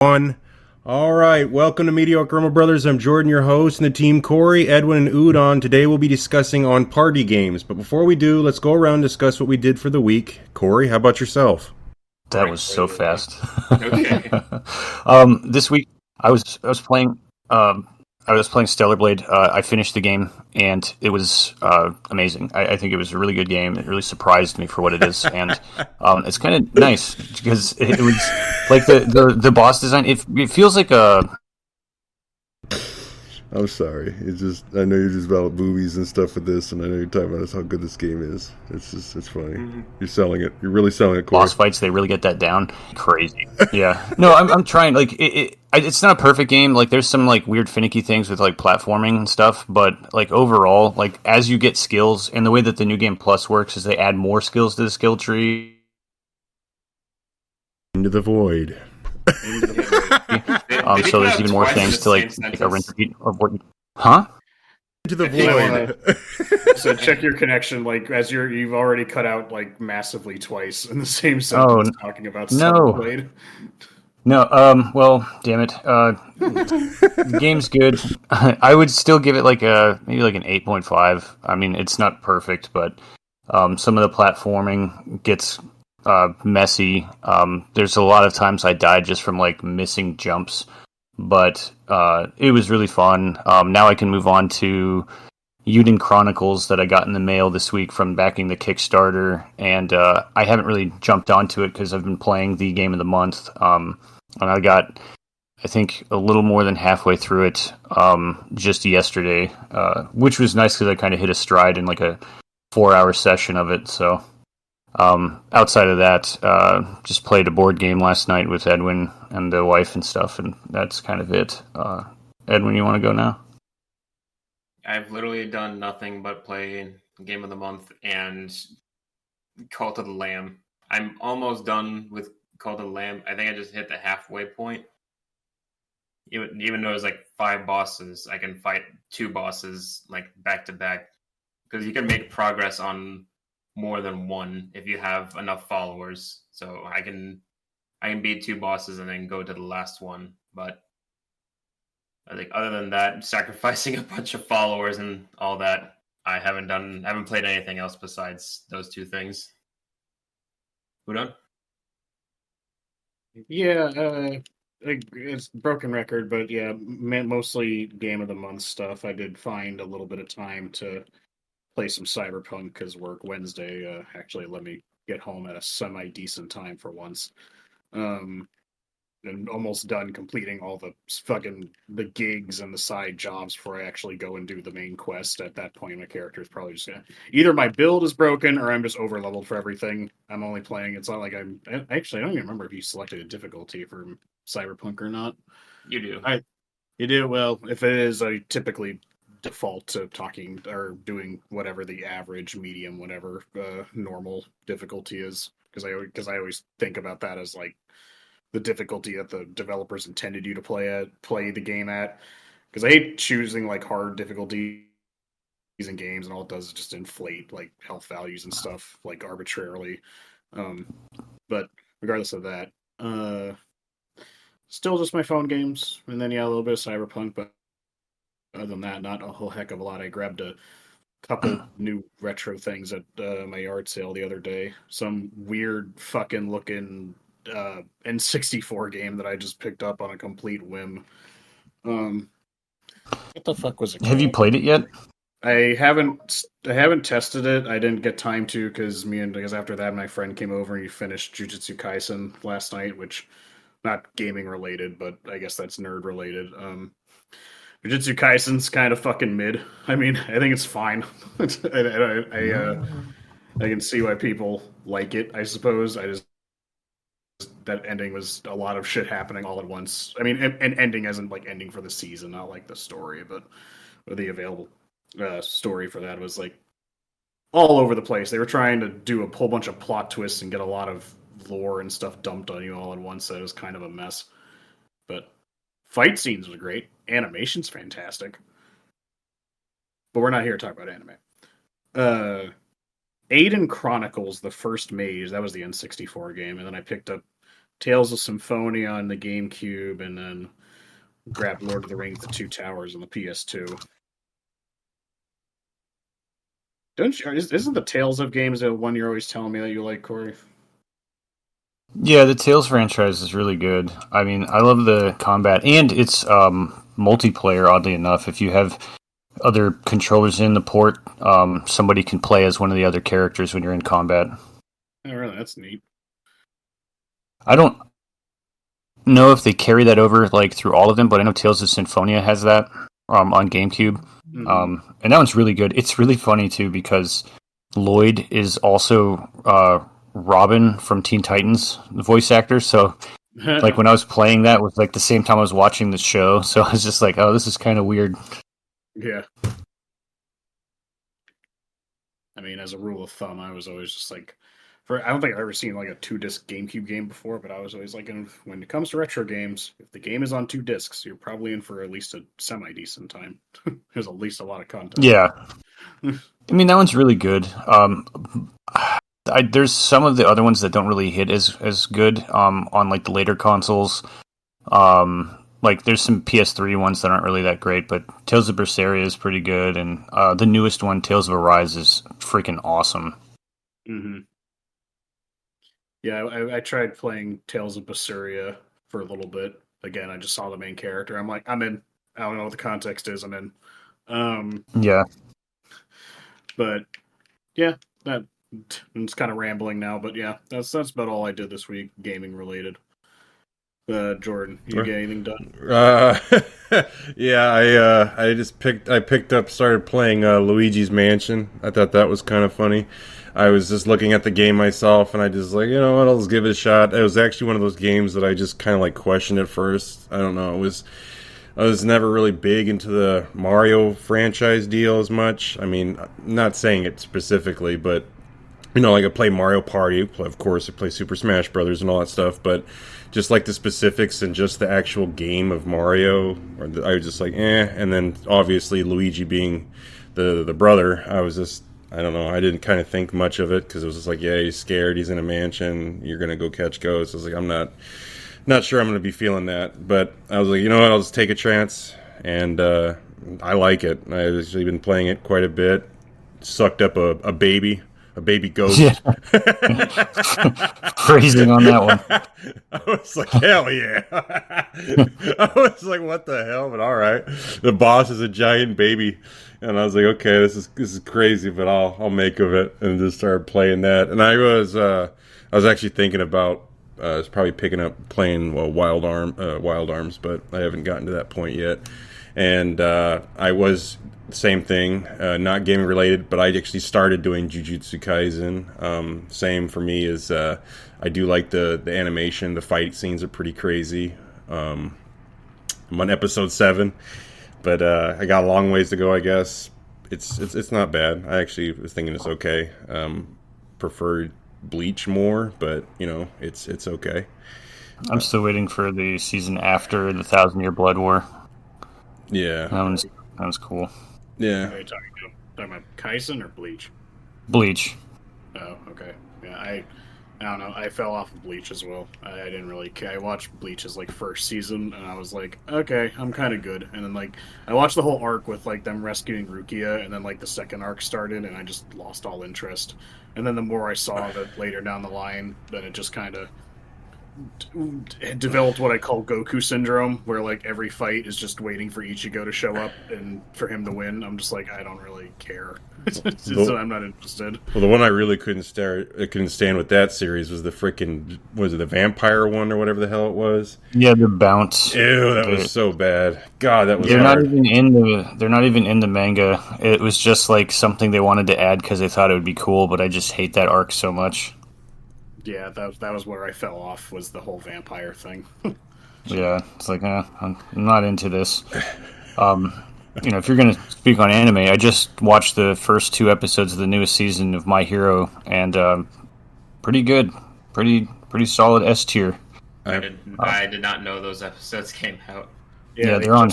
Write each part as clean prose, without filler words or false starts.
One. All right, welcome to Mediocre Rumble Brothers. I'm Jordan, your host, and the team Corey, Edwin, and Udon. Today we'll be discussing on party games. But before we do, let's go around and discuss what we did for the week. Corey, how about yourself? That was so fast. Okay. This week I was playing Stellar Blade. I finished the game and it was amazing. I think it was a really good game. It really surprised me for what it is, and it's kind of nice because it was like the boss design. It feels like a. I'm sorry. It's just I know you're just about movies and stuff with this, and I know you're talking about how good this game is. It's funny. Mm-hmm. You're selling it. You're really selling it, Corey. Boss fights, they really get that down. Crazy. Yeah. No, I'm trying. Like it's not a perfect game. Like there's some like weird finicky things with like platforming and stuff, but like overall, like as you get skills, and the way that the new game plus works is they add more skills to the skill tree. Into the void. So there's even more things to like a rinse repeat of what. Huh? Into the void. So check your connection, like as you've already cut out like massively twice in the same sentence talking about Stellar Blade. No, well, damn it. The game's good. I would still give it like maybe like an 8.5. I mean, it's not perfect, but some of the platforming gets messy. There's a lot of times I died just from like missing jumps, but it was really fun. Now I can move on to Uden Chronicles that I got in the mail this week from backing the Kickstarter, and I haven't really jumped onto it because I've been playing the game of the month, and I got, I think, a little more than halfway through it just yesterday, which was nice because I kind of hit a stride in like a 4-hour session of it. So outside of that, just played a board game last night with Edwin and the wife and stuff, and that's kind of it. Edwin, you want to go now? I've literally done nothing but play Game of the Month and Cult of the Lamb. I'm almost done with Cult of the Lamb. I think I just hit the halfway point. Even though it's like 5 bosses, I can fight 2 bosses like back to back, because you can make progress on more than one if you have enough followers. So I can beat 2 bosses and then go to the last one. But I think other than that, sacrificing a bunch of followers and all that, I haven't played anything else besides those 2 things. Udon? Yeah, it's broken record, but yeah, mostly Game of the Month stuff. I did find a little bit of time to play some Cyberpunk because work Wednesday actually let me get home at a semi-decent time for once. And almost done completing all the gigs and the side jobs before I actually go and do the main quest. At that point, my character is probably just gonna either my build is broken or I'm just over leveled for everything. I'm only playing. It's not like I don't even remember if you selected a difficulty for Cyberpunk or not. You do. You do? Well, if it is, I typically default to talking or doing whatever the average, medium, whatever normal difficulty is, because I always think about that as like the difficulty that the developers intended you to play the game at. Because I hate choosing like hard difficulties in games, and all it does is just inflate like health values and stuff like arbitrarily. But regardless of that, still just my phone games, and then yeah, a little bit of Cyberpunk. But other than that, not a whole heck of a lot. I grabbed a couple new retro things at my yard sale the other day. Some weird fucking looking N64 game that I just picked up on a complete whim. What the fuck was it called? Have you played it yet? I haven't tested it. I didn't get time to because after that my friend came over and he finished Jujutsu Kaisen last night, which not gaming related, but I guess that's nerd related. Jujutsu Kaisen's kind of fucking mid. I mean, I think it's fine. I can see why people like it, I suppose. That ending was a lot of shit happening all at once. I mean, an ending isn't like ending for the season, not like the story, but the available story for that was like all over the place. They were trying to do a whole bunch of plot twists and get a lot of lore and stuff dumped on you all at once. So it was kind of a mess. But fight scenes were great. Animation's fantastic. But we're not here to talk about anime. Aiden Chronicles, the first mage, that was the N64 game, and then I picked up Tales of Symphonia on the GameCube, and then grabbed Lord of the Rings: The Two Towers on the PS2. Isn't the Tales of games the one you're always telling me that you like, Corey? Yeah, the Tales franchise is really good. I mean, I love the combat, and it's multiplayer, oddly enough. If you have other controllers in the port, somebody can play as one of the other characters when you're in combat. Oh, really? That's neat. I don't know if they carry that over like through all of them, but I know Tales of Symphonia has that on GameCube. Mm-hmm. And that one's really good. It's really funny too because Lloyd is also Robin from Teen Titans, the voice actor. So like when I was playing that was like the same time I was watching the show. So I was just like, oh, this is kind of weird. Yeah. I mean, as a rule of thumb, I was always just like, I don't think I've ever seen like a 2-disc GameCube game before, but I was always like, when it comes to retro games, if the game is on 2 discs, you're probably in for at least a semi-decent time. There's at least a lot of content. Yeah. I mean, that one's really good. There's some of the other ones that don't really hit as good on like the later consoles. Like there's some PS3 ones that aren't really that great, but Tales of Berseria is pretty good, and the newest one, Tales of Arise, is freaking awesome. Mm-hmm. Yeah, I tried playing Tales of Berseria for a little bit. Again, I just saw the main character. I'm like, I'm in. I don't know what the context is. I'm in. Yeah. But yeah, it's kind of rambling now. But yeah, that's about all I did this week, gaming related. Jordan, you get anything done? Yeah, I picked up, started playing Luigi's Mansion. I thought that was kind of funny. I was just looking at the game myself, and I just like, you know what, I'll just give it a shot. It was actually one of those games that I just kind of like questioned at first. I don't know. I was never really big into the Mario franchise deal as much. I mean, not saying it specifically, but you know, like I play Mario Party, of course, I play Super Smash Brothers and all that stuff, but just like the specifics and just the actual game of Mario, I was just like, and then obviously Luigi being the brother, I was just, I don't know, I didn't kind of think much of it, because it was just like, yeah, he's scared, he's in a mansion, you're going to go catch ghosts. I was like, I'm not sure I'm going to be feeling that, but I was like, you know what, I'll just take a chance, and I like it. I've actually been playing it quite a bit. Sucked up a baby ghost. Yeah. Phrasing on that one. I was like, hell yeah. I was like, what the hell? But all right. The boss is a giant baby. And I was like, okay, this is crazy, but I'll make of it, and just started playing that. And I was actually thinking about probably picking up playing Wild Arms, but I haven't gotten to that point yet. And I was same thing, not gaming related, but I actually started doing Jujutsu Kaisen. Same for me is I do like the animation. The fight scenes are pretty crazy. I'm on episode 7, but I got a long ways to go. I guess it's not bad. I actually was thinking it's okay. Preferred Bleach more, but you know it's okay. I'm still waiting for the season after the 1,000-Year Blood War. Yeah, that was cool. Yeah. Are you talking about Kaisen or Bleach? Bleach. Oh, okay. Yeah, I don't know. I fell off of Bleach as well. I didn't really care. I watched Bleach's like first season, and I was like, okay, I'm kind of good. And then like I watched the whole arc with like them rescuing Rukia, and then like the second arc started, and I just lost all interest. And then the more I saw of it later down the line, then it just kind of developed what I call Goku syndrome, where like every fight is just waiting for Ichigo to show up and for him to win. I'm just like, I don't really care. So I'm not interested. Well, the one I really couldn't stand with that series was the vampire one or whatever the hell it was. Yeah, the bounce. Ew, that was so bad. God, that was. They're not even in the manga. It was just like something they wanted to add because they thought it would be cool. But I just hate that arc so much. Yeah, that was where I fell off, was the whole vampire thing. Yeah, it's like, I'm not into this. You know, if you're going to speak on anime, I just watched the first 2 episodes of the newest season of My Hero, and pretty good. Pretty solid S tier. I did not know those episodes came out. Yeah, they're on.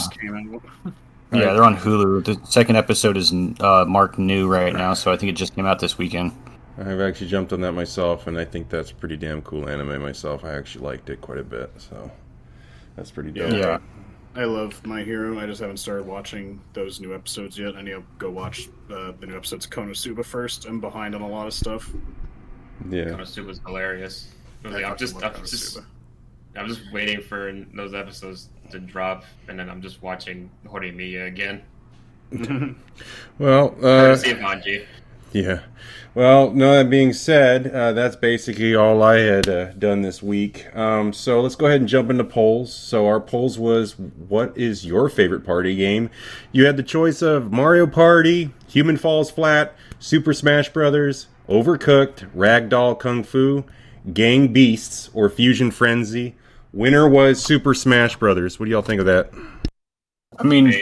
Yeah, they're on Hulu. The second episode is marked new right now, so I think it just came out this weekend. I've actually jumped on that myself, and I think that's pretty damn cool anime myself. I actually liked it quite a bit, so that's pretty dope. Yeah, I love My Hero. I just haven't started watching those new episodes yet. I need to go watch the new episodes of Konosuba first. I'm behind on a lot of stuff. Yeah. Konosuba was hilarious. I was like, I fucking love Konosuba. I'm just waiting for those episodes to drop, and then I'm just watching Horimiya again. Well, Courtesy of Hanji. yeah. Well, no, that being said, that's basically all I had done this week. So let's go ahead and jump into polls. So our polls was, what is your favorite party game? You had the choice of Mario Party, Human Falls Flat, Super Smash Brothers, Overcooked, Ragdoll Kung Fu, Gang Beasts, or Fusion Frenzy. Winner was Super Smash Brothers. What do y'all think of that? I mean,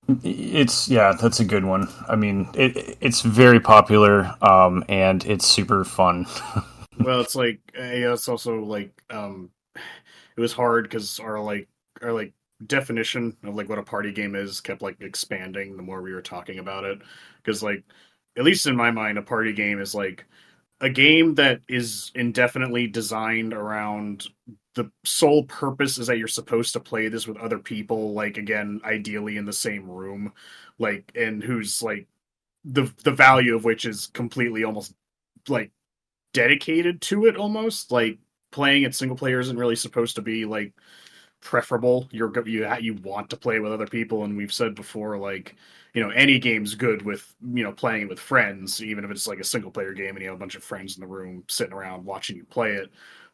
that's a good one. I mean, it's very popular, and it's super fun. Well, it's like it's also like it was hard because our definition of like what a party game is kept like expanding the more we were talking about it. Because like at least in my mind, a party game is like a game that is indefinitely designed around the sole purpose is that you're supposed to play this with other people, like again, ideally in the same room, like and who's like the value of which is completely almost like dedicated to it almost like playing it single player isn't really supposed to be like preferable. You want to play with other people, and we've said before, like any game's good with playing it with friends, even if it's like a single player game and you have a bunch of friends in the room sitting around watching you play it.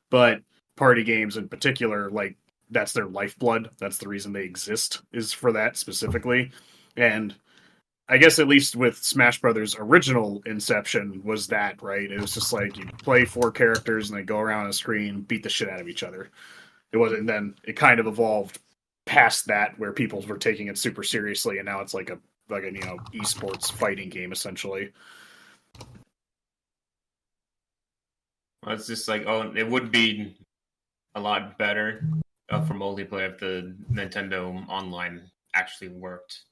But party games in particular, like that's their lifeblood. That's the reason they exist is for that specifically, and I guess at least with Smash Brothers' original inception was that, right? It was just like you play four characters and they go around a screen, beat the shit out of each other. It wasn't. And then it kind of evolved past that, where people were taking it super seriously, and now it's like a esports fighting game essentially. Well, it's just like, it would be a lot better for multiplayer if the Nintendo Online actually worked.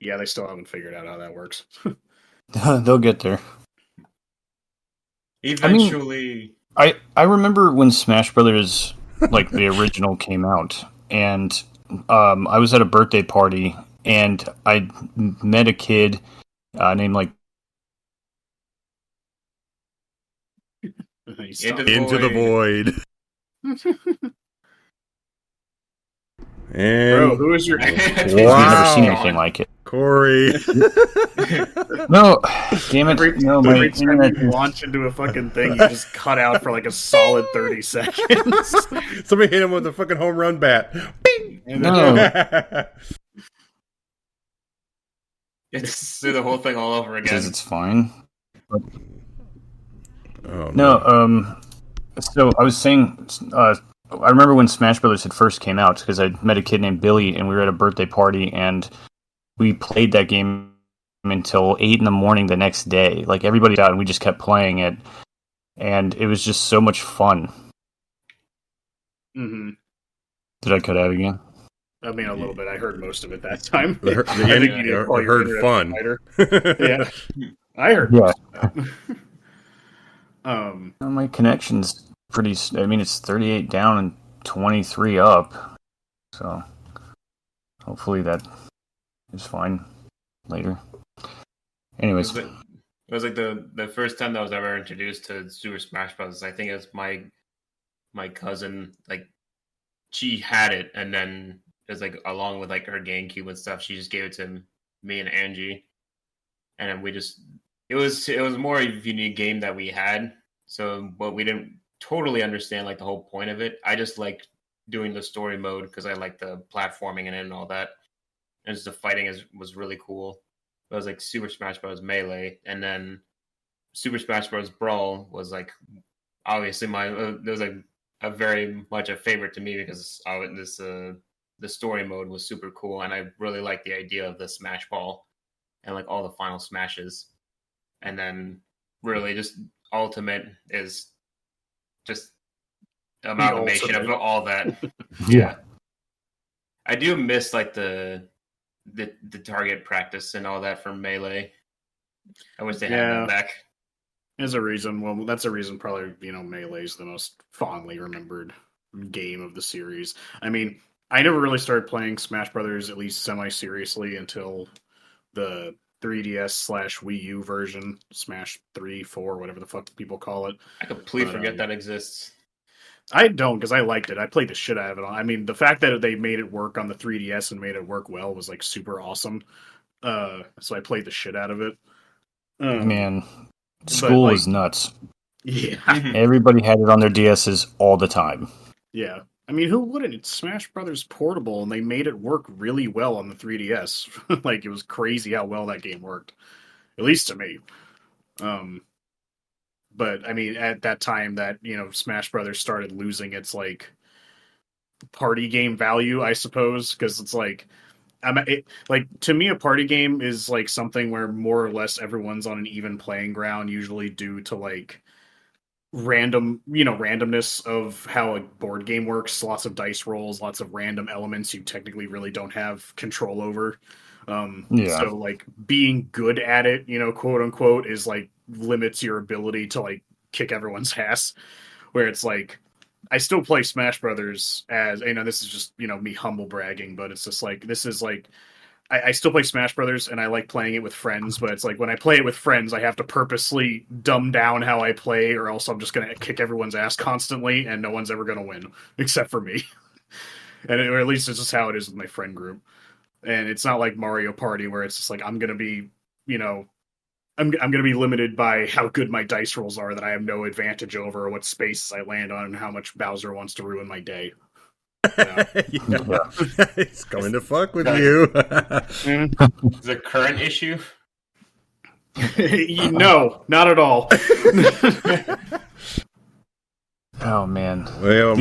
Yeah, they still haven't figured out how that works. They'll get there. Eventually. I remember when Smash Brothers, like the original, came out, and I was at a birthday party, and I met a kid named like Into the void. And bro, who is your? Wow. I've never seen anything like it. Corey. No, damn it! Every time you launch into a fucking thing, you just cut out for like a solid 30 seconds. Somebody hit him with a fucking home run bat. Bing! No. It's do the whole thing all over again. Says it's fine. But... Oh, no, so I was saying, I remember when Smash Brothers had first came out because I met a kid named Billy, and we were at a birthday party, and we played that game until 8 a.m. the next day. Like everybody out, and we just kept playing it, and it was just so much fun. Mm-hmm. Did I cut out again? I mean, a little bit. I heard most of it that time. I heard fun. Yeah, I heard. Yeah. My connection's pretty. I mean, it's 38 down and 23 up. So hopefully that is fine later. Anyways, it was like the first time that I was ever introduced to Super Smash Bros. I think it was my cousin. Like she had it, and then it was like along with like her GameCube and stuff. She just gave it to me and Angie, and then we just. It was more of a unique game that we had. So, but we didn't totally understand like the whole point of it. I just liked doing the story mode because I like the platforming in it and all that. And just the fighting was really cool. It was like Super Smash Bros. Melee, and then Super Smash Bros. Brawl was like obviously it was like a very much a favorite to me because the story mode was super cool, and I really liked the idea of the Smash Ball and like all the final smashes. And then really just Ultimate is just amalgamation of all that. Yeah. I do miss like the target practice and all that from Melee. I wish they had that back. There's a reason. Well, that's a reason. Probably, Melee's the most fondly remembered game of the series. I mean, I never really started playing Smash Brothers, at least semi-seriously, until the 3DS slash Wii U version, Smash 3, 4, whatever the fuck people call it. I completely But, forget that exists. I don't, because I liked it. I played the shit out of it. I mean, the fact that they made it work on the 3DS and made it work well was like super awesome. So I played the shit out of it. Man, but, school like, was nuts. Yeah. Everybody had it on their DSs all the time. Yeah. I mean, who wouldn't? It's Smash Brothers Portable, and they made it work really well on the 3DS. Like, it was crazy how well that game worked. At least to me. But, I mean, at that time that, Smash Brothers started losing its, like, party game value, I suppose, because it's like, to me, a party game is, like, something where more or less everyone's on an even playing ground, usually due to, like, randomness of how a board game works, lots of dice rolls, lots of random elements you technically really don't have control over. So like being good at it, quote unquote, is like limits your ability to like kick everyone's ass, where it's like I still play Smash Brothers as, this is just, me humble bragging, but it's just like, this is like, I still play Smash Brothers and I like playing it with friends, but it's like when I play it with friends, I have to purposely dumb down how I play, or else I'm just going to kick everyone's ass constantly and no one's ever going to win except for me. Or at least it's just how it is with my friend group. And it's not like Mario Party where it's just like I'm going to be, I'm going to be limited by how good my dice rolls are that I have no advantage over, or what spaces I land on, and how much Bowser wants to ruin my day. He's coming to fuck with you. Is it a current issue? No, not at all. Oh man. Well,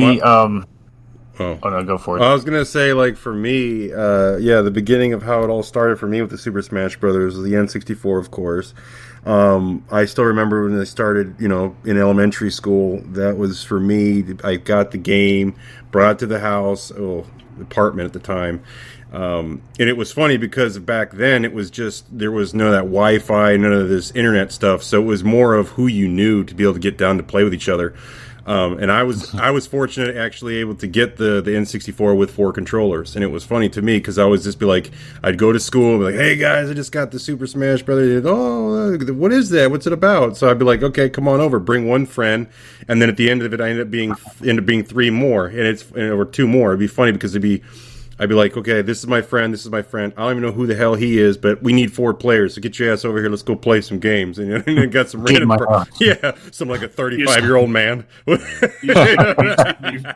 Oh no, go for it. I was gonna say, like, for me, the beginning of how it all started for me with the Super Smash Brothers was the N64, of course. I still remember when they started, in elementary school. That was for me. I got the game, brought it to the house, apartment at the time. And it was funny because back then it was just, there was none of that Wi-Fi, none of this internet stuff. So it was more of who you knew to be able to get down to play with each other. And I was fortunate actually able to get the N64 with 4 controllers, and it was funny to me because I was just be like, I'd go to school and be like, hey guys, I just got the Super Smash Brothers. Oh, what is that? What's it about? So I'd be like, okay, come on over, bring one friend, and then at the end of it, I ended up being 3 more, or 2 more. It'd be funny because I'd be like, okay, this is my friend. I don't even know who the hell he is, but we need 4 players. So get your ass over here. Let's go play some games. And you got some random, some like a 35-year-old man. You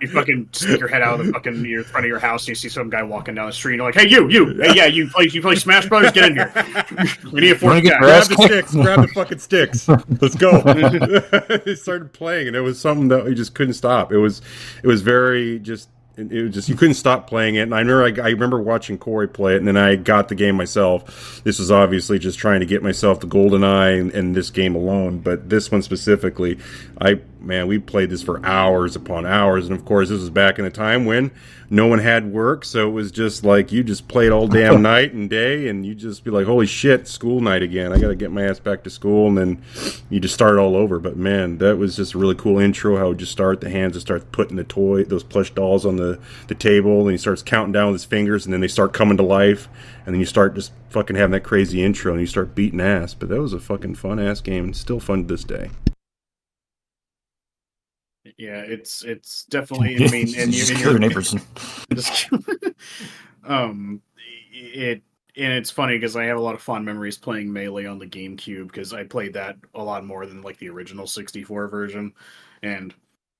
fucking stick your head out of the fucking front of your house, and you see some guy walking down the street. And you're like, hey, you play Smash Brothers? Get in here. We need a 4th guy. Grab the fucking sticks. Let's go. They started playing, and it was something that we just couldn't stop. It was very just. It was just, you couldn't stop playing it. And I remember watching Corey play it, and then I got the game myself. This was obviously just trying to get myself the GoldenEye and this game alone, but this one specifically, we played this for hours upon hours. And of course, this was back in the time when no one had work, so it was just like you just played all damn night and day, and you just be like, holy shit, school night again. I got to get my ass back to school, and then you just start all over. But man, that was just a really cool intro. How it would just start, the hands would start putting those plush dolls on the table, and he starts counting down with his fingers, and then they start coming to life, and then you start just fucking having that crazy intro, and you start beating ass. But that was a fucking fun ass game, still fun to this day. Yeah, it's definitely. I mean, and just kill your neighbors. It's funny because I have a lot of fond memories playing Melee on the GameCube, because I played that a lot more than like the original 64 version, and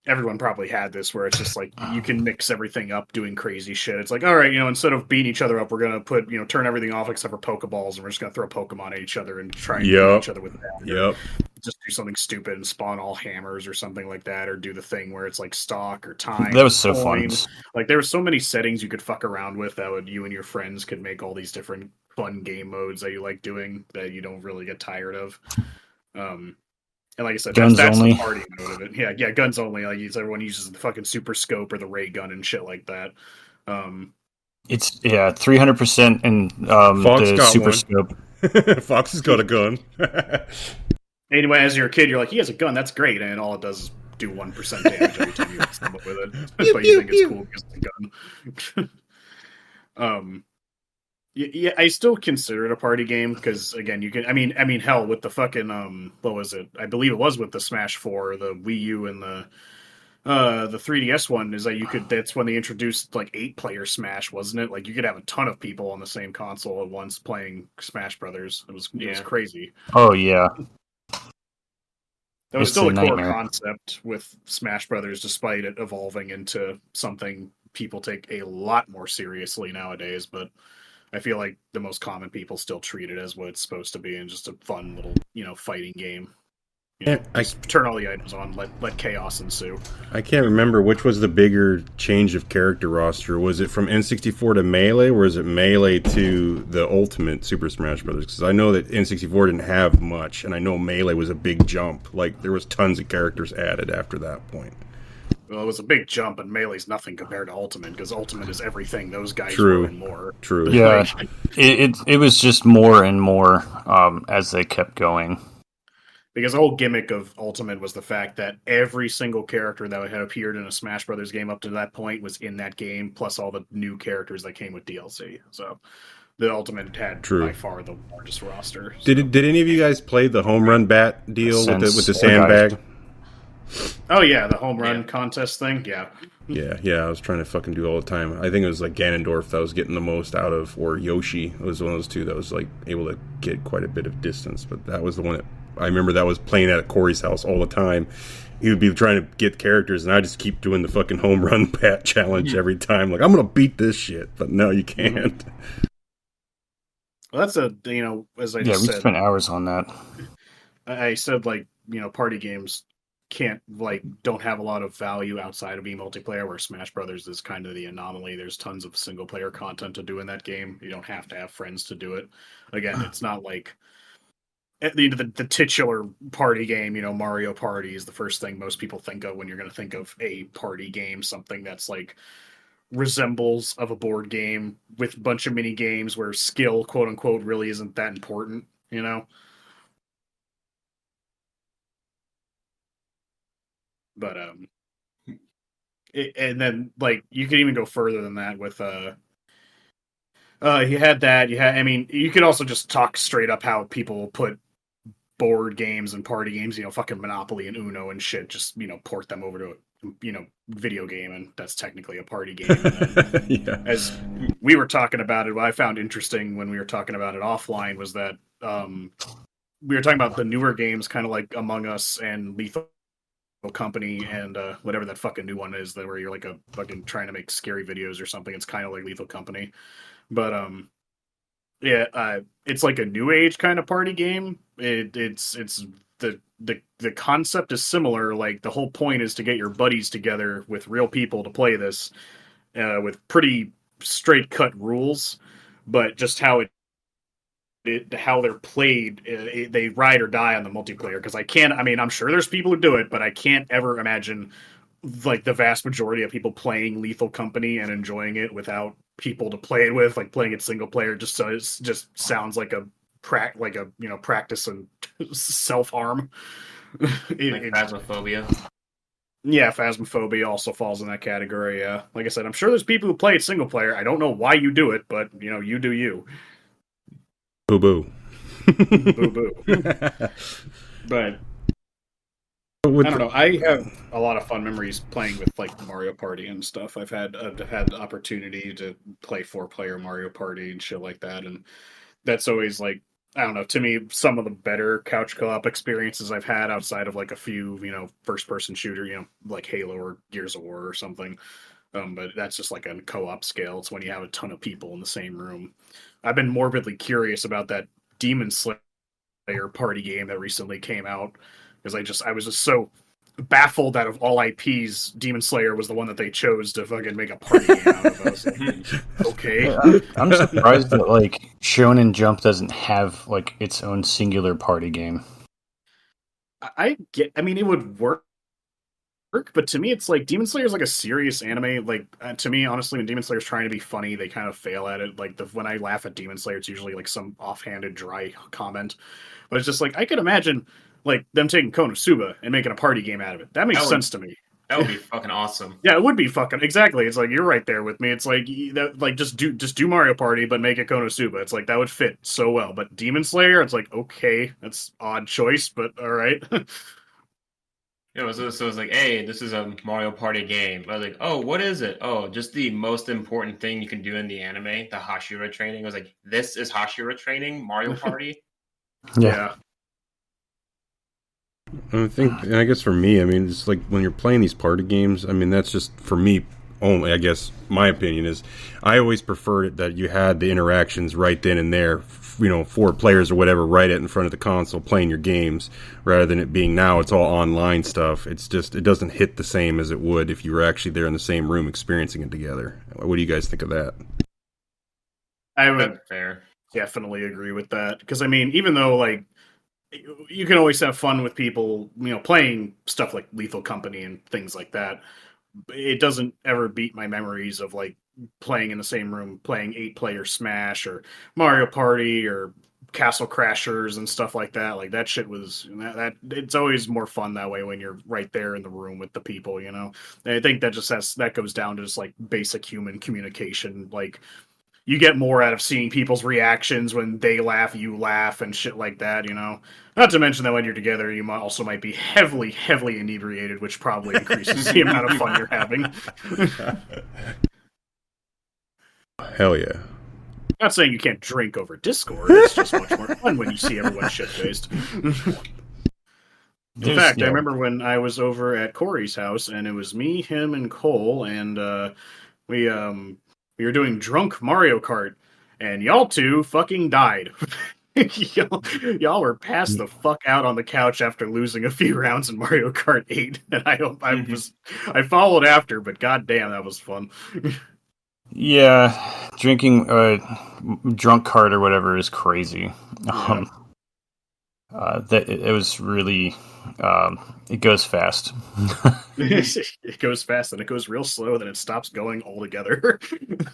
everyone probably had this where it's just like you can mix everything up doing crazy shit. It's like, all right, instead of beating each other up, we're gonna put turn everything off except for Pokeballs, and we're just gonna throw Pokemon at each other and try and beat each other with that. Yep. Just do something stupid and spawn all hammers or something like that, or do the thing where it's like stock or time. That was so fun. Like there were so many settings you could fuck around with that you and your friends could make all these different fun game modes that you like doing that you don't really get tired of. And like I said, that's the party mode of it. Yeah, guns only. Like everyone uses the fucking super scope or the ray gun and shit like that. It's 300% in Fox the got super one. scope. Fox has got a gun. Anyway, as you're a kid, you're like, he has a gun, that's great, and all it does is do 1% damage every time you hit someone with it. Pew, But you pew, think it's pew. cool because it's a gun. Yeah, I still consider it a party game because again, you can. I mean, hell, with the fucking what was it? I believe it was with the Smash 4, the Wii U, and the 3DS one. Is that you could? That's when they introduced like 8-player Smash, wasn't it? Like you could have a ton of people on the same console at once playing Smash Brothers. It was crazy. Oh yeah, That was it's still a a core nightmare. concept with Smash Brothers, despite it evolving into something people take a lot more seriously nowadays. But I feel like the most common people still treat it as what it's supposed to be, and just a fun little, fighting game. Yeah, Just turn all the items on, let chaos ensue. I can't remember which was the bigger change of character roster. Was it from N64 to Melee, or is it Melee to the Ultimate Super Smash Brothers? Because I know that N64 didn't have much, and I know Melee was a big jump. Like there was tons of characters added after that point. Well, it was a big jump, and Melee's nothing compared to Ultimate, because Ultimate is everything those guys True. were and more. True. Yeah, it was just more and more as they kept going. Because the whole gimmick of Ultimate was the fact that every single character that had appeared in a Smash Brothers game up to that point was in that game, plus all the new characters that came with DLC. So the Ultimate had by far the largest roster. So. Did any of you guys play the home run bat deal with the sandbag? Oh yeah, the home run contest thing. Yeah. Yeah. I was trying to fucking do it all the time. I think it was like Ganondorf that I was getting the most out of, or Yoshi. It was one of those two that was like able to get quite a bit of distance. But that was the one that I remember that was playing at Corey's house all the time. He would be trying to get characters, and I just keep doing the fucking home run bat challenge every time. Like I'm gonna beat this shit, but no, you can't. Well, that's as I just we said, spent hours on that. I said party games don't have a lot of value outside of being multiplayer, where Smash Brothers is kind of the anomaly. There's tons of single player content to do in that game. You don't have to have friends to do it. Again, it's not like the titular party game, Mario Party is the first thing most people think of when you're going to think of a party game, something that's like resembles of a board game with a bunch of mini games where skill, quote unquote, really isn't that important, But and then you could even go further than that with you had that. You could also just talk straight up how people put board games and party games, fucking Monopoly and Uno and shit, just port them over to a video game, and that's technically a party game. Yeah. As we were talking about it, what I found interesting when we were talking about it offline was that we were talking about the newer games, kind of like Among Us and Lethal Company and whatever that fucking new one is, that where you're like a fucking trying to make scary videos or something. It's kind of like Lethal Company, but it's like a new age kind of party game. It's the concept is similar. Like the whole point is to get your buddies together with real people to play this with pretty straight cut rules, but just how how they're played, they ride or die on the multiplayer. Because I'm sure there's people who do it, but I can't ever imagine like the vast majority of people playing Lethal Company and enjoying it without people to play it with, like playing it single player. Just sounds like a practice and self harm. Phasmophobia. Yeah, Phasmophobia also falls in that category. Yeah, like I said, I'm sure there's people who play it single player. I don't know why you do it, but you do you. Boo boo. Boo boo. But I don't know. I have a lot of fun memories playing with like Mario Party and stuff. I've had the opportunity to play 4-player Mario Party and shit like that, and that's always like, I don't know, to me, some of the better couch co-op experiences I've had outside of like a few, first-person shooter, like Halo or Gears of War or something. But that's just like a co-op scale. It's when you have a ton of people in the same room. I've been morbidly curious about that Demon Slayer party game that recently came out, because I was just so baffled that of all IPs, Demon Slayer was the one that they chose to fucking make a party game out of. I was like, okay. I'm surprised that like Shonen Jump doesn't have like its own singular party game. It would work, but to me, it's like Demon Slayer is like a serious anime. Like to me, honestly, when Demon Slayer is trying to be funny, they kind of fail at it. Like when I laugh at Demon Slayer, it's usually like some offhanded, dry comment. But it's just like I could imagine like them taking Konosuba and making a party game out of it. That makes sense to me. That would be fucking awesome. Yeah, it would be fucking exactly. It's like you're right there with me. It's like just do Mario Party, but make it Konosuba. It's like that would fit so well. But Demon Slayer, it's like okay, that's odd choice, but all right. So it's like, hey, this is a Mario Party game. I was like, oh, what is it? Oh, just the most important thing you can do in the anime, the Hashira training. I was like, this is Hashira training, Mario Party. Yeah. I guess for me, I mean, it's like when you're playing these party games, I mean, that's just for me only, I guess my opinion is I always preferred it that you had the interactions right then and there, 4 players or whatever, right in front of the console playing your games, rather than it being now it's all online stuff. It's just, it doesn't hit the same as it would if you were actually there in the same room experiencing it together. What do you guys think of that? I would fair. definitely agree with that. Because, I mean, even though, like, you can always have fun with people, playing stuff like Lethal Company and things like that, it doesn't ever beat my memories of, like, playing in the same room, playing 8-player Smash or Mario Party or Castle Crashers and stuff like that. Like, that shit was... that it's always more fun that way when you're right there in the room with the people, And I think that goes down to just, like, basic human communication, like... You get more out of seeing people's reactions when they laugh, you laugh, and shit like that, Not to mention that when you're together, you might be heavily, heavily inebriated, which probably increases the amount of fun you're having. Hell yeah. Not saying you can't drink over Discord, it's just much more fun when you see everyone shit-faced. In fact, I remember when I was over at Corey's house, and it was me, him, and Cole, and we were doing drunk Mario Kart, and y'all two fucking died. y'all were passed the fuck out on the couch after losing a few rounds in Mario Kart 8, and I followed after, but goddamn, that was fun. Yeah, drinking drunk cart or whatever is crazy. Yeah. That it was really it goes fast. It goes fast, and it goes real slow, then it stops going altogether.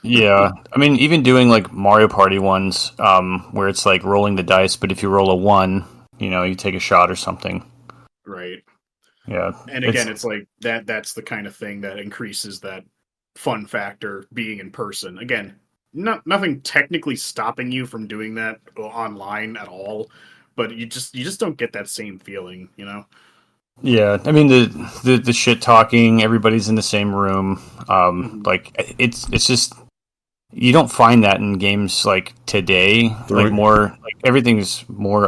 Yeah, I mean, even doing like Mario Party ones, where it's like rolling the dice, but if you roll a 1, you take a shot or something. Right. Yeah, and again, it's like that's the kind of thing that increases that fun factor being in person. Again, nothing technically stopping you from doing that online at all, but you just don't get that same feeling, Yeah, I mean the shit talking, everybody's in the same room. Like it's just you don't find that in games like today. Like more like everything's more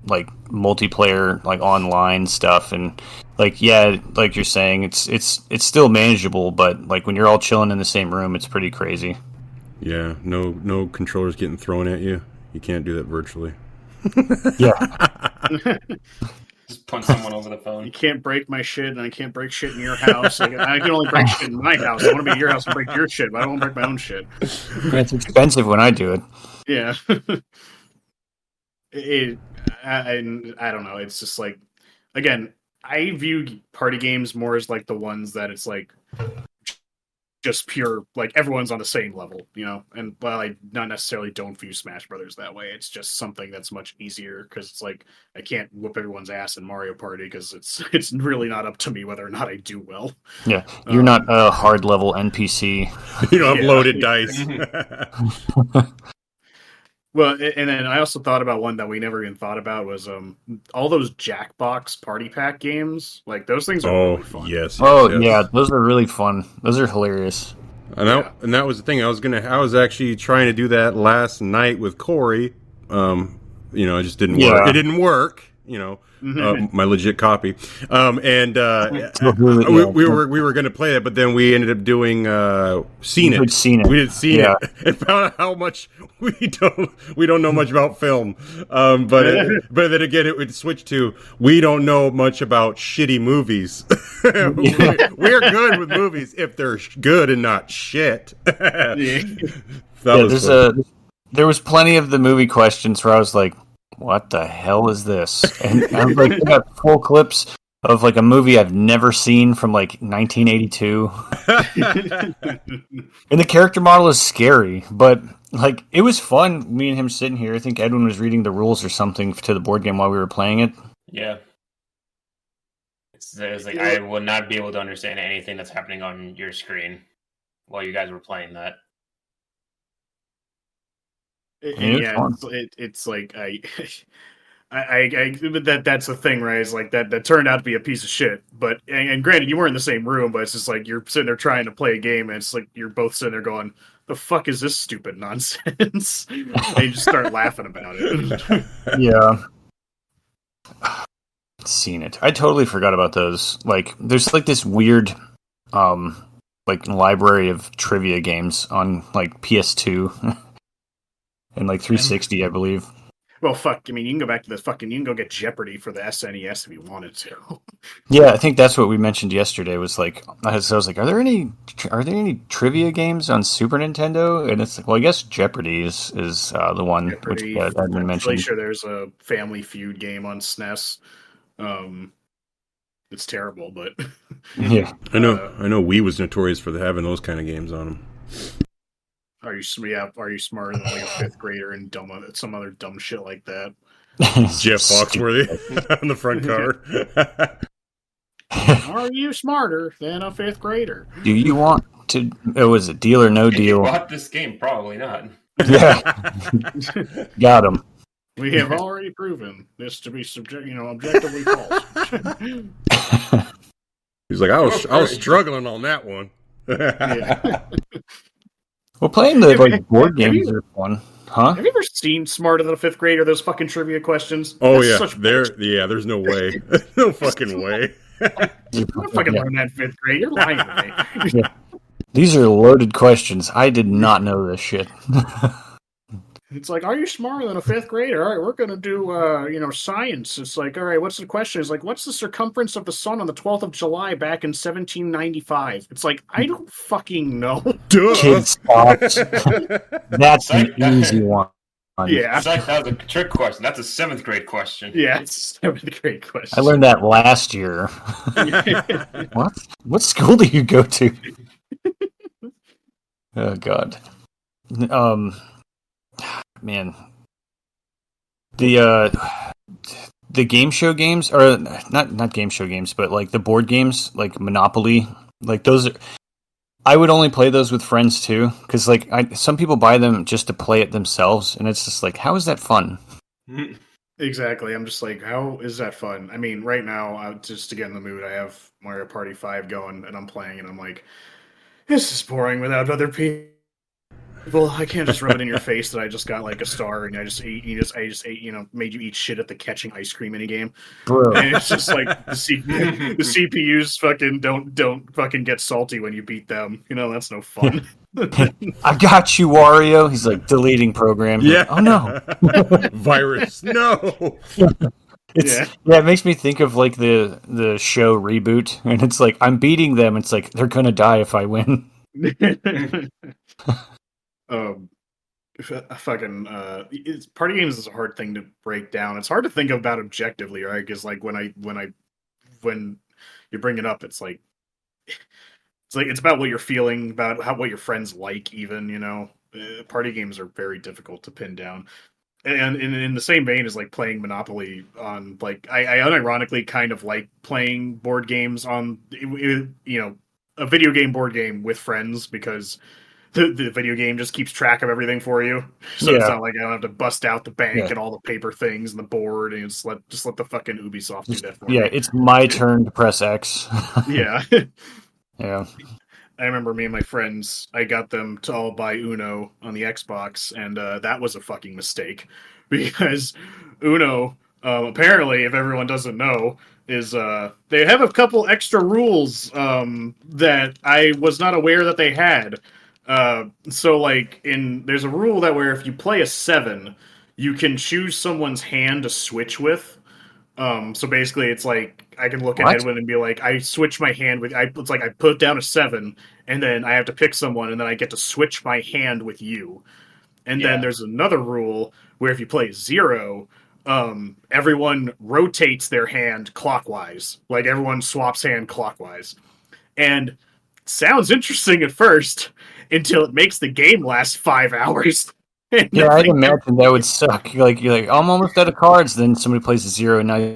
like multiplayer, like online stuff, and like like you're saying, it's still manageable, but like when you're all chilling in the same room, it's pretty crazy. Yeah, no controllers getting thrown at you. You can't do that virtually. Yeah. Just punch someone over the phone. You can't break my shit, and I can't break shit in your house. I can only break shit in my house. I want to be at your house and break your shit, but I don't want to break my own shit. It's expensive when I do it. Yeah. I don't know. It's just like, again, I view party games more as like the ones that it's like just pure, like everyone's on the same level, and while I not necessarily don't view Smash Brothers that way, it's just something that's much easier because it's like I can't whoop everyone's ass in Mario Party because it's really not up to me whether or not I do well. Yeah, you're not a hard level NPC. You don't have loaded dice. Well, and then I also thought about one that we never even thought about was all those Jackbox Party Pack games. Like those things are really fun. Yes. Yeah, those are really fun. Those are hilarious. And that was the thing. I was actually trying to do that last night with Corey. It just didn't work. It didn't work. My legit copy. We were going to play that, but then we ended up doing Seen It. We did Seen It and found out how much we don't know much about film. But then again, it would switch to we don't know much about shitty movies. We're good with movies if they're good and not shit. There was plenty of the movie questions where I was like, what the hell is this? And I was like, I got full clips of like a movie I've never seen from like 1982. And the character model is scary, but like it was fun. Me and him sitting here. I think Edwin was reading the rules or something to the board game while we were playing it. Yeah. It's like I will not be able to understand anything that's happening on your screen while you guys were playing that. And yeah, it's like that's the thing, right? Is like that turned out to be a piece of shit. But and granted, you weren't in the same room, but it's just like you're sitting there trying to play a game, and it's like you're both sitting there going, "The fuck is this stupid nonsense?" And you just start laughing about it. Yeah. Seen it. I totally forgot about those. Like, there's like this weird, like library of trivia games on like PS2 and like 360, I believe. Well, fuck. I mean, you can go back to the fucking. You can go get Jeopardy for the SNES if you wanted to. Yeah, I think that's what we mentioned yesterday. Was like, I was like, are there any trivia games on Super Nintendo? And it's like, well, I guess Jeopardy is the one Jeopardy, which I've been I'm mentioned. pretty sure there's a Family Feud game on SNES. It's terrible, but Yeah, I know Wii was notorious for having those kind of games on them. Are you smarter than like a fifth grader and some other dumb shit like that? Jeff Foxworthy on the front cover. Are you smarter than a fifth grader? Do you want to? Was it Deal or No If you Deal? bought this game, probably not. Yeah, got him. We have already proven this to be objectively false. He's like, I was struggling on that one. Yeah. Well, playing the board games are fun, huh? Have you ever seen Smarter Than a Fifth Grader? Those fucking trivia questions. Oh That's there's no way, no fucking way. You don't fucking learn that fifth grade. You're lying to me. Yeah. These are loaded questions. I did not know this shit. It's like, are you smarter than a fifth grader? All right, we're going to do, science. It's like, all right, what's the question? It's like, what's the circumference of the sun on the 12th of July back in 1795? It's like, I don't fucking know. Duh. Kid stops. That's an easy one. Yeah. It's like that was a trick question. That's a 7th grade question. Yeah, it's a 7th grade question. I learned that last year. What school do you go to? Oh God. Man. The game show games, or not game show games, but like the board games, like Monopoly, like those. I would only play those with friends too, because like some people buy them just to play it themselves, and it's just like, how is that fun? Exactly. I'm just like, how is that fun? I mean, right now, just to get in the mood, I have Mario Party 5 going, and I'm playing, and I'm like, this is boring without other people. Well, I can't just rub it in your face that I just got like a star and I just ate, made you eat shit at the catching ice cream minigame. Bro. And it's just like the CPUs fucking don't fucking get salty when you beat them. That's no fun. I got you, Wario. He's like, deleting program. Yeah. Oh no. Virus. No. It makes me think of like the show Reboot, and it's like I'm beating them. It's like they're gonna die if I win. Party games is a hard thing to break down. It's hard to think about objectively, right? Because like when you bring it up, it's like it's about what you're feeling, about what your friends like. Even party games are very difficult to pin down. And in the same vein as like playing Monopoly on like I unironically kind of like playing board games on a video game board game with friends because the video game just keeps track of everything for you. So It's not like I don't have to bust out the bank and all the paper things and the board and just let the fucking Ubisoft do that for me. Yeah, it's my turn to press X. Yeah. Yeah. I remember me and my friends, I got them to all buy Uno on the Xbox, and that was a fucking mistake. Because Uno, apparently, if everyone doesn't know, is they have a couple extra rules that I was not aware that they had. So like there's a rule that where if you play a 7, you can choose someone's hand to switch with. So basically it's like I can look at Edwin and be like, I switch my hand with it's like I put down a 7 and then I have to pick someone and then I get to switch my hand with you. And then there's another rule where if you play 0, everyone rotates their hand clockwise. Like everyone swaps hand clockwise. And sounds interesting at first until it makes the game last 5 hours. Yeah, I'd imagine that would suck. You're like, I'm almost out of cards. Then somebody plays a 0, and now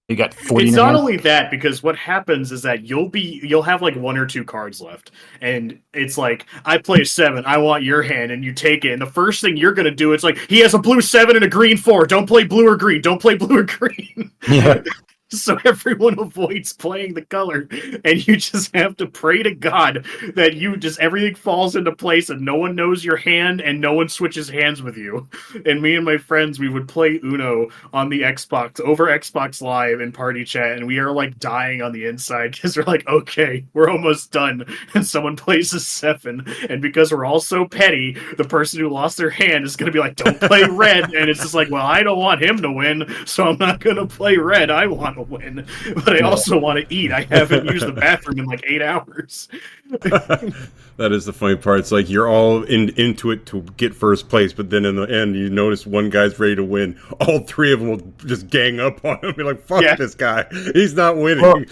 You got 40. It's in your not hand. only that, because what happens is that you'll have like 1 or 2 cards left, and it's like, I play a 7, I want your hand, and you take it, and the first thing you're gonna do, it's like, he has a blue 7 and a green 4. Don't play blue or green. Don't play blue or green. Yeah. So everyone avoids playing the color, and you just have to pray to God that everything falls into place and no one knows your hand and no one switches hands with you. And me and my friends, we would play Uno on the Xbox, over Xbox Live in party chat, and we are like dying on the inside because we're like, okay, we're almost done. And someone plays a 7, and because we're all so petty, the person who lost their hand is going to be like, don't play red. And it's just like, well, I don't want him to win, so I'm not going to play red. I want to win, but I also want to eat. I haven't used the bathroom in like 8 hours. That is the funny part. It's like you're all into it to get first place, but then in the end, you notice one guy's ready to win. All 3 of them will just gang up on him. Be like, "Fuck this guy! He's not winning."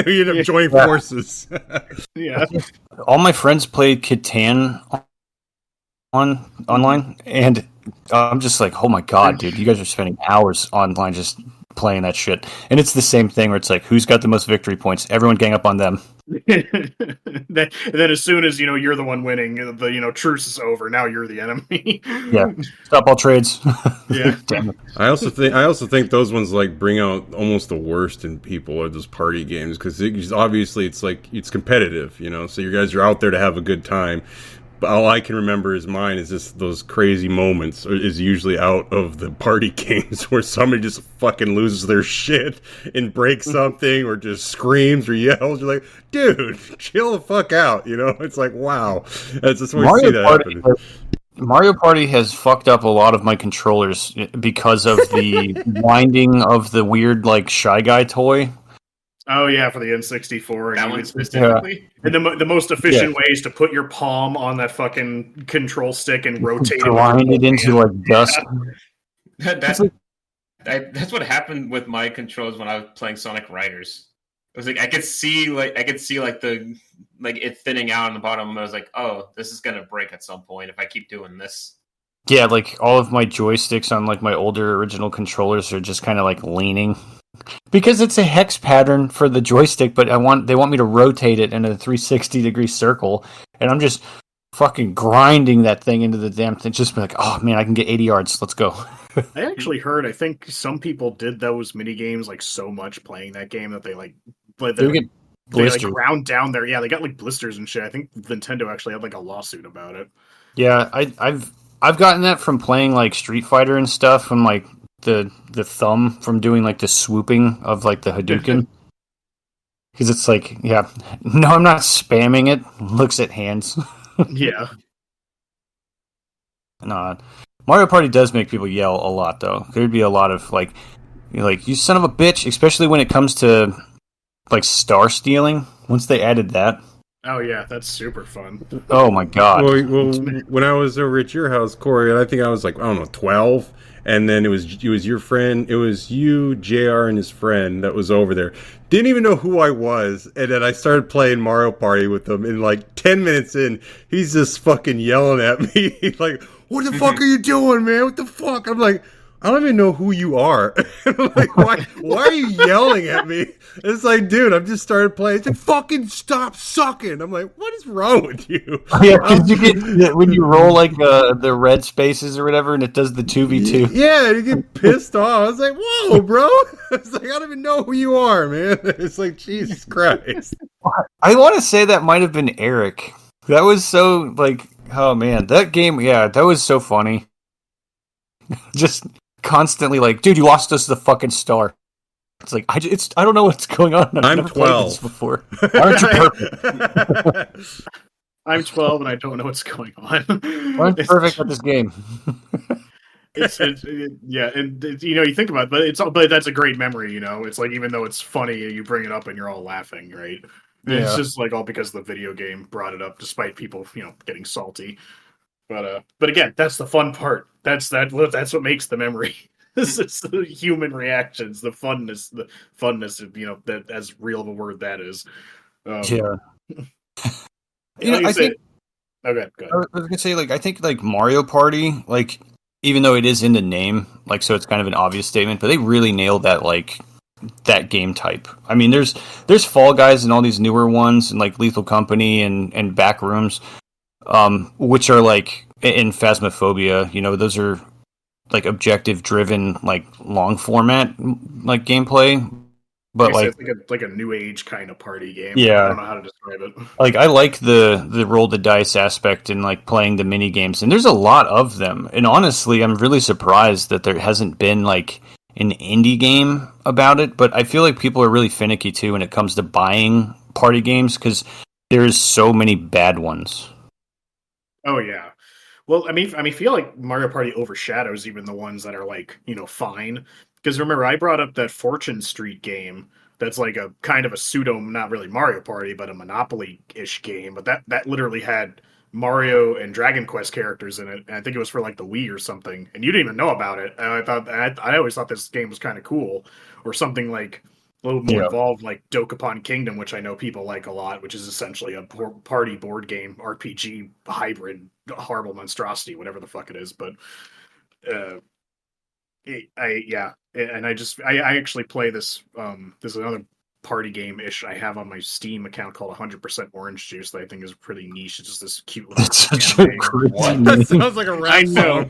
We end up joining forces. Yeah. All my friends played Catan online, and I'm just like, oh my god, dude, you guys are spending hours online just playing that shit. And it's the same thing where it's like, who's got the most victory points? Everyone gang up on them. then as soon as you're the one winning, the truce is over. Now you're the enemy. Yeah, stop all trades. Yeah. Damn it. I also think those ones like bring out almost the worst in people, or those party games, because obviously it's like it's competitive, so you guys are out there to have a good time. But all I can remember is mine is just those crazy moments is usually out of the party games where somebody just fucking loses their shit and breaks something or just screams or yells. You're like, dude, chill the fuck out. It's like, wow. That's just where you see that happen. Mario Party has fucked up a lot of my controllers because of the winding of the weird, like, Shy Guy toy. Oh yeah, for the N64. That one specifically. And the most efficient way is to put your palm on that fucking control stick and rotate grind it into like dust. That's what happened with my controls when I was playing Sonic Riders. It was like I could see the it thinning out on the bottom. And I was like, oh, this is gonna break at some point if I keep doing this. Yeah, like all of my joysticks on like my older original controllers are just kind of like leaning. Because it's a hex pattern for the joystick, but they want me to rotate it in a 360-degree circle, and I'm just fucking grinding that thing into the damn thing. Just be like, oh man, I can get 80 yards. Let's go. I actually heard. I think some people did those mini games like so much playing that game that they ground down there. Yeah, they got like blisters and shit. I think Nintendo actually had like a lawsuit about it. Yeah, I've gotten that from playing like Street Fighter and stuff, from like the thumb from doing like the swooping of like the Hadouken. Because it's like, yeah, no, I'm not spamming it. Looks at hands. Yeah. No, Mario Party does make people yell a lot, though. There'd be a lot of like, you son of a bitch, especially when it comes to like star stealing. Once they added that. Oh yeah, that's super fun. Oh my god. Well, when I was over at your house, Corey, I think I was like, I don't know, 12. And then it was your friend, it was you, JR, and his friend that was over there. Didn't even know who I was, and then I started playing Mario Party with him, and like 10 minutes in, he's just fucking yelling at me. He's like, what the fuck are you doing, man? What the fuck? I'm like, I don't even know who you are. I'm like, why are you yelling at me? And it's like, dude, I've just started playing. It's like, fucking stop sucking. I'm like, what is wrong with you? Yeah, because you get, when you roll like the red spaces or whatever, and it does the 2v2. Yeah, you get pissed off. I was like, whoa, bro. It's like, I don't even know who you are, man. It's like, Jesus Christ. I want to say that might have been Eric. That was so, like, oh man, that game, yeah, that was so funny. Just constantly like, dude, you lost us the fucking star. It's like, I don't know what's going on. I'm never 12 played this before. Aren't you perfect? I'm 12 and I don't know what's going on. I'm perfect at this game. Yeah, and you think about it, but that's a great memory. It's like, even though it's funny, you bring it up and you're all laughing, right? Yeah. It's just like all because the video game brought it up, despite people getting salty. But again, that's the fun part. That's what makes the memory. This is the human reactions, the funness of that, as real of a word that is. Yeah. I think. Okay, go ahead. I was gonna say, like, I think like Mario Party, like, even though it is in the name, like, so it's kind of an obvious statement, but they really nailed that like that game type. I mean, there's Fall Guys and all these newer ones, and like Lethal Company and Backrooms, which are like in Phasmophobia. Those are like objective driven, like long format, like gameplay. But like it's like a new age kind of party game. Yeah. I don't know how to describe it. Like I like the roll the dice aspect and like playing the mini games, and there's a lot of them. And honestly, I'm really surprised that there hasn't been like an indie game about it. But I feel like people are really finicky too when it comes to buying party games because there's so many bad ones. Oh yeah. Well, I feel like Mario Party overshadows even the ones that are like, fine. Because remember, I brought up that Fortune Street game that's like a kind of a pseudo, not really Mario Party, but a Monopoly-ish game. But that literally had Mario and Dragon Quest characters in it, and I think it was for like the Wii or something. And you didn't even know about it. And I always thought this game was kind of cool, or something like a little more involved, like Dokapon Kingdom, which I know people like a lot, which is essentially a party board game RPG hybrid, horrible monstrosity, whatever the fuck it is. But I actually play this. There's another party game ish I have on my Steam account called 100% Orange Juice that I think is pretty niche. It's just this cute little. That sounds like a rap song.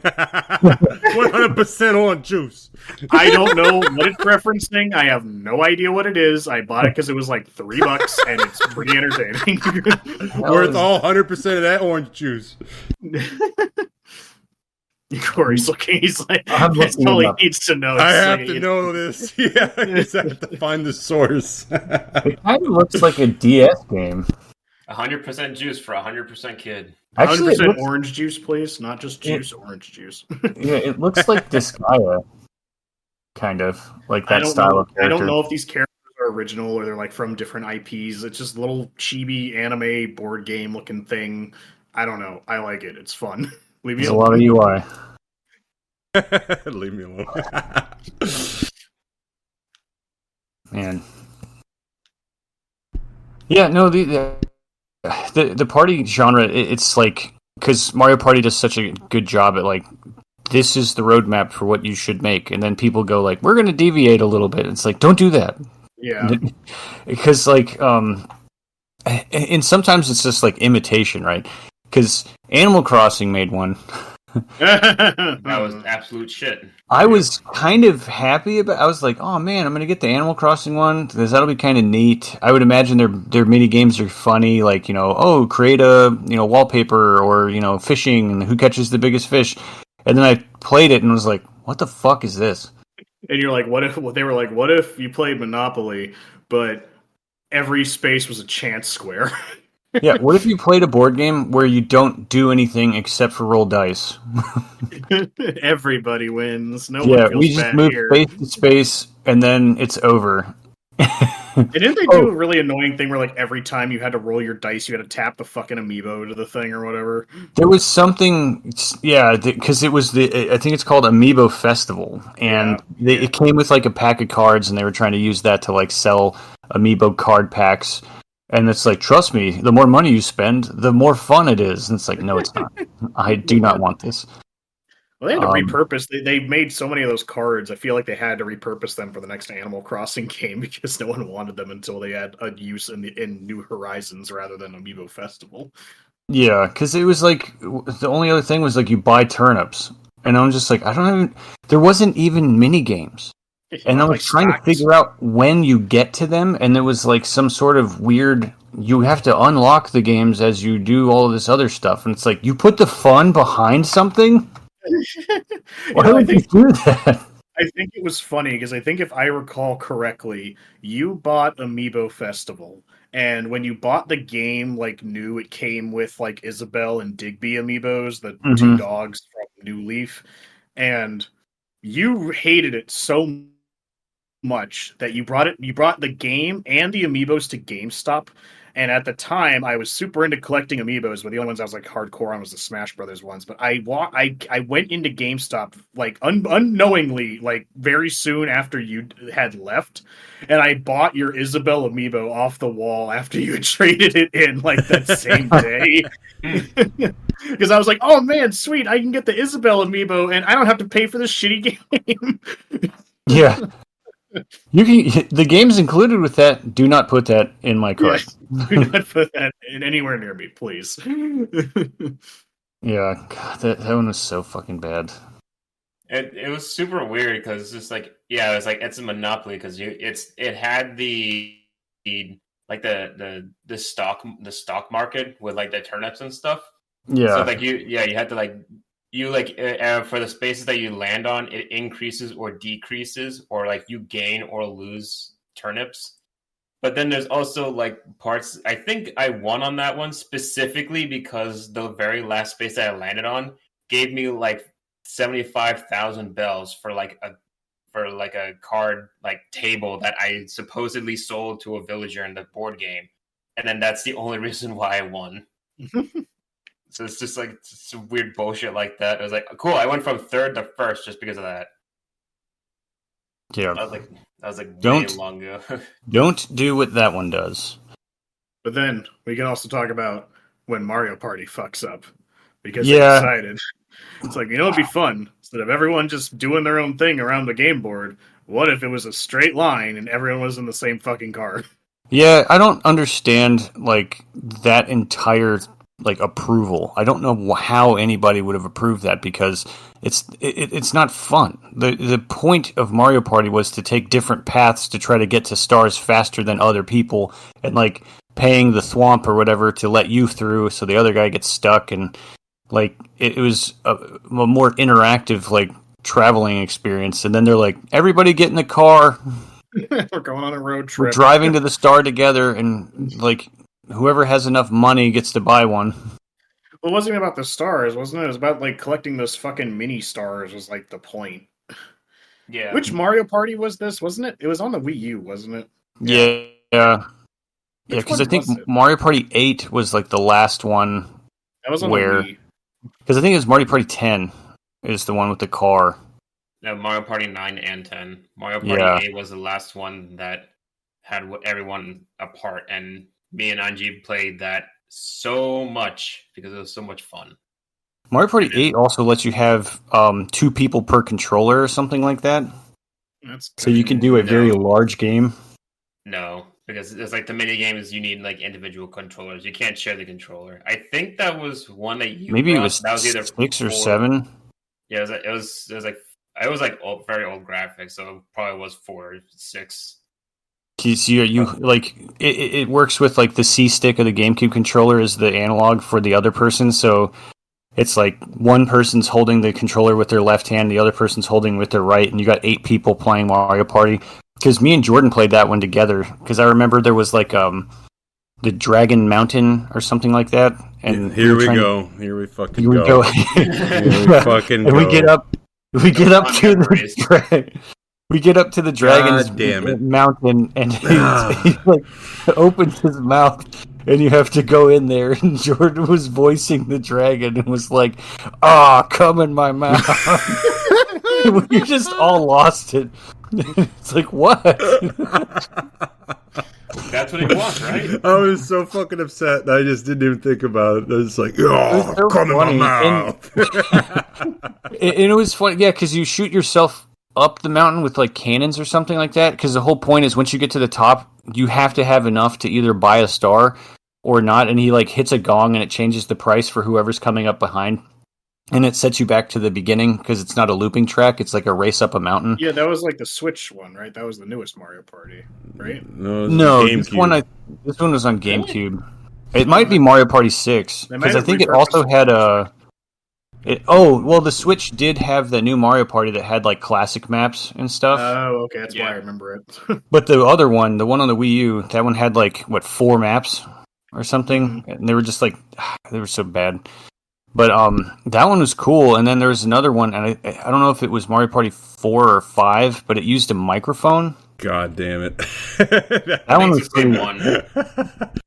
100% orange juice. I don't know what it's referencing. I have no idea what it is. I bought it because it was like $3 and it's pretty entertaining. Worth all 100% of that orange juice. Corey's looking. He's like, that's all he needs to know. I have to know this. Yeah, I just have to find the source. It kind of looks like a DS game. 100% juice for 100% kid. 100% orange juice, please. Not just juice, orange juice. Yeah, it looks like Disgaea. Kind of. Like that style of character. I don't know if these characters are original or they're like from different IPs. It's just a little chibi anime board game looking thing. I don't know. I like it. It's fun. There's a lot of UI. Leave me alone. Man. Yeah, no, the party genre, it's like, because Mario Party does such a good job at like, this is the roadmap for what you should make, and then people go like, we're going to deviate a little bit. It's like, don't do that. Yeah. Because like, and sometimes it's just like imitation, right? Because Animal Crossing made one. That was absolute shit. I was kind of happy about. I was like, "Oh man, I'm gonna get the Animal Crossing one because that'll be kind of neat." I would imagine their mini games are funny, like create a wallpaper or fishing and who catches the biggest fish. And then I played it and was like, "What the fuck is this?" And you're like, "What if?" They were like, "What if you played Monopoly, but every space was a chance square?" Yeah, what if you played a board game where you don't do anything except for roll dice? Everybody wins. No one feels we just bad move here. space to space, and then it's over. And didn't they do a really annoying thing where, like, every time you had to roll your dice, you had to tap the fucking amiibo to the thing or whatever? There was something, yeah, because it was I think it's called Amiibo Festival, and it came with like a pack of cards, and they were trying to use that to like sell Amiibo card packs. And it's like, trust me, the more money you spend, the more fun it is. And it's like, no, it's not. I do not want this. Well, they had to repurpose. They made so many of those cards. I feel like they had to repurpose them for the next Animal Crossing game because no one wanted them until they had a use in New Horizons rather than Amiibo Festival. Yeah, because it was like, the only other thing was like you buy turnips. And I'm just like, there wasn't even mini games. And I was trying to figure out when you get to them, and there was like some sort of weird, you have to unlock the games as you do all of this other stuff. And it's like, you put the fun behind something? Why would you do that? I think it was funny, because I think if I recall correctly, you bought Amiibo Festival, and when you bought the game, like, new, it came with, like, Isabelle and Digby Amiibos, the two dogs from New Leaf, and you hated it so much that you brought the game and the Amiibos to GameStop. And at the time, I was super into collecting Amiibos, but the only ones I was like hardcore on was the Smash Brothers ones. But I went into GameStop like unknowingly, like very soon after you had left, and I bought your Isabelle Amiibo off the wall after you had traded it in like that same day. Because I was like, oh man, sweet, I can get the Isabelle Amiibo, and I don't have to pay for this shitty game. Yeah. The games included with that. Do not put that in my cart. Do not put that in anywhere near me, please. Yeah, God, that one was so fucking bad. It was super weird because it's just like it was like it's a monopoly because it had the like the stock market with like the turnips and stuff. Yeah. So like you had to like for the spaces that you land on, it increases or decreases, or like you gain or lose turnips. But then there's also like parts. I think I won on that one specifically because the very last space that I landed on gave me like 75,000 bells for like a card like table that I supposedly sold to a villager in the board game, and then that's the only reason why I won. So it's just like some weird bullshit like that. I was like, cool. I went from third to first just because of that. Yeah. That was like way long ago. Don't do what that one does. But then we can also talk about when Mario Party fucks up because they decided it's like, it'd be fun instead of everyone just doing their own thing around the game board. What if it was a straight line and everyone was in the same fucking car? Yeah, I don't understand like that entire like approval. I don't know how anybody would have approved that because it's not fun. The point of Mario Party was to take different paths to try to get to stars faster than other people, and like paying the thwomp or whatever to let you through so the other guy gets stuck, and like it was a more interactive like traveling experience. And then they're like, everybody get in the car. We're going on a road trip. We're driving to the star together, and like whoever has enough money gets to buy one. Well, it wasn't about the stars, wasn't it? It was about like collecting those fucking mini stars was like the point. Yeah. Which Mario Party was this? Wasn't it? It was on the Wii U, wasn't it? Yeah. Because I think Mario Party 8 was like the last one. That was on the Wii. Because I think it was Mario Party 10 is the one with the car. No, Mario Party 9 and 10. Mario Party 8 was the last one that had everyone apart, and me and Anji played that so much because it was so much fun. Mario Party 8 also lets you have 2 people per controller or something like that. So you can do a very large game. No, because it's like the mini games, you need like individual controllers. You can't share the controller. I think that was one that you maybe brought. It was that was either 6 or 7. Yeah, it was like very old graphics, so it probably was 4 or 6. You like it works with like the C stick of the GameCube controller is the analog for the other person, so it's like one person's holding the controller with their left hand, the other person's holding with their right, and you got 8 people playing Mario Party. Because me and Jordan played that one together. Because I remember there was like the Dragon Mountain or something like that. And here we go. Here we fucking go. Here we fucking go. We get up to the Dragon's mountain, and he like opens his mouth, and you have to go in there. And Jordan was voicing the dragon and was like, come in my mouth." We just all lost it. It's like, what? That's what he wants, right? I was so fucking upset that I just didn't even think about it. I was like, so come funny. In my mouth. And it was funny, yeah, because you shoot yourself up the mountain with like cannons or something like that. Because the whole point is once you get to the top, you have to have enough to either buy a star or not. And he like hits a gong and it changes the price for whoever's coming up behind. And it sets you back to the beginning because it's not a looping track. It's like a race up a mountain. Yeah, that was like the Switch one, right? That was the newest Mario Party, right? No, this one was on GameCube. Really? It might be Mario Party 6 because I think it also had a. The Switch did have the new Mario Party that had like classic maps and stuff. Oh, okay, that's why I remember it. But the other one, the one on the Wii U, that one had like 4 maps or something, and they were just like they were so bad. But that one was cool, and then there was another one, and I don't know if it was Mario Party 4 or 5, but it used a microphone. God damn it! That one was pretty fun.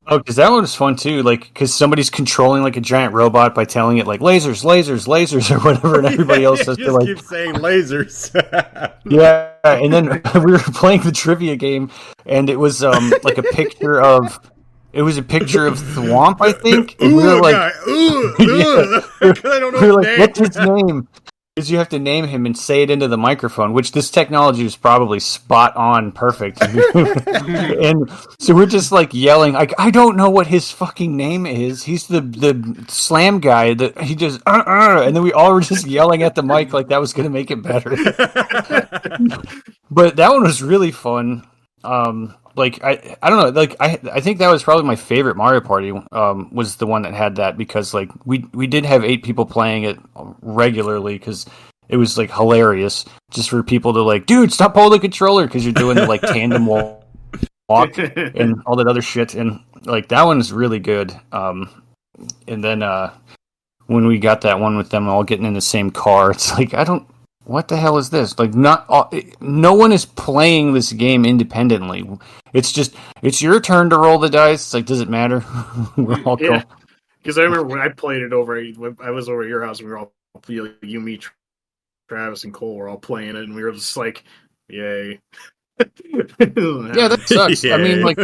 Oh, because that one was fun too. Like, because somebody's controlling like a giant robot by telling it like lasers, lasers, lasers, or whatever, and everybody else has to like keep saying lasers. Yeah, and then we were playing the trivia game, and it was like a picture of. It was a picture of Thwomp, I think. And we were like, I don't know. We were like, what's his name? is you have to name him and say it into the microphone, which this technology is probably spot on perfect. And so we're just like yelling, like, I don't know what his fucking name is. He's the slam guy that he just, and then we all were just yelling at the mic like that was going to make it better. But that one was really fun. Like I don't know, like I think that was probably my favorite Mario Party. Was the one that had that because like we did have 8 people playing it regularly because it was like hilarious just for people to like, dude, stop pulling the controller because you're doing the like tandem walk and all that other shit, and like that one is really good. And then when we got that one with them all getting in the same car, it's like what the hell is this? Like, no one is playing this game independently. It's just, it's your turn to roll the dice. It's like, does it matter? We're all yeah. Because I remember when I played it when I was over at your house, we were all, you, me, Travis, and Cole were all playing it, and we were just like, yay. Yeah, that sucks. I mean, like,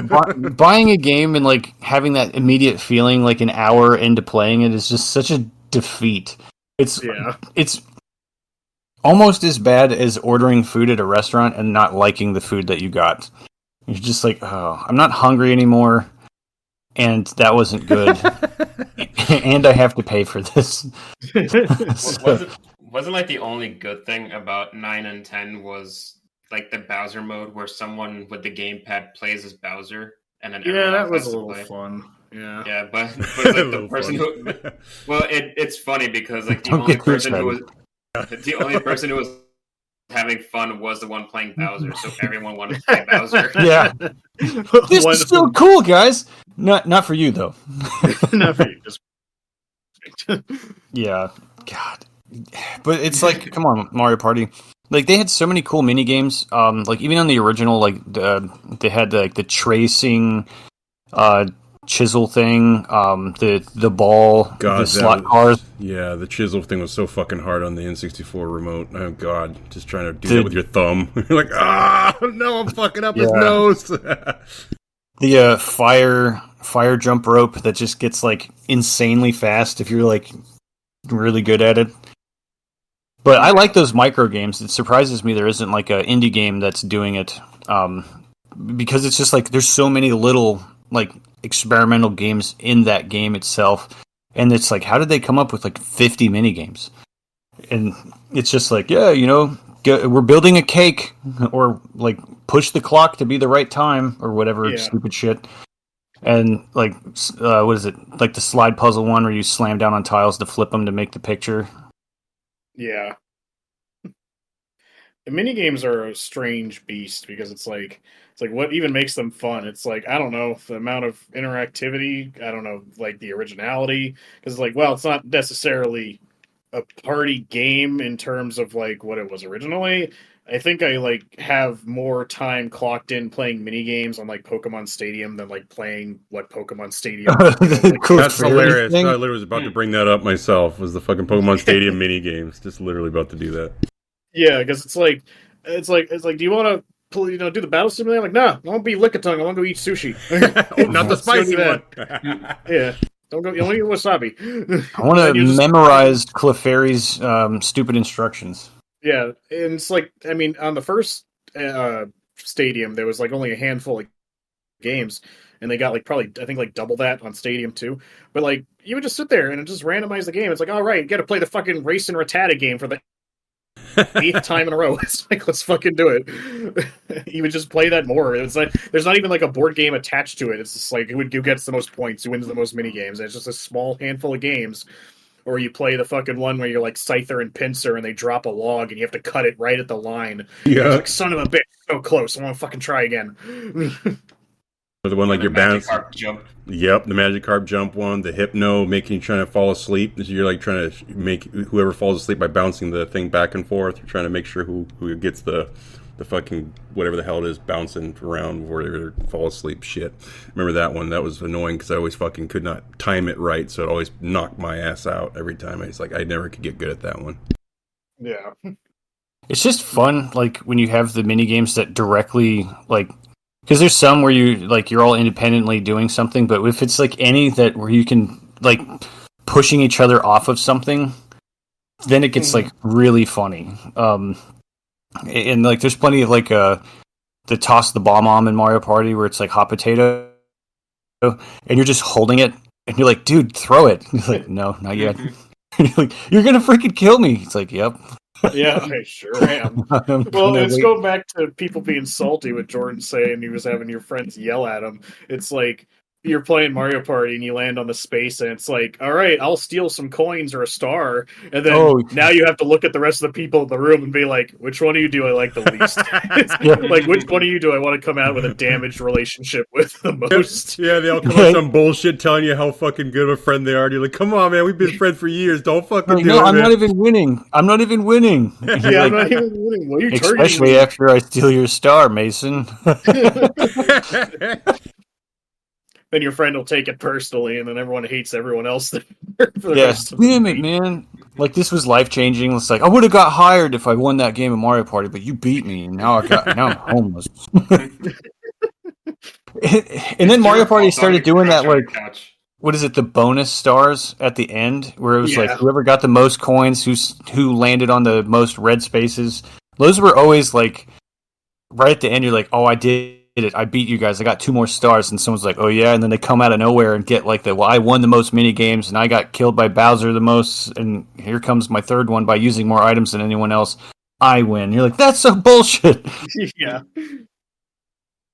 buying a game and, like, having that immediate feeling, like, an hour into playing it is just such a defeat. It's almost as bad as ordering food at a restaurant and not liking the food that you got. You're just like, oh, I'm not hungry anymore, and that wasn't good, and I have to pay for this. Wasn't like the only good thing about 9 and 10 was like the Bowser mode where someone with the gamepad plays as Bowser, and then that was a little fun. Yeah, but like the person who, well, it's funny because like the only person who was having fun was the one playing Bowser, so everyone wanted to play Bowser. Yeah, this is still cool, guys. Not for you though. Not for you. Just yeah, God. But it's like, come on, Mario Party. Like they had so many cool mini games. Like even on the original, like they had like the tracing, chisel thing, the ball, the slot cars. Yeah, the chisel thing was so fucking hard on the N64 remote. Oh god, just trying to do that with your thumb. You're like, no, I'm fucking up his nose. The fire jump rope that just gets like insanely fast if you're like really good at it. But I like those micro games. It surprises me there isn't like an indie game that's doing it, because it's just like there's so many little like experimental games in that game itself, and it's like, how did they come up with like 50 mini games? And it's just like, yeah, we're building a cake, or like push the clock to be the right time, or whatever stupid shit. And like, what is it? Like the slide puzzle one where you slam down on tiles to flip them to make the picture. Yeah. The mini games are a strange beast because it's like what even makes them fun? It's like, I don't know, the amount of interactivity, I don't know, like the originality, because like, well, it's not necessarily a party game in terms of like what it was originally. I think I like have more time clocked in playing mini games on like Pokemon Stadium than like playing what Pokemon Stadium. That's hilarious. I literally was about to bring that up myself. Was the fucking Pokemon Stadium mini games? Just literally about to do that. Yeah, because it's like, do you want to do the battle simulator? I'm like, nah, I won't be Lickitung. I want to go eat sushi. Not the spicy one. Yeah. Don't go. You want to eat wasabi. I want to memorize Clefairy's stupid instructions. Yeah, and it's like, I mean, on the first Stadium, there was like only a handful of games, and they got like probably, I think, like double that on Stadium 2. But like, you would just sit there and just randomize the game. It's like, all right, you got to play the fucking Race and Rattata game for the 8th time in a row. It's like, let's fucking do it. You would just play that more. It's like there's not even like a board game attached to it. It's just like who gets the most points, who wins the most mini games. It's just a small handful of games. Or you play the fucking one where you're like Scyther and Pinsir and they drop a log and you have to cut it right at the line. Yeah. It's like, son of a bitch, so close. I want to fucking try again. Or the one like your bounce. Jump. Yep, the Magikarp jump one, the Hypno making you trying to fall asleep. You're like trying to make whoever falls asleep by bouncing the thing back and forth. You're trying to make sure who gets the fucking whatever the hell it is bouncing around before they fall asleep. Shit, remember that one? That was annoying because I always fucking could not time it right, so it always knocked my ass out every time. It's like I never could get good at that one. Yeah, it's just fun, like when you have the mini games that directly like. Because there's some where you're all independently doing something, but if it's like any that where you can like pushing each other off of something, then it gets like really funny. And like there's plenty of like the toss the bomb on in Mario Party where it's like hot potato, and you're just holding it, and you're like, dude, throw it. He's like, no, not yet. You're like, you're gonna freaking kill me. It's like, yep. Yeah, I sure am. Well, let's go back to people being salty with Jordan saying he was having your friends yell at him. It's like you're playing Mario Party and you land on the space and it's like, all right, I'll steal some coins or a star. And then now you have to look at the rest of the people in the room and be like, which one of you do I like the least? Like, which one of you do I want to come out with a damaged relationship with the most? Yeah, they all come up with some bullshit telling you how fucking good of a friend they are. And you're like, come on, man, we've been friends for years. Don't fucking do it, I'm man. not even winning. I'm not even winning. Yeah, like, I'm not even winning. What are you especially after I steal your star, Mason. Then your friend will take it personally, and then everyone hates everyone else. For the rest of damn it, man! Like this was life changing. It's like I would have got hired if I won that game of Mario Party, but you beat me, and now I'm homeless. And then Mario Party started doing that, like, what is it? The bonus stars at the end, where it was like whoever got the most coins, who landed on the most red spaces. Those were always like right at the end. You're like, oh, I did it. I beat you guys. I got 2 more stars. And someone's like, oh yeah. And then they come out of nowhere and get like I won the most mini games and I got killed by Bowser the most. And here comes my 3rd one by using more items than anyone else. I win. You're like, that's so bullshit. Yeah.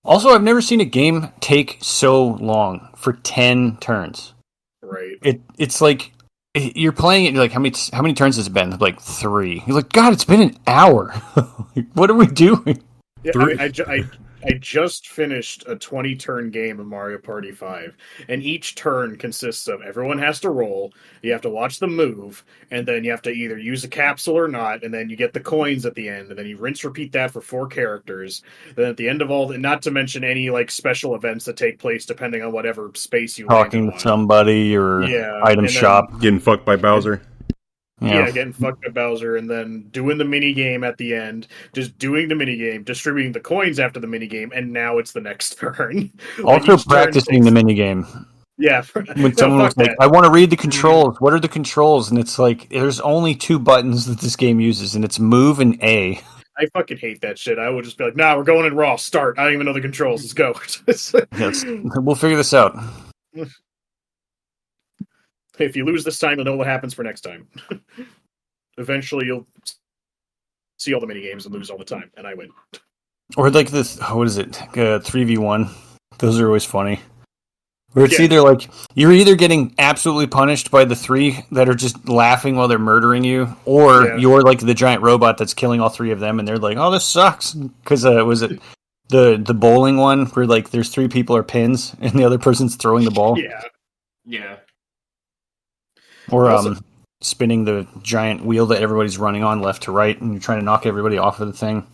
Also, I've never seen a game take so long for 10 turns. Right. It's like you're playing it. You're like, how many turns has it been? Like 3. You're like, God, it's been an hour. What are we doing? Yeah, I just finished a 20-turn game of Mario Party 5, and each turn consists of everyone has to roll, you have to watch them move, and then you have to either use a capsule or not, and then you get the coins at the end, and then you rinse repeat that for 4 characters. Then at the end of all, not to mention any like special events that take place depending on whatever space you talking to somebody or item shop, getting fucked by Bowser. Yeah, getting fucked by Bowser, and then doing the mini game at the end, just doing the mini game, distributing the coins after the mini game, and now it's the next turn. Also practicing the mini game. Yeah, when someone was like, "I want to read the controls. What are the controls?" and it's like, there's only 2 buttons that this game uses, and it's move and A. I fucking hate that shit. I would just be like, "Nah, we're going in raw. Start. I don't even know the controls. Let's go." Yes, we'll figure this out. If you lose this time, you'll know what happens for next time. Eventually, you'll see all the mini games and lose all the time, and I win. Or like this, what is it? 3v1. Those are always funny. Where it's either like you're either getting absolutely punished by the 3 that are just laughing while they're murdering you, or you're like the giant robot that's killing all 3 of them, and they're like, "Oh, this sucks." Because was it the bowling one where like there's 3 people are pins and the other person's throwing the ball? Yeah. Or spinning the giant wheel that everybody's running on left to right, and you're trying to knock everybody off of the thing.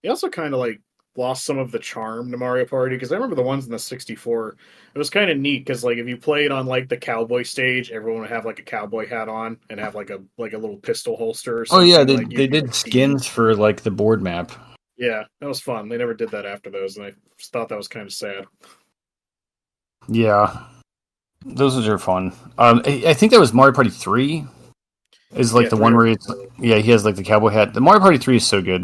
He also kind of like lost some of the charm to Mario Party, because I remember the ones in the 64. It was kind of neat because like if you played on like the cowboy stage, everyone would have like a cowboy hat on and have like a little pistol holster. Or something. Oh yeah, they did skins for like the board map. Yeah, that was fun. They never did that after those, and I just thought that was kind of sad. Yeah. Those are fun. I think that was Mario Party 3. Is like the one where he has like the cowboy hat. The Mario Party 3 is so good,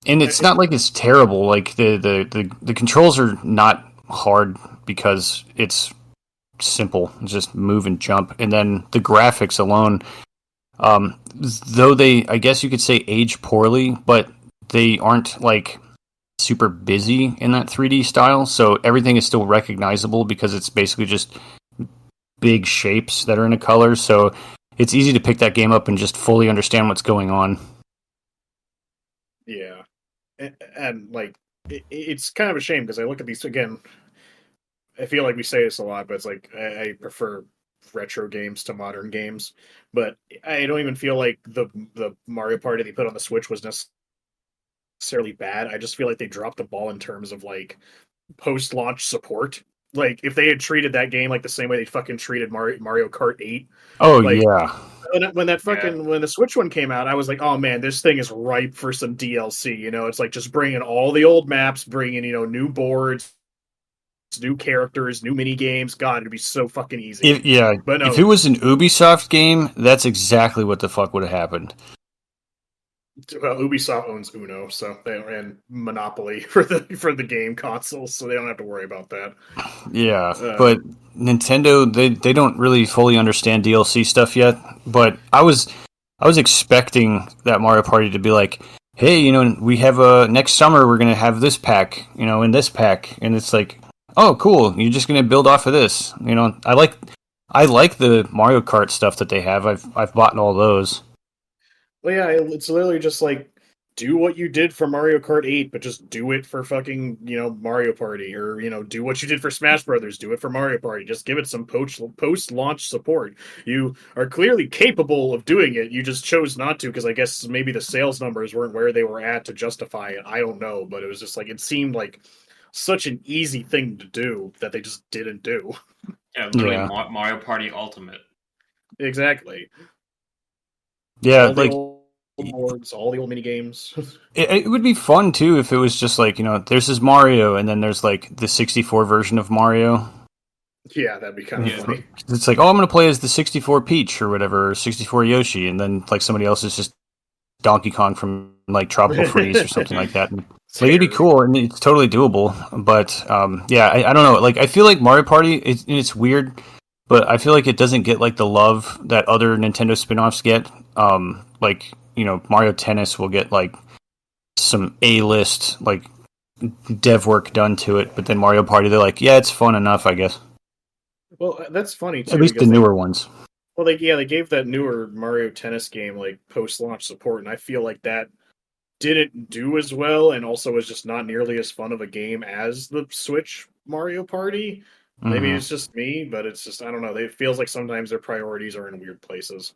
and it's not like it's terrible. Like the controls are not hard because it's simple. It's just move and jump, and then the graphics alone, though they, I guess you could say, age poorly, but they aren't like super busy in that 3D style, so everything is still recognizable because it's basically just big shapes that are in a color, so it's easy to pick that game up and just fully understand what's going on. Yeah. And like, it's kind of a shame because I look at these, again, I feel like we say this a lot, but it's like, I prefer retro games to modern games, but I don't even feel like the Mario Party they put on the Switch was necessarily bad. I just feel like they dropped the ball in terms of like post-launch support. Like if they had treated that game like the same way they fucking treated Mario Kart 8. Oh like, yeah. When the Switch one came out, I was like, oh man, this thing is ripe for some DLC. You know, it's like just bringing all the old maps, bringing new boards, new characters, new mini games. God, it'd be so fucking easy. But no. If it was an Ubisoft game, that's exactly what the fuck would have happened. Well, Ubisoft owns Uno, and Monopoly for the game consoles, so they don't have to worry about that. Yeah, but Nintendo, they don't really fully understand DLC stuff yet. But I was expecting that Mario Party to be like, hey, we have next summer we're gonna have this pack, in this pack, and it's like, oh, cool, you're just gonna build off of this. I like the Mario Kart stuff that they have. I've bought all those. Well, yeah, it's literally just like, do what you did for Mario Kart 8, but just do it for fucking, Mario Party. Or, do what you did for Smash Brothers, do it for Mario Party. Just give it some post-launch support. You are clearly capable of doing it. You just chose not to, because I guess maybe the sales numbers weren't where they were at to justify it. I don't know, but it was just like, it seemed like such an easy thing to do that they just didn't do. Yeah, literally Mario Party Ultimate. Exactly. Yeah, all the old boards, all the old mini games. It would be fun too if it was just like, there's this Mario, and then there's like the 64 version of Mario. Yeah, that'd be kind of funny. It's like, oh, I'm going to play as the 64 Peach or whatever, or 64 Yoshi, and then like somebody else is just Donkey Kong from like Tropical Freeze or something like that. Like, it'd be cool, and it's totally doable. But I don't know. Like, I feel like Mario Party, it's weird, but I feel like it doesn't get like the love that other Nintendo spin-offs get. Like, Mario Tennis will get like some A-list like dev work done to it, but then Mario Party, they're like, yeah, it's fun enough, I guess. Well, that's funny too. At least the newer ones. Well, they gave that newer Mario Tennis game like post-launch support, and I feel like that didn't do as well, and also was just not nearly as fun of a game as the Switch Mario Party. Maybe it's just me, but it's just, I don't know. It feels like sometimes their priorities are in weird places.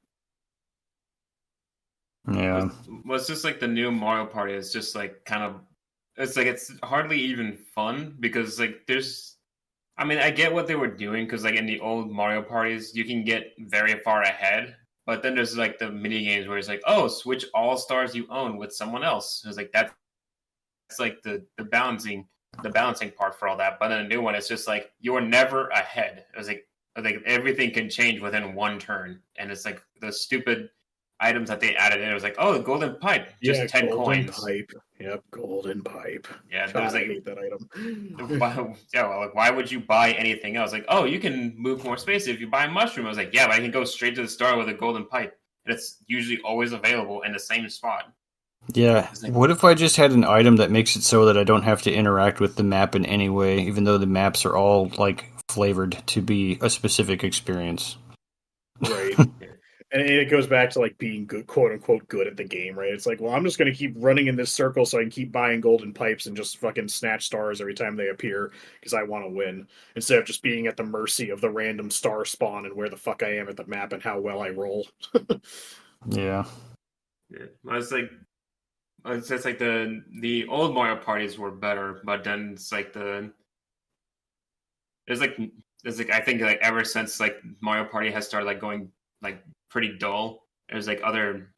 Yeah. Well, it's just like the new Mario Party is just like kind of, it's like it's hardly even fun because like I get what they were doing because like in the old Mario parties you can get very far ahead, but then there's like the mini games where it's like, oh, switch all stars you own with someone else. It's like that's like the balancing part for all that. But in the new one, it's just like you're never ahead. It was like everything can change within one turn, and it's like the stupid items that they added in. It was like, oh, the golden pipe, just 10 golden coins. Pipe. Yep, golden pipe. Yeah, God, was like, I hate that item. Why would you buy anything else? Like, oh, you can move more space if you buy a mushroom. I was like, yeah, but I can go straight to the star with a golden pipe. And it's usually always available in the same spot. Yeah. Like, what if I just had an item that makes it so that I don't have to interact with the map in any way, even though the maps are all like flavored to be a specific experience? Right. And it goes back to like being good, quote unquote, good at the game, right? It's like, well, I'm just going to keep running in this circle so I can keep buying golden pipes and just fucking snatch stars every time they appear because I want to win, instead of just being at the mercy of the random star spawn and where the fuck I am at the map and how well I roll. Yeah. It's just like the old Mario parties were better, but then it's like I think like ever since like Mario Party has started like going like pretty dull. There's like other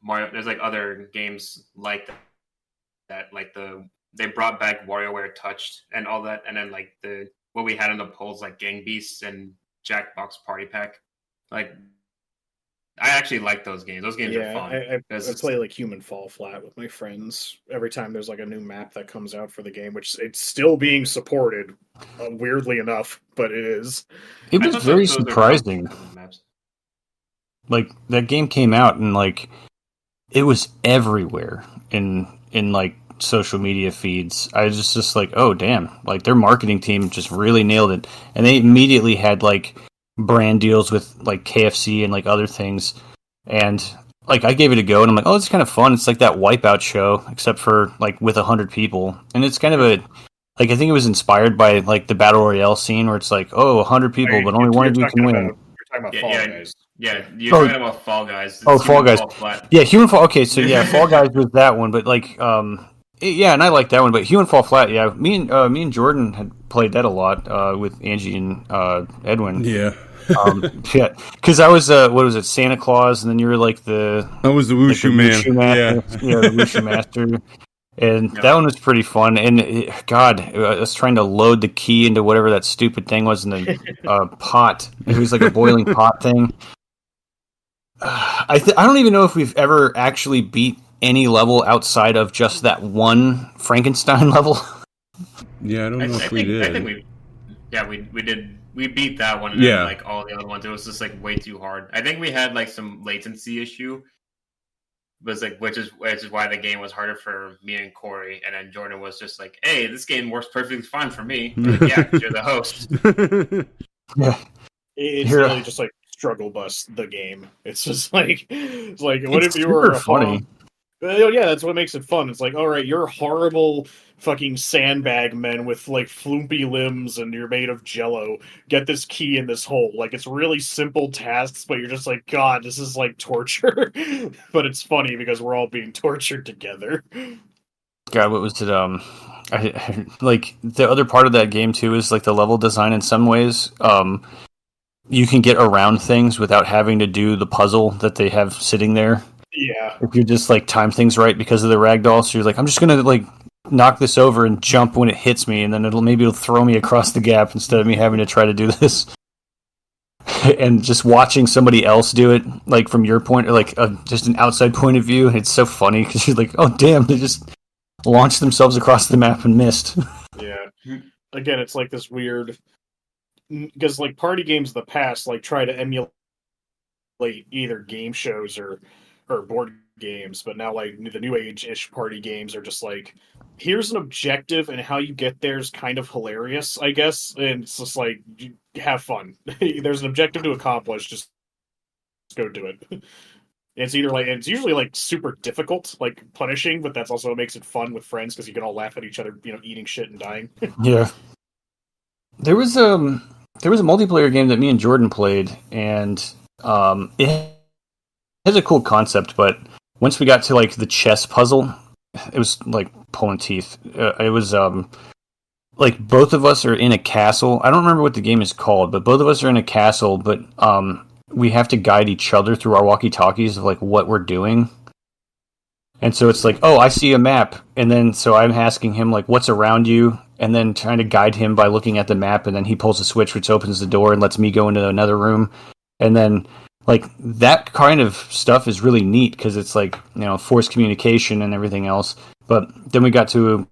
games like that, like they brought back WarioWare Touched and all that, and then like what we had in the polls like Gang Beasts and Jackbox Party Pack. Like I actually like those games. Those games are fun. I play like Human Fall Flat with my friends every time there's like a new map that comes out for the game, which it's still being supported, weirdly enough, but it is. It was very surprising. Like that game came out and like it was everywhere in like social media feeds. I was just like, oh damn, like their marketing team just really nailed it, and they immediately had like brand deals with like KFC and like other things, and like I gave it a go and I'm like, oh, it's kind of fun. It's like that Wipeout show except for like with 100 people, and it's kind of a like I think it was inspired by like the Battle Royale scene where it's like, oh, 100 people, but only one of you can win. You're talking about Fall Guys. Yeah, you're talking about Fall Guys. It's Fall Guys. Yeah, Human Fall. Okay, so yeah, Fall Guys was that one, but like, yeah, and I like that one. But Human Fall Flat, yeah, me and Jordan had played that a lot with Angie and Edwin. Yeah. Yeah, because I was what was it, Santa Claus, and then you were like I was the Wushu man. Wushu master. Yeah, the Wushu master. And that one was pretty fun. And God, I was trying to load the key into whatever that stupid thing was in the pot. It was like a boiling pot thing. I don't even know if we've ever actually beat any level outside of just that one Frankenstein level. Yeah, I don't know if we did. I think we did. We beat that one. And then, like all the other ones, it was just like way too hard. I think we had like some latency issue. Was like, which is why the game was harder for me and Corey, and then Jordan was just like, "Hey, this game works perfectly fine for me." Like, yeah, because you're the host. Yeah, it's really just like struggle bus the game. It's just like what if you were funny? Yeah, that's what makes it fun. It's like, all right, you're horrible fucking sandbag men with like floopy limbs and you're made of jello. Get this key in this hole. Like, it's really simple tasks, but you're just like, God, this is like torture. But it's funny because we're all being tortured together. God, what was it? I like the other part of that game too is like the level design in some ways. You can get around things without having to do the puzzle that they have sitting there. Yeah. If you just like time things right because of the ragdoll, so you're like, I'm just gonna like knock this over and jump when it hits me, and then it'll throw me across the gap instead of me having to try to do this. And just watching somebody else do it, like from your point, or like just an outside point of view, it's so funny because you're like, oh damn, they just launched themselves across the map and missed. Yeah. Again, it's like this weird, because like party games of the past like try to emulate either game shows or board games, but now like the new age-ish party games are just like, here's an objective and how you get there is kind of hilarious, I guess, and it's just like, have fun. There's an objective to accomplish, just go do it. It's usually like super difficult, like punishing, but that's also what makes it fun with friends because you can all laugh at each other, eating shit and dying. Yeah. There was a multiplayer game that me and Jordan played, and it has a cool concept, but once we got to like the chess puzzle, it was like pulling teeth. It was like both of us are in a castle. I don't remember what the game is called, but both of us are in a castle, but we have to guide each other through our walkie-talkies of like what we're doing. And so it's like, oh, I see a map, and then so I'm asking him like, what's around you, and then trying to guide him by looking at the map, and then he pulls a switch which opens the door and lets me go into another room, and then like that kind of stuff is really neat because it's like, forced communication and everything else. But then we got to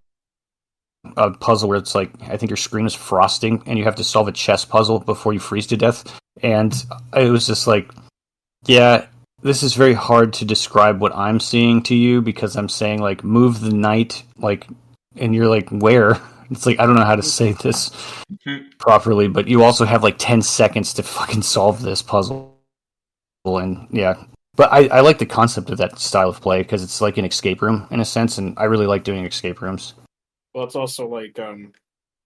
a puzzle where it's like, I think your screen is frosting and you have to solve a chess puzzle before you freeze to death. And it was just like, yeah, this is very hard to describe what I'm seeing to you because I'm saying like, move the knight, like, and you're like, where? It's like, I don't know how to say this properly, but you also have like 10 seconds to fucking solve this puzzle. And yeah, but I like the concept of that style of play because it's like an escape room in a sense, and I really like doing escape rooms. Well, it's also like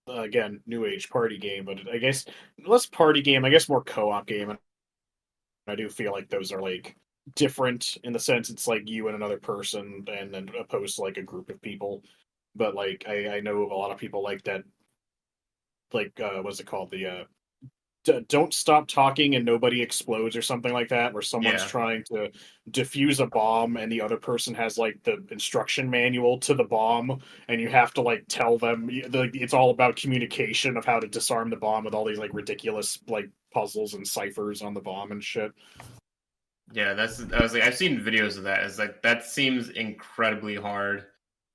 again, new age party game, but I guess less party game, I guess more co-op game. And I do feel like those are like different in the sense it's like you and another person, and then opposed to like a group of people. But like I know of a lot of people like that, like what's it called, the Don't Stop Talking and Nobody Explodes or something like that, where someone's trying to defuse a bomb and the other person has like the instruction manual to the bomb, and you have to like tell them, it's all about communication of how to disarm the bomb with all these like ridiculous like puzzles and ciphers on the bomb and shit. Yeah, I was like, I've seen videos of that. It's like, that seems incredibly hard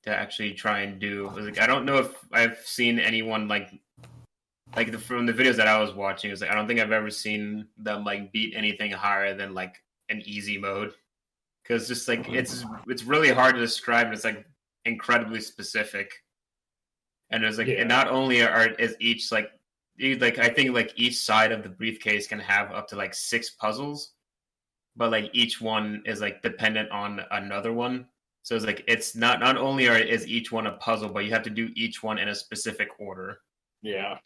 to actually try and do. Like, I don't know if I've seen anyone from the videos that I was watching, it's like, I don't think I've ever seen them like beat anything higher than like an easy mode, because just like it's really hard to describe, and it's like incredibly specific. And it's like, and not only is each like I think like each side of the briefcase can have up to like 6 puzzles, but like each one is like dependent on another one. So it's like, it's not only is each one a puzzle, but you have to do each one in a specific order. Yeah.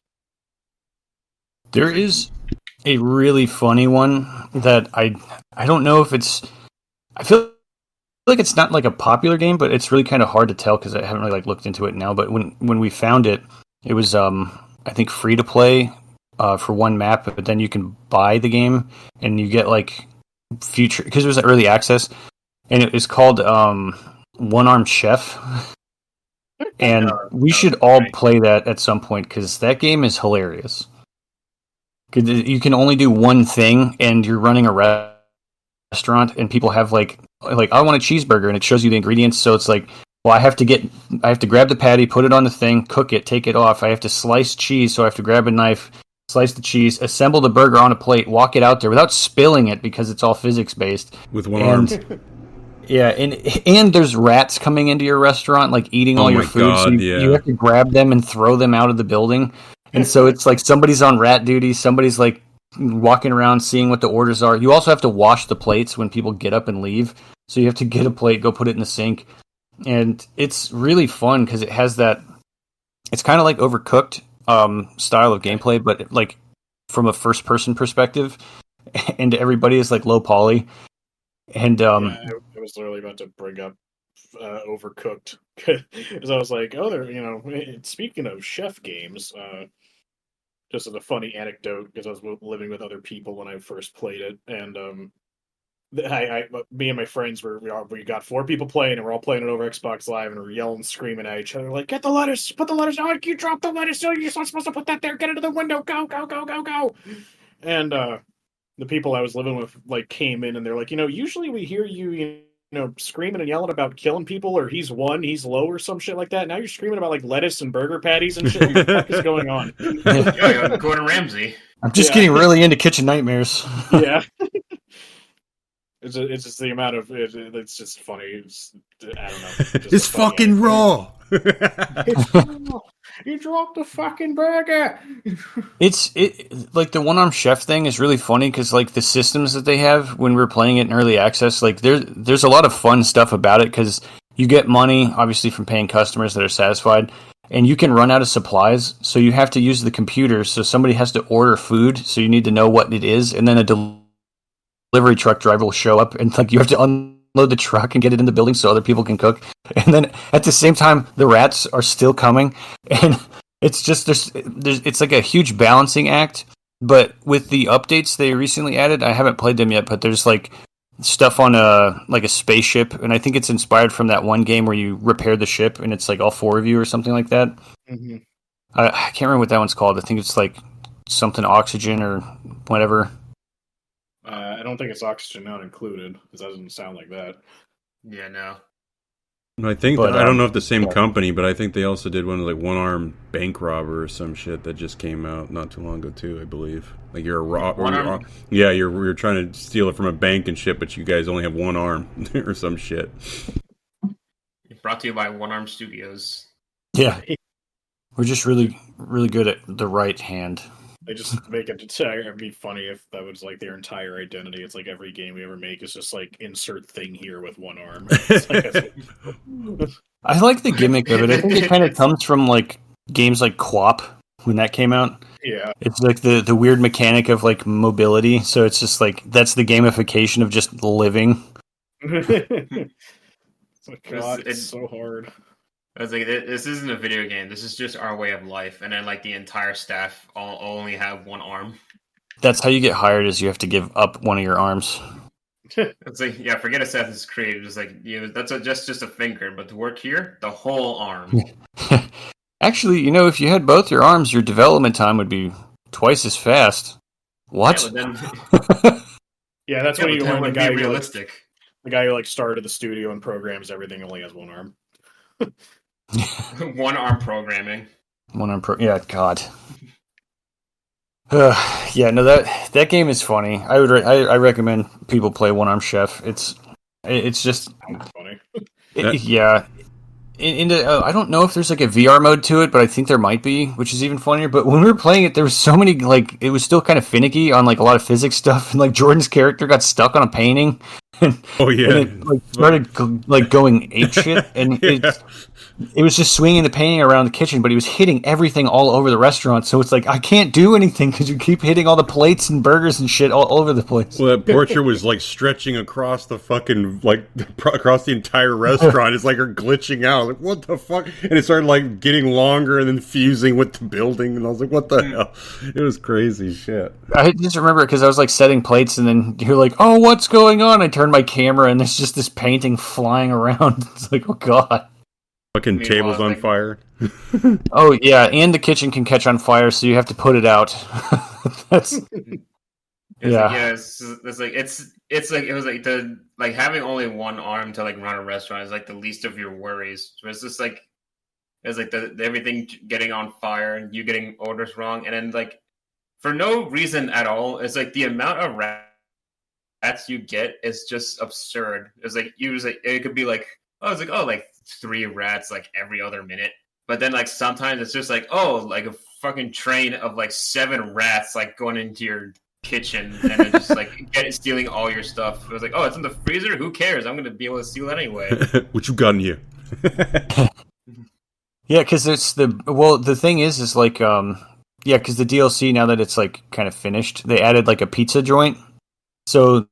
There is a really funny one that I don't know if it's, I feel like it's not like a popular game, but it's really kind of hard to tell because I haven't really like looked into it now. But when we found it, it was I think free to play for one map, but then you can buy the game and you get like future, because it was early access, and it was called One Armed Chef. And we should all play that at some point because that game is hilarious. 'Cause you can only do one thing, and you're running a restaurant, and people have like I want a cheeseburger, and it shows you the ingredients. So it's like, well, I have to grab the patty, put it on the thing, cook it, take it off. I have to slice cheese, so I have to grab a knife, slice the cheese, assemble the burger on a plate, walk it out there without spilling it because it's all physics based. With one arm. Yeah, and there's rats coming into your restaurant, like eating all your food. God, so you have to grab them and throw them out of the building. And so it's like somebody's on rat duty, somebody's like walking around seeing what the orders are. You also have to wash the plates when people get up and leave. So you have to get a plate, go put it in the sink. And it's really fun because it has that. It's kind of like Overcooked style of gameplay, but like from a first person perspective, and everybody is like low poly. And I was literally about to bring up Overcooked because I was like, oh, speaking of chef games, just as a funny anecdote, because I was living with other people when I first played it, and me and my friends we got 4 people playing, and we're all playing it over Xbox Live, and we're yelling, screaming at each other, like, "Get the lettuce! Put the lettuce out! You dropped the lettuce! You're not supposed to put that there! Get into the window! Go! Go! Go! Go! Go!" And the people I was living with like came in, and they're like, usually we hear you, screaming and yelling about killing people, or he's low, or some shit like that. Now you're screaming about like lettuce and burger patties and shit. What the fuck is going on? Yeah, Gordon Ramsay. I'm just getting really into Kitchen Nightmares. Yeah. It's just the amount of it's just funny. I don't know. It's fucking raw. You dropped the fucking burger. It's like the one-arm chef thing is really funny because like the systems that they have when we were playing it in early access, like there's a lot of fun stuff about it because you get money obviously from paying customers that are satisfied, and you can run out of supplies, so you have to use the computer. So somebody has to order food, so you need to know what it is, and then a delivery truck driver will show up, and like you have to unload the truck and get it in the building so other people can cook. And then at the same time, the rats are still coming, and it's just there's it's like a huge balancing act. But with the updates they recently added, I haven't played them yet, but there's like stuff on a spaceship, and I think it's inspired from that one game where you repair the ship, and it's like all 4 of you or something like that. Mm-hmm. I can't remember what that one's called. I think it's like something oxygen or whatever. I don't think it's oxygen not included, because that doesn't sound like that. Yeah, no. I think I don't know if the same company, but I think they also did one like one-arm bank robber or some shit that just came out not too long ago too. I believe like you're you're trying to steal it from a bank and shit, but you guys only have one arm or some shit. Brought to you by One Arm Studios. Yeah, we're just really really good at the right hand. They just make it. It'd be funny if that was like their entire identity. It's like every game we ever make is just like insert thing here with one arm. I like the gimmick of it. I think it kind of comes from like games like QWOP when that came out. Yeah, it's like the weird mechanic of like mobility. So it's just like that's the gamification of just living. God, it's so hard. I was like, this isn't a video game. This is just our way of life. And then, like, the entire staff all only have one arm. That's how you get hired, is you have to give up one of your arms. It's like, yeah, forget Assassin's Creed. It's like, that's just a finger. But to work here, the whole arm. Actually, if you had both your arms, your development time would be twice as fast. What? Yeah, then, yeah that's when you learn the guy realistic. The guy who started the studio and programs everything only has one arm. One arm programming. Yeah, God. Yeah, no, that game is funny. I recommend people play One Arm Chef. It's just funny. Yeah. I don't know if there's like a VR mode to it, but I think there might be, which is even funnier. But when we were playing it, there was so many it was still kind of finicky on like a lot of physics stuff, and like Jordan's character got stuck on a painting. And, oh yeah, and it started like going apeshit, and yeah. It was just swinging the painting around the kitchen, but he was hitting everything all over the restaurant. So it's like, I can't do anything because you keep hitting all the plates and burgers and shit all over the place. Well, that portrait was like stretching across the fucking, across the entire restaurant. It's like her glitching out. Like, what the fuck? And it started like getting longer and then fusing with the building. And I was like, what the hell? It was crazy shit. I just remember it because I was like setting plates, and then you're like, oh, what's going on? I turned my camera and there's just this painting flying around. It's like, oh God. Fucking Meanwhile, tables it's on like- fire. Oh yeah, and the kitchen can catch on fire, so you have to put it out. That's It's Yeah. like, yeah, it's like it's like it was like the like having only one arm to like run a restaurant is like the least of your worries. So it's just like it's like the everything getting on fire and you getting orders wrong, and then like for no reason at all, it's like the amount of rats you get is just absurd. It's like it could be like like 3 rats like every other minute, but then like sometimes it's just like like a fucking train of like 7 rats like going into your kitchen and then just like stealing all your stuff. It was like, it's in the freezer. Who cares? I'm gonna be able to steal that anyway. What you got in here? Yeah, because it's the thing is like because the DLC, now that it's like kind of finished, they added like a pizza joint. So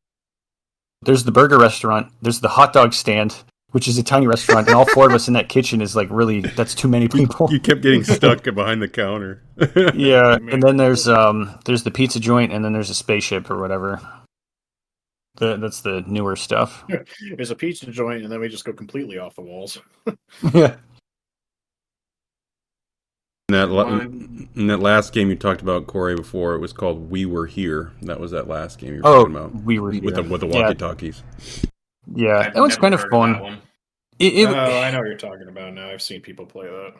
there's the burger restaurant, there's the hot dog stand, which is a tiny restaurant, and all 4 of us in that kitchen is like that's too many people. You kept getting stuck behind the counter. Yeah, and then there's the pizza joint, and then there's a spaceship or whatever. That's the newer stuff. There's a pizza joint, and then we just go completely off the walls. Yeah. In that last game you talked about, Corey, before, it was called We Were Here. That was that last game you were talking about. We Were Here. With the walkie-talkies. Yeah, I've that one's never kind of heard fun. that one. I know what you're talking about now. I've seen people play that.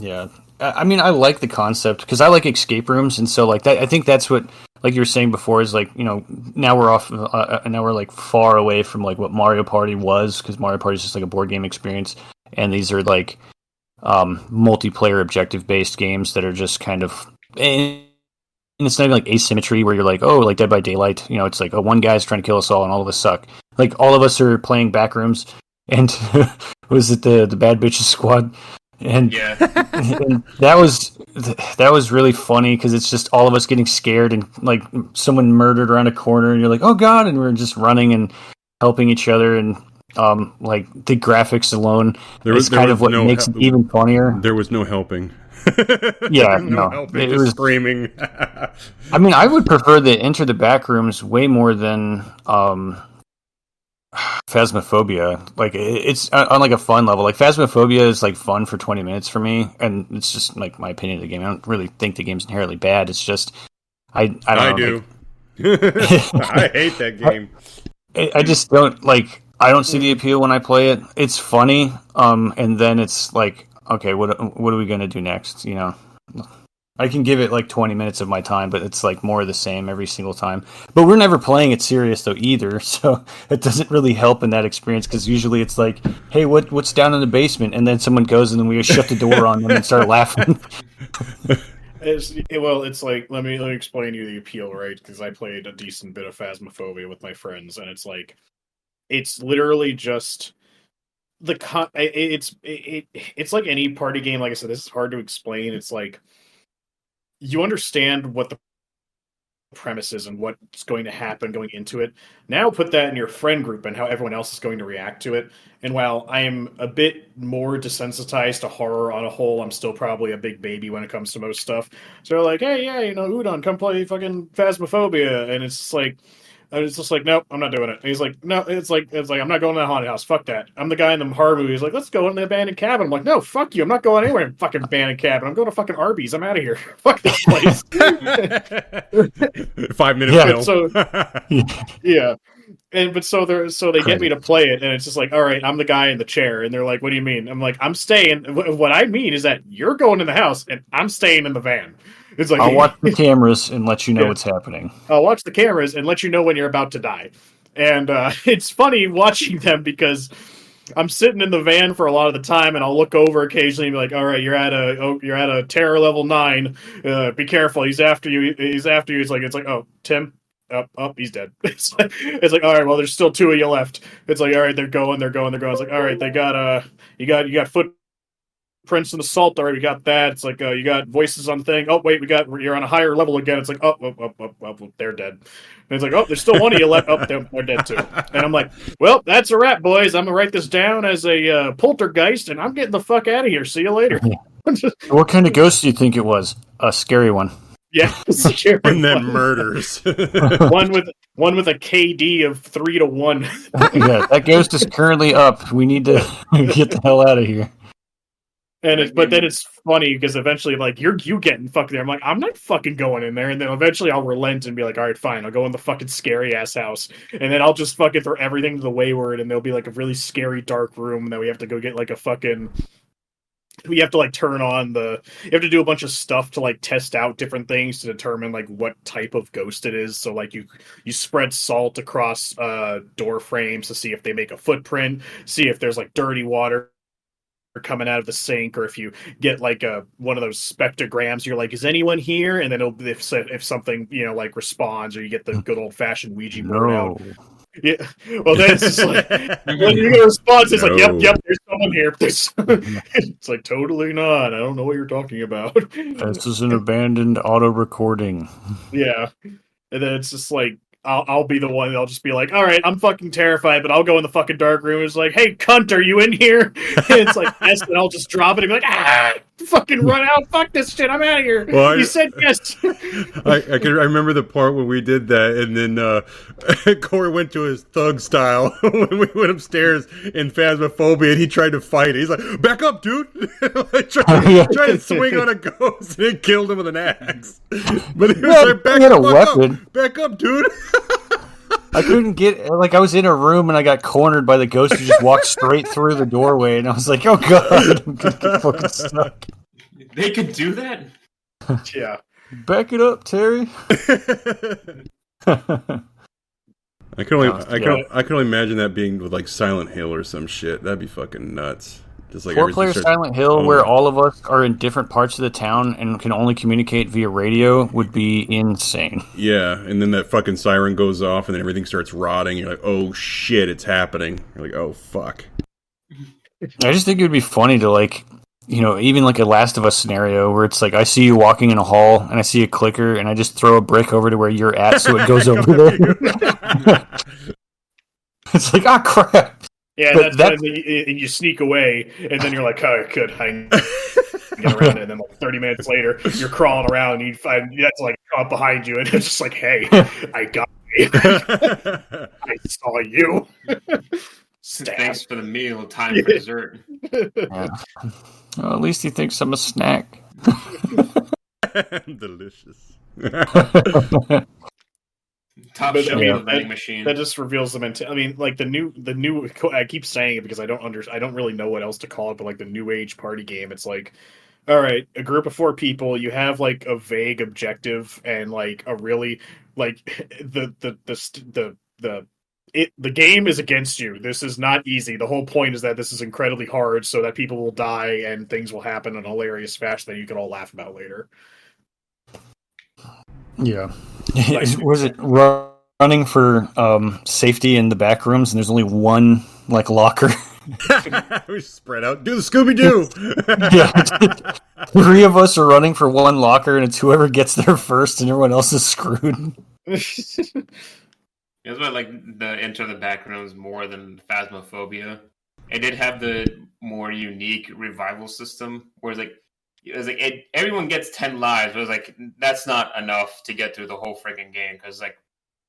Yeah, I mean, I like the concept because I like escape rooms, and so like that. I think that's what, like you were saying before, is like, now we're off, now we're like far away from like what Mario Party was, because Mario Party is just like a board game experience, and these are like multiplayer objective based games that are just kind of, and it's not even like asymmetry where you're like, like Dead by Daylight, it's like one guy's trying to kill us all and all of us suck. Like all of us are playing Backrooms, and was it the Bad Bitches Squad? And, Yeah. and that was really funny because it's just all of us getting scared and like someone murdered around a corner, and you're like, oh god, and we're just running and helping each other, and like the graphics alone is kind of what makes it even funnier. There was no helping. Yeah, no helping. It Just was screaming. I mean, I would prefer the Enter the Backrooms way more than Phasmophobia. Like it's on like a fun level. Like Phasmophobia is like fun for 20 minutes for me, and it's just like my opinion of the game. I don't really think the game's inherently bad. It's just I don't know, do. I hate that game. I just don't like. I don't see the appeal when I play it. It's funny, and then it's like, okay, what are we gonna do next? I can give it like 20 minutes of my time, but it's like more of the same every single time. But we're never playing it serious though either, so it doesn't really help in that experience, because usually it's like, hey, what's down in the basement? And then someone goes and then we just shut the door on them and start laughing. It's like, let me explain to you the appeal, right? Because I played a decent bit of Phasmophobia with my friends, and it's like, it's literally just it's like any party game. Like I said, this is hard to explain. It's like, you understand what the premise is and what's going to happen going into it. Now put that in your friend group and how everyone else is going to react to it. And while I am a bit more desensitized to horror on a whole, I'm still probably a big baby when it comes to most stuff. So they're like, hey, yeah, Udon, come play fucking Phasmophobia. And it's just like, nope, I'm not doing it. And he's like, no, it's like, I'm not going to the haunted house. Fuck that. I'm the guy in the horror movie. He's like, let's go in the abandoned cabin. I'm like, no, fuck you. I'm not going anywhere in fucking abandoned cabin. I'm going to fucking Arby's. I'm out of here. Fuck this place. 5-minute Yeah, film. Yeah. So they get me to play it, and it's just like, all right, I'm the guy in the chair, and they're like, what do you mean? I'm like, I'm staying. What I mean is that you're going in the house, and I'm staying in the van. It's like, I'll watch the cameras and let you know what's happening. I'll watch the cameras and let you know when you're about to die. And it's funny watching them, because I'm sitting in the van for a lot of the time, and I'll look over occasionally and be like, all right, you're at a terror level 9. Be careful. He's after you. It's like, oh, Tim. Up, he's dead. It's like, all right, well, there's still 2 of you left. It's like, all right, they're going. It's like, all right, they got you got footprints in the salt. All right, we got that. It's like, you got voices on the thing. Oh, wait, you're on a higher level again. It's like, oh, they're dead. And it's like, oh, there's still 1 of you left. Oh, they're dead too. And I'm like, well, that's a wrap, boys. I'm gonna write this down as a poltergeist, and I'm getting the fuck out of here. See you later. What kind of ghost do you think it was? A scary one. Yeah, and then murders. one with a KD of 3-1. Yeah, that ghost is currently up. We need to get the hell out of here. But then it's funny because eventually, like, you getting fucked there. I'm like, I'm not fucking going in there. And then eventually I'll relent and be like, all right, fine, I'll go in the fucking scary ass house. And then I'll just fucking throw everything to the wayward, and there'll be like a really scary dark room that we have to go get like a fucking. We have to like turn on the. You have to do a bunch of stuff to like test out different things to determine like what type of ghost it is. So like you spread salt across door frames to see if they make a footprint, see if there's like dirty water coming out of the sink, or if you get like one of those spectrograms, you're like, is anyone here? And then if something like responds, or you get the good old fashioned Ouija board out. Yeah, well then it's just like when you get a response, it's like, yep, there's someone here. It's like, totally not, I don't know what you're talking about. This is an abandoned auto recording. Yeah, and then it's just like, I'll be the one. I'll just be like, all right, I'm fucking terrified, but I'll go in the fucking dark room. It's like, hey, cunt, are you in here? And it's like, yes, and I'll just drop it and be like, fucking run out. Fuck this shit. I'm out of here. Well, you said yes. I remember the part when we did that, and then Corey went to his thug style when we went upstairs in Phasmophobia, and he tried to fight it. He's like, back up, dude. Like, trying to swing on a ghost, and it killed him with an axe. But he was like, back up, dude. I couldn't get, like, I was in a room and I got cornered by the ghost who just walked straight through the doorway, and I was like, oh god, I'm gonna get fucking stuck. They could do that? Yeah. Back it up, Terry. I can only imagine that being with like Silent Hill or some shit. That'd be fucking nuts. Just like 4-player Silent Hill, where all of us are in different parts of the town and can only communicate via radio, would be insane. Yeah, and then that fucking siren goes off, and then everything starts rotting. You're like, oh shit, it's happening. You're like, oh fuck. I just think it would be funny to, like, even like a Last of Us scenario where it's like, I see you walking in a hall and I see a clicker and I just throw a brick over to where you're at so it goes over there. It's like, oh crap. Yeah, and you sneak away, and then you're like, oh, good, I get around it. And then like 30 minutes later, you're crawling around, and you find that's like up behind you, and it's just like, hey, I got you. I saw you. Thanks for the meal. Time for dessert. Yeah. Well, at least he thinks I'm a snack. Delicious. Top shelf vending machine. That just reveals the mentality. I mean, like the new. I keep saying it because I don't really know what else to call it, but like the new age party game, it's like, all right, a group of 4 people. You have like a vague objective and like a really like the game is against you. This is not easy. The whole point is that this is incredibly hard, so that people will die and things will happen in a hilarious fashion that you can all laugh about later. Yeah. Was it running for safety in the back rooms, and there's only one like locker? We spread out. Do the Scooby-Doo! Yeah. 3 of us are running for one locker, and it's whoever gets there first, and everyone else is screwed. That's why I like the Enter the Backrooms more than Phasmophobia. It did have the more unique revival system, where everyone gets 10 lives, but it was like, that's not enough to get through the whole freaking game, because like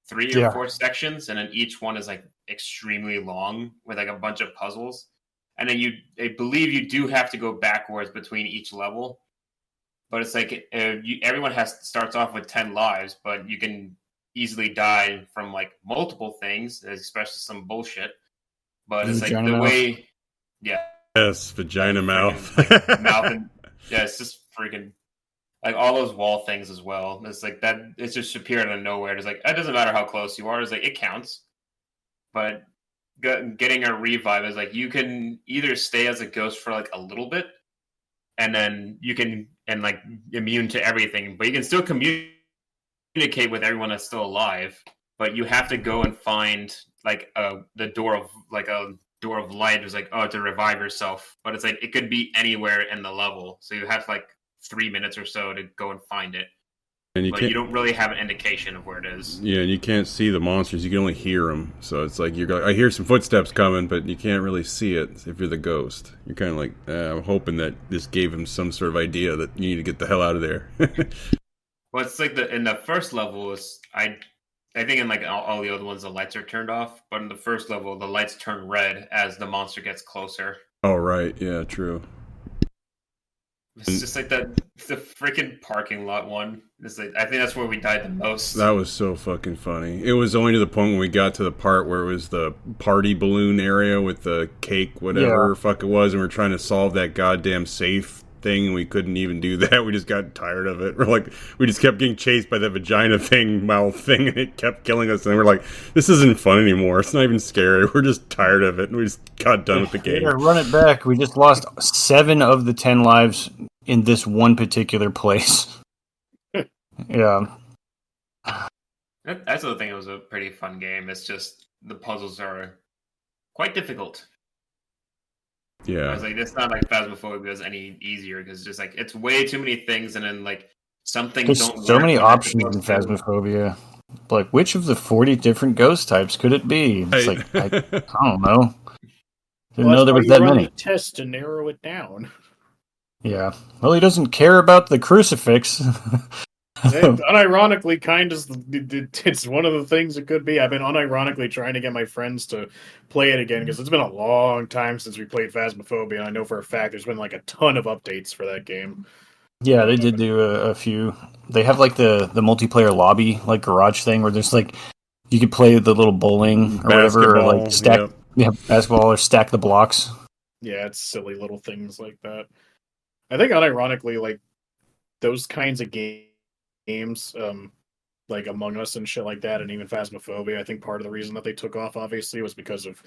3 or 4 sections, and then each one is like extremely long with like a bunch of puzzles, and then I believe you do have to go backwards between each level, but it's like everyone starts off with 10 lives, but you can easily die from like multiple things, especially some bullshit. But it's like the way, yeah, yes, vagina mouth, mouth, and yeah, it's just freaking like all those wall things as well. It's like that. It's just appeared out of nowhere. It's like, it doesn't matter how close you are. It's like, it counts. But getting a revive is like, you can either stay as a ghost for like a little bit, and then you can like immune to everything, but you can still communicate with everyone that's still alive. But you have to go and find like the door of light. Is like, oh, to revive yourself, but it's like it could be anywhere in the level, so you have like 3 minutes or so to go and find it. And you don't really have an indication of where it is. Yeah, and you can't see the monsters; you can only hear them. So it's like I hear some footsteps coming, but you can't really see it if you're the ghost. You're kind of like, I'm hoping that this gave him some sort of idea that you need to get the hell out of there. Well, it's like in the first level is I think in like all the other ones the lights are turned off, but in the first level the lights turn red as the monster gets closer. Oh right, yeah, true. It's just like the freaking parking lot one. It's like, I think that's where we died the most. That was so fucking funny. It was only to the point when we got to the part where it was the party balloon area with the cake, whatever fuck it was, and we're trying to solve that goddamn safe thing, and we couldn't even do that. We just got tired of it. We just kept getting chased by the vagina thing, mouth thing, and it kept killing us. And we're like, this isn't fun anymore. It's not even scary. We're just tired of it, and we just got done with the game. Yeah, run it back. We just lost 7 of the 10 lives in this one particular place. Yeah. That's the thing. It was a pretty fun game. It's just the puzzles are quite difficult. Yeah. I was like, it's not like Phasmophobia was any easier because just like it's way too many things, and then like some things There's don't. so work many when they're options in supposed to. Phasmophobia. Like, which of the 40 different ghost types could it be? It's like, I don't know. Didn't know there was that many. Test to narrow it down. Yeah. Well, he doesn't care about the crucifix. Unironically, it's one of the things it could be. I've been unironically trying to get my friends to play it again because it's been a long time since we played Phasmophobia. And I know for a fact there's been like a ton of updates for that game. Yeah, they did do a few. They have like the multiplayer lobby, like garage thing where there's like, you could play the little bowling or whatever, or like stack basketball or stack the blocks. Yeah, it's silly little things like that. I think unironically, like those kinds of games, like Among Us and shit like that, and even Phasmophobia, I think part of the reason that they took off, obviously, was because of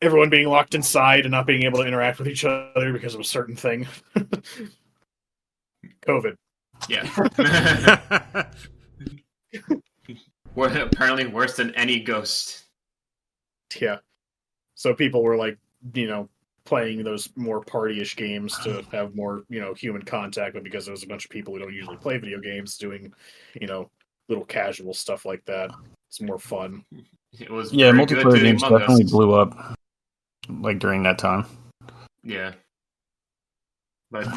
everyone being locked inside and not being able to interact with each other because of a certain thing. COVID. Yeah. Apparently worse than any ghost. Yeah. So people were like, playing those more party-ish games to have more, human contact, but because there was a bunch of people who don't usually play video games doing, little casual stuff like that, it's more fun. It was multiplayer games definitely blew up like during that time. Yeah. But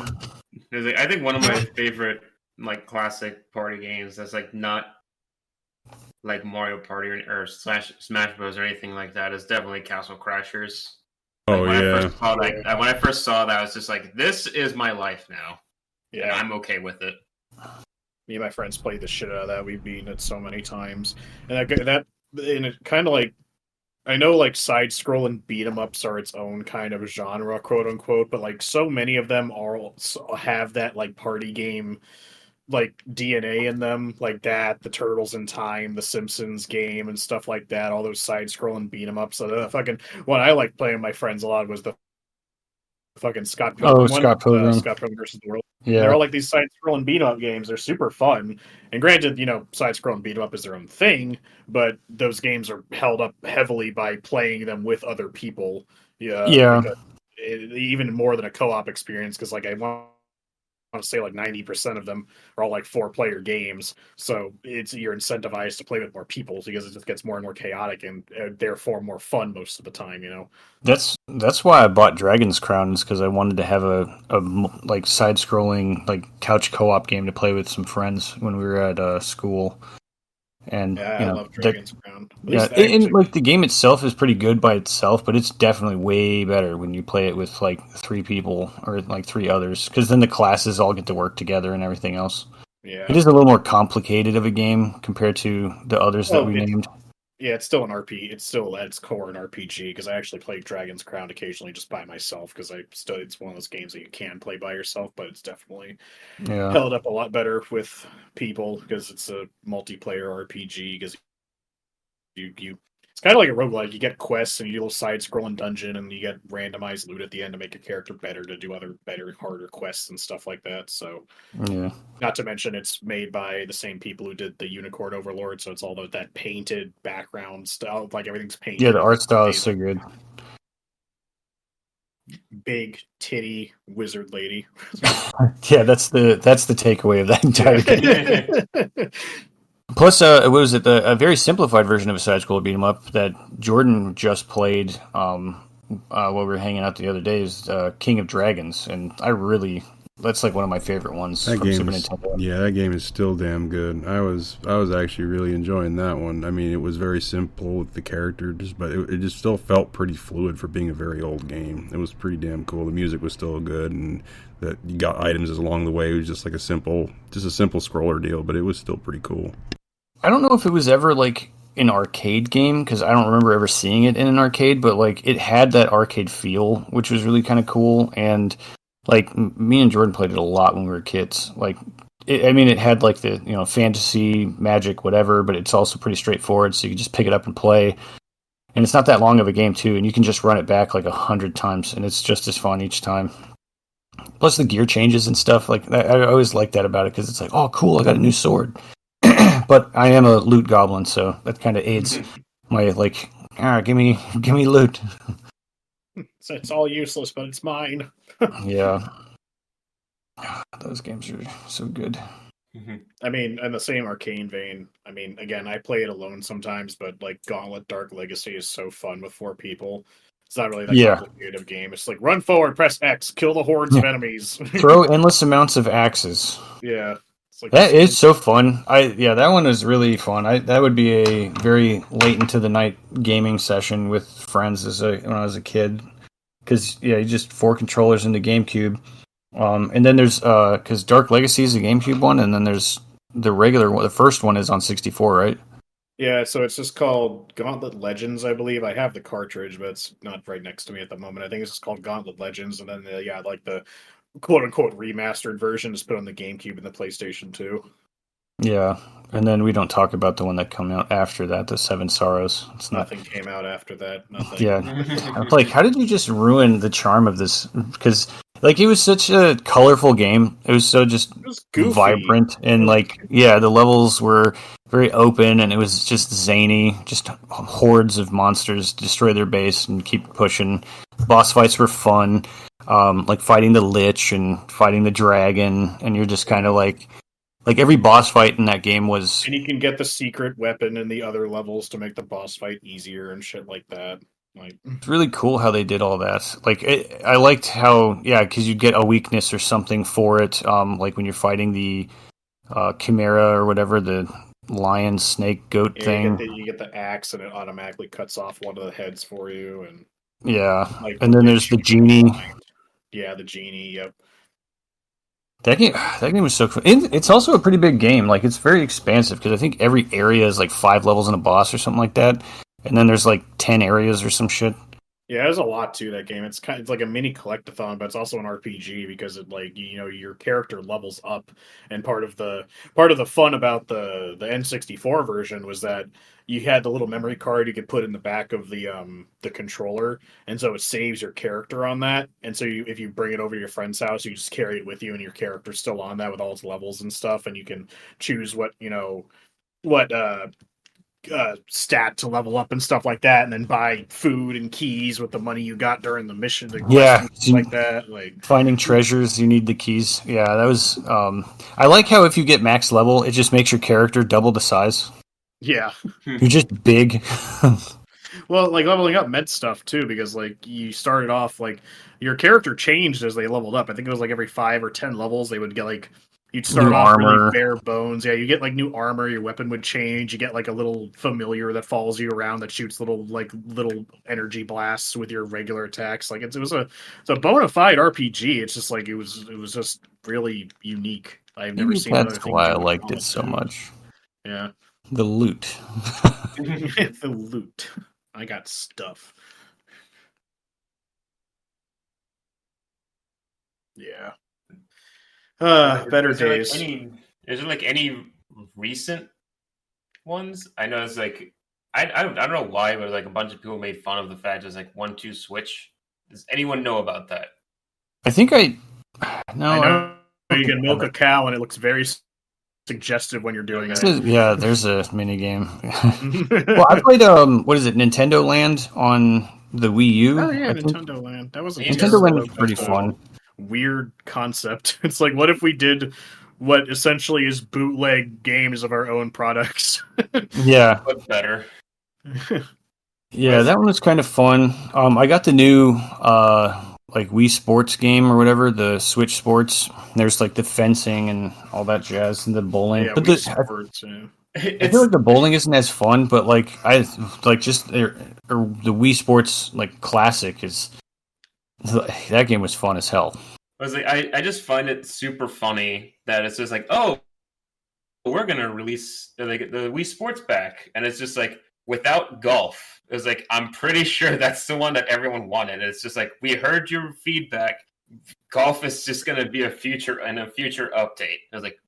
I think one of my favorite like classic party games that's like not like Mario Party or Smash Bros or anything like that is definitely Castle Crashers. Oh, when yeah. When I first saw that, I was just like, this is my life now. Yeah. And I'm okay with it. Me and my friends played the shit out of that. We've beaten it so many titimes. And it kind of like, I know like side-scrolling beat-em-ups are its own kind of genre, quote-unquote, but like so many of them have that like party game like DNA in them, like that, the Turtles in Time, the Simpsons game, and stuff like that. All those side-scrolling beat-em-ups. So the fucking what I like playing with my friends a lot was the fucking Scott Pilgrim one. Scott Pilgrim. Scott Pilgrim versus the World. Yeah, they're all like these side-scrolling beat-em-up games. They're super fun, and granted, side-scrolling beat-em-up is their own thing, but those games are held up heavily by playing them with other people. Yeah. Even more than a co-op experience, because like I want to say like 90% of them are all like 4-player games, so you're incentivized to play with more people because it just gets more and more chaotic and therefore more fun most of the time. That's why I bought Dragon's Crown, is because I wanted to have a like side-scrolling like couch co-op game to play with some friends when we were at school. And I love Dragon's Crown. Yeah, and like the game itself is pretty good by itself, but it's definitely way better when you play it with like 3 people or like 3 others, because then the classes all get to work together and everything else. Yeah, it is a little more complicated of a game compared to the others that we named. Yeah, it's still an RPG. It's still at its core an RPG, because I actually play Dragon's Crown occasionally just by myself, because it's one of those games that you can play by yourself, but it's definitely held up a lot better with people because it's a multiplayer RPG. Because it's kind of like a roguelike. You get quests and you do a little side-scrolling dungeon, and you get randomized loot at the end to make your character better, to do other better, harder quests and stuff like that. So, not to mention it's made by the same people who did the Unicorn Overlord, so it's all that painted background style, like everything's painted. Yeah, the art style is so good. Big titty wizard lady. Yeah, that's the takeaway of that entire game. Plus, what was it? A very simplified version of a side-scroller beat 'em up that Jordan just played while we were hanging out the other day is King of Dragons, and I really that's like one of my favorite ones That from game Super is, Nintendo. yeah, that game is still damn good. I was actually really enjoying that one. I mean, it was very simple with the characters, but it just still felt pretty fluid for being a very old game. It was pretty damn cool. The music was still good, and that you got items along the way. It was just like a simple scroller deal, but it was still pretty cool. I don't know if it was ever like an arcade game because I don't remember ever seeing it in an arcade, but like it had that arcade feel, which was really kind of cool. And like me and Jordan played it a lot when we were kids. Like, it had like the fantasy, magic, whatever, but it's also pretty straightforward. So you can just pick it up and play, and it's not that long of a game too, and you can just run it back like 100 times, and it's just as fun each time. Plus the gear changes and stuff like that. I always like that about it because it's like, oh, cool, I got a new sword. But I am a loot goblin, so that kind of aids my like, give me loot. So it's all useless, but it's mine. Yeah, those games are so good. I mean, in the same arcane vein, I mean, again, I play it alone sometimes, but like Gauntlet Dark Legacy is so fun with 4 people. It's not really that complicated of a game. It's like run forward, press X, kill the hordes of enemies. Throw endless amounts of axes. Yeah. Like that is so fun. That one is really fun. That would be a very late into the night gaming session with friends when I was a kid. Because you just 4 controllers in the GameCube, and then there's because Dark Legacy is a GameCube one, and then there's the regular one. The first one is on 64, right? Yeah, so it's just called Gauntlet Legends, I believe. I have the cartridge, but it's not right next to me at the moment. I think it's just called Gauntlet Legends, and then like the quote-unquote remastered version is put on the GameCube and the PlayStation 2. Yeah, and then we don't talk about the one that came out after that, the Seven Sorrows. Nothing came out after that. Nothing. Yeah, like how did you just ruin the charm of this? Because like it was such a colorful game. It was so just vibrant, and the levels were very open, and it was just zany. Just hordes of monsters destroy their base and keep pushing. Boss fights were fun. Like fighting the Lich and fighting the dragon, and you're just kind of like every boss fight in that game was. And you can get the secret weapon in the other levels to make the boss fight easier and shit like that. Like, it's really cool how they did all that. Like, I liked how, because you get a weakness or something for it. Like when you're fighting the Chimera or whatever, the lion, snake, goat thing. You get the axe, and it automatically cuts off one of the heads for you. And and then there's the genie. Yeah, the genie. Yep. That game was so cool. It's also a pretty big game. Like it's very expansive because I think every area is like 5 levels in a boss or something like that, and then there's like 10 areas or some shit. Yeah, there's a lot to that game. It's like a mini collectathon, but it's also an RPG because it your character levels up, and part of the fun about the N64 version was that you had the little memory card you could put in the back of the controller, and so it saves your character on that. And so if you bring it over to your friend's house, you just carry it with you, and your character's still on that with all its levels and stuff, and you can choose what stat to level up and stuff like that, and then buy food and keys with the money you got during the mission. Like that, like finding treasures, you need the keys. Yeah, that was. I like how if you get max level, it just makes your character double the size. Yeah, you're just big. Well, like leveling up meant stuff too, because like you started off like your character changed as they leveled up. I think it was like every 5 or 10 levels they would get like. You'd start new off armor. really bare bones. Yeah, you get like new armor. Your weapon would change. You get like a little familiar that follows you around that shoots little energy blasts with your regular attacks. Like it's a bona fide RPG. It's just like it was just really unique. I've never seen. That's why I liked it so much. Yeah, the loot. The loot. I got stuff. Yeah. Better days. Is there like any recent ones? I know it's like I don't know why, but like a bunch of people made fun of the fact it's like 1-2 switch. Does anyone know about that? I think I know you can milk a cow and it looks very suggestive when you're doing it. Yeah, there's a mini game. Well, I played what is it, Nintendo Land on the Wii U? Oh yeah, Nintendo Land. That was Nintendo Land was pretty fun. Weird concept. It's like, what if we did what essentially is bootleg games of our own products? Yeah, but better. Yeah, that one was kind of fun. I got the new like Wii Sports game or whatever, the Switch Sports. There's like the fencing and all that jazz and the bowling. Yeah, But Wii Sports. I feel like the bowling isn't as fun, but like I like just or the Wii Sports like classic is that game was fun as hell. I was like, I just find it super funny that it's just like, oh, we're gonna release the Wii Sports back, and it's just like without golf. It was like I'm pretty sure that's the one that everyone wanted. It's just like we heard your feedback. Golf is just gonna be a future update. I was like,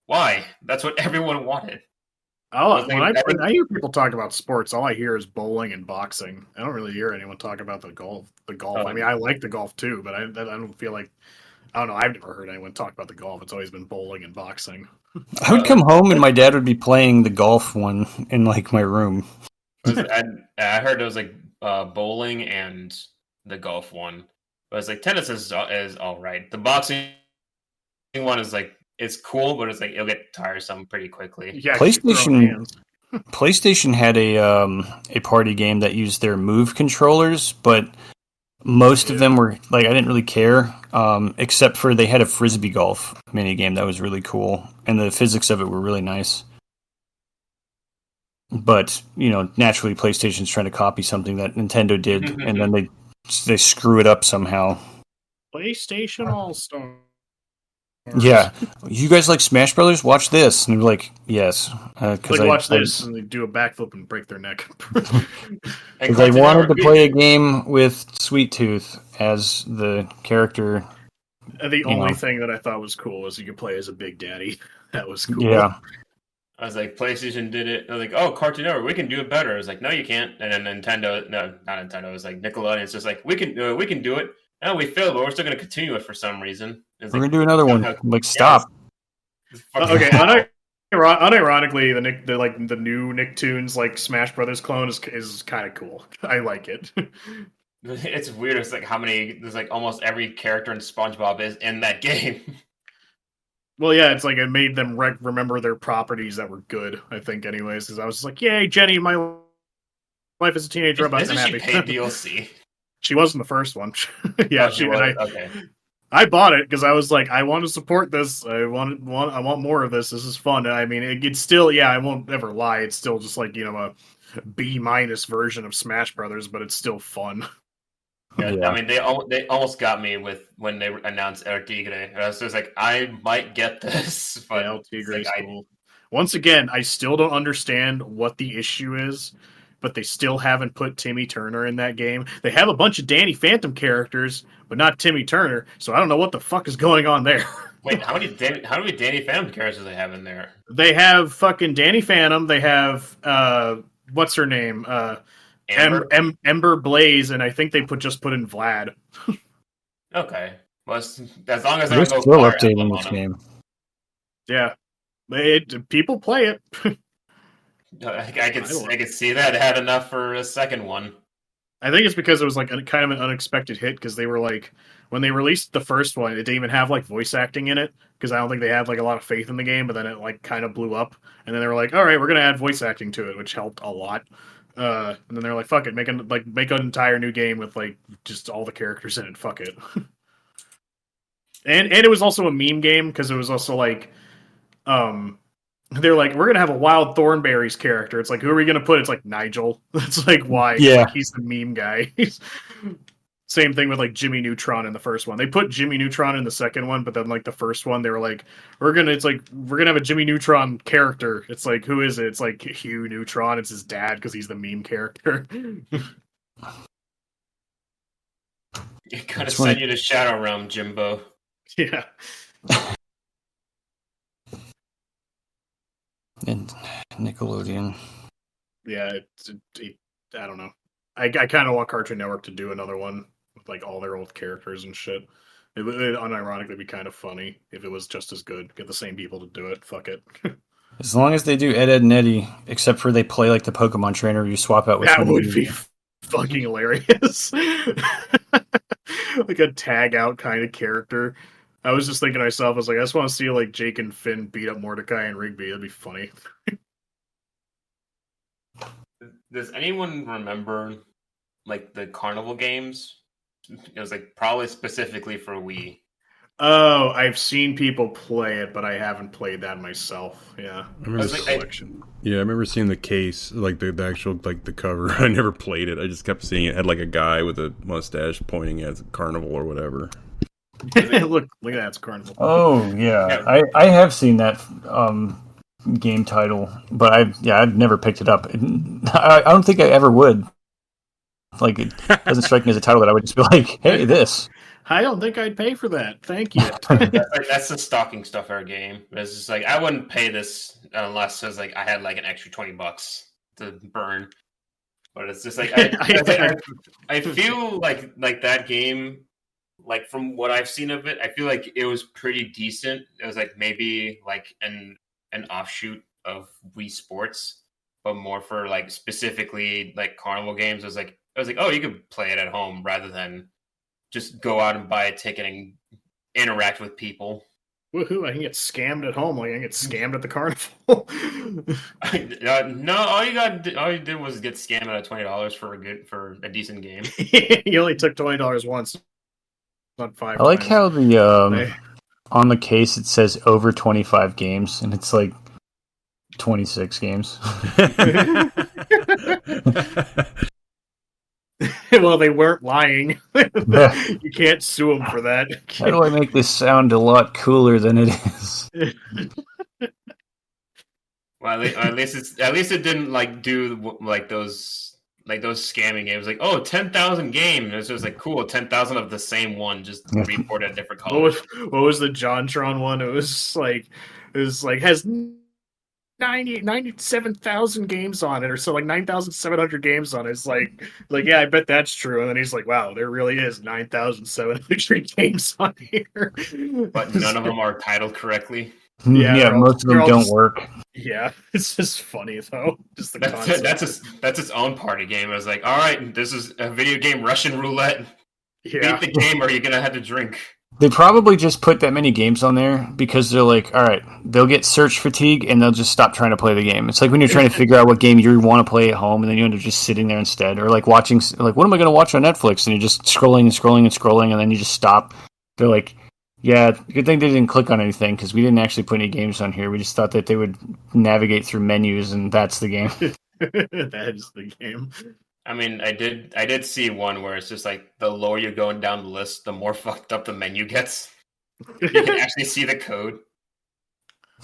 why? That's what everyone wanted. When I hear people talk about sports, all I hear is bowling and boxing. I don't really hear anyone talk about the golf. I mean, I like the golf too, but I don't feel like I don't know. I've never heard anyone talk about the golf. It's always been bowling and boxing. I would come home and my dad would be playing the golf one in like my room. I heard it was like bowling and the golf one. But it's like tennis is all right. The boxing one is like it's cool, but it's like it'll get tiresome pretty quickly. Yeah, PlayStation had a party game that used their Move controllers, but most of them were like I didn't really care, except for they had a frisbee golf mini game that was really cool, and the physics of it were really nice. But naturally, PlayStation's trying to copy something that Nintendo did, and then they screw it up somehow. PlayStation All-Star. Yeah, you guys like Smash Brothers? Watch this, and they're like, yes, because watch this, and they do a backflip and break their neck. Because they wanted to play a game with Sweet Tooth as the character. The only thing that I thought was cool was you could play as a Big Daddy. That was cool. Yeah. I was like, PlayStation did it. They're like, oh, Cartoon Network, we can do it better. I was like, no, you can't. And then Nintendo, no, not Nintendo. It was like Nickelodeon. It's just like we can do it. No, we failed, but we're still going to continue it for some reason. We're going to do another one. Like, stop. Okay, unironically, the new Nicktoons like Smash Brothers clone is kind of cool. I like it. It's weird. It's like there's like almost every character in SpongeBob is in that game. Well, yeah, it's like it made them remember their properties that were good, I think, anyways, because I was just like, yay, Jenny, my life as a teenage robot. Isn't she paid DLC? She was in the first one. Yeah, oh, she was. Okay. I bought it because I was like, I want to support this. I want more of this. This is fun. I mean, it's still, yeah, I won't ever lie. It's still just like, a B- version of Smash Brothers, but it's still fun. Yeah. I mean, they almost got me with when they announced El Tigre. I was just like, I might get this. But El Tigre is cool. Once again, I still don't understand what the issue is, but they still haven't put Timmy Turner in that game. They have a bunch of Danny Phantom characters, but not Timmy Turner, so I don't know what the fuck is going on there. Wait, how many Danny Phantom characters do they have in there? They have fucking Danny Phantom. They have what's her name? Ember Blaze, and I think they just put in Vlad. Okay, well, as long as they're still updating this game. Yeah, people play it. I could see that it had enough for a second one. I think it's because it was like kind of an unexpected hit because they were like when they released the first one, it didn't even have like voice acting in it because I don't think they had like a lot of faith in the game. But then it like kind of blew up, and then they were like, "All right, we're gonna add voice acting to it," which helped a lot. And then they're like, "Fuck it, make an entire new game with like just all the characters in it. Fuck it." and it was also a meme game because it was also like, they're like, we're gonna have a Wild Thornberrys character. It's like, who are we gonna put? It's like Nigel. It's like, why? Yeah, like, he's the meme guy. Same thing with like Jimmy Neutron in the first one. They put Jimmy Neutron in the second one, but then like the first one, they were like, we're gonna have a Jimmy Neutron character. It's like, who is it? It's like Hugh Neutron. It's his dad because he's the meme character. It kind of sent you to Shadow Realm, Jimbo. Yeah. And Nickelodeon. Yeah, I don't know. I kind of want Cartoon Network to do another one with like all their old characters and shit. It would unironically be kind of funny if it was just as good. Get the same people to do it. Fuck it. As long as they do Ed, and Eddie, except for they play like the Pokemon trainer you swap out with. That would be fucking hilarious. Like a tag out kind of character. I was just thinking to myself, I was like, I just want to see like Jake and Finn beat up Mordecai and Rigby. That'd be funny. Does anyone remember like the carnival games? It was like probably specifically for Wii. Oh, I've seen people play it, but I haven't played that myself. Yeah, I remember. was like, collection. Yeah, I remember seeing the case, like the actual like the cover. I never played it. I just kept seeing it. It had like a guy with a mustache pointing at a carnival or whatever. Look at that, it's Carnival. Oh yeah, I have seen that game title, but I've never picked it up. I don't think I ever would. Like, it doesn't strike me as a title that I would just be like, hey, this. I don't think I'd pay for that. Thank you. That's the stocking stuffer game. It's just like I wouldn't pay this unless it was like I had like an extra $20 to burn. But it's just like I feel like that game, like from what I've seen of it, I feel like it was pretty decent. It was like maybe like an offshoot of Wii Sports, but more for like specifically like carnival games. I was like, oh, you could play it at home rather than just go out and buy a ticket and interact with people. Woohoo! I can get scammed at home. Like I can get scammed at the carnival. No, all you did was get scammed out of $20 for a decent game. You only took $20 once, not 5 I like times. how the on the case it says over 25 games, and it's like 26 games. Well, they weren't lying. You can't sue them for that. How do I make this sound a lot cooler than it is? Well, at least it didn't like do like those scamming games. Like, oh, 10,000 games. It's just like cool, 10,000 of the same one, just reported at different colors. What was the JonTron one? It was like has 97,000 games on it, or so, like 9,700 games on it. It's like yeah, I bet that's true. And then he's like, wow, there really is 9,700 games on here, but none of them are titled correctly. Yeah, most of them don't work. Yeah, it's just funny though. Just the that's its own party game. I was like, all right, this is a video game Russian roulette. Yeah. Beat the game, or you're gonna have to drink. They probably just put that many games on there because they're like, all right, they'll get search fatigue and they'll just stop trying to play the game. It's like when you're trying to figure out what game you want to play at home and then you end up just sitting there instead. Or like watching, like, what am I going to watch on Netflix? And you're just scrolling and scrolling and scrolling and then you just stop. They're like, yeah, good thing they didn't click on anything because we didn't actually put any games on here. We just thought that they would navigate through menus and that's the game. That is the game. I mean, I did see one where it's just like the lower you're going down the list, the more fucked up the menu gets. You can actually see the code.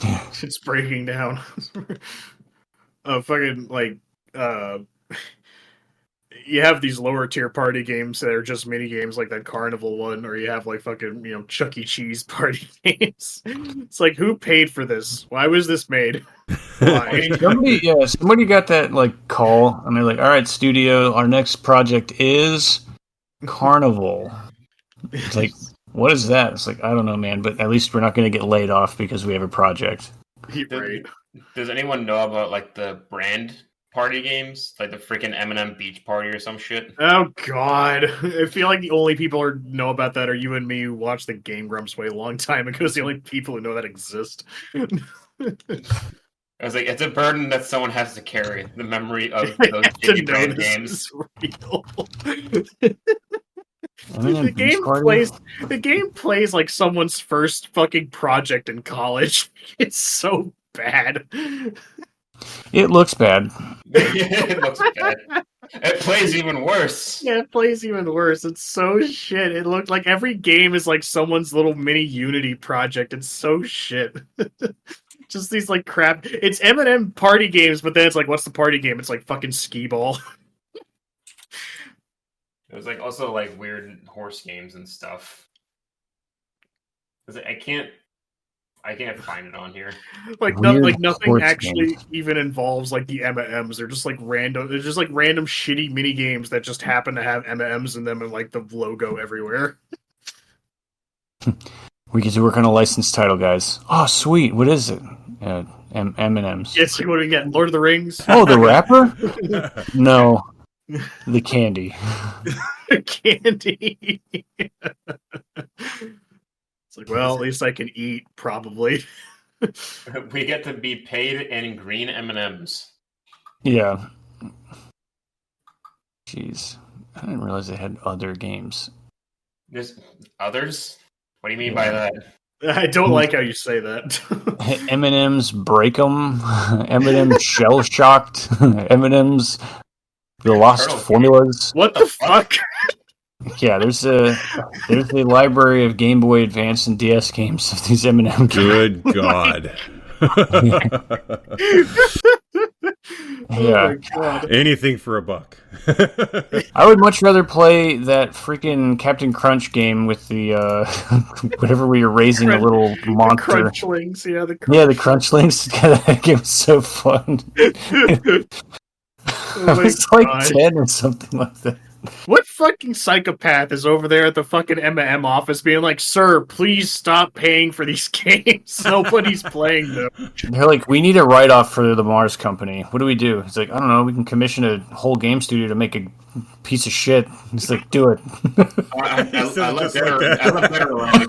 It's breaking down. Fucking like you have these lower tier party games that are just mini games like that Carnival one, or you have like fucking Chuck E. Cheese party games. It's like, who paid for this? Why was this made? Why? Somebody got that like call and they're like, all right, studio, our next project is Carnival. It's like, what is that? It's like, I don't know, man, but at least we're not going to get laid off because we have a project. Right. Does anyone know about like the brand party games, like the freaking M&M Beach Party or some shit? Oh god, I feel like the only people who know about that are you and me, who watched the Game Grumps way a long time ago. It's the only people who know that exist. I was like, it's a burden that someone has to carry, the memory of those shitty brand games. The game plays like someone's first fucking project in college. It's so bad. It looks bad. It looks bad. It plays even worse. Yeah, it plays even worse. It's so shit. It looked like every game is like someone's little mini Unity project. It's so shit. Just these like crap. It's M&M party games, but then it's like, what's the party game? It's like fucking skee ball. It was like also like weird horse games and stuff. I can't find it on here. Nothing actually even involves like the M&Ms. They're just like random. They're just like random shitty mini games that just happen to have M&Ms in them and like the logo everywhere. We get to work on a licensed title, guys. Oh, sweet. What is it? M&Ms. It's like, what do we get? Lord of the Rings? Oh, the rapper? No. The candy. Candy. It's like, well, at least I can eat, probably. We get to be paid in green M&Ms. Yeah. Jeez. I didn't realize they had other games. This others? What do you mean by that? I don't like how you say that. M&M's break 'em, M&M's shell shocked, M&M's the lost Turtle formulas. What the fuck? Yeah, there's a library of Game Boy Advance and DS games of these M&M games. Good God. Yeah. Oh my God. Anything for $1. I would much rather play that freaking Captain Crunch game with the whatever where you're raising a little The monster. Crunchlings, yeah, the Yeah, the Crunchlings. That game was so fun. Oh I my was like God. 10 or something like that. What fucking psychopath is over there at the fucking M&M office being like, "Sir, please stop paying for these games. Nobody's playing them." They're like, we need a write-off for the Mars company. What do we do? He's like, I don't know. We can commission a whole game studio to make a piece of shit. He's like, do it. I said love just Dead like or that. I love Dead or Alive.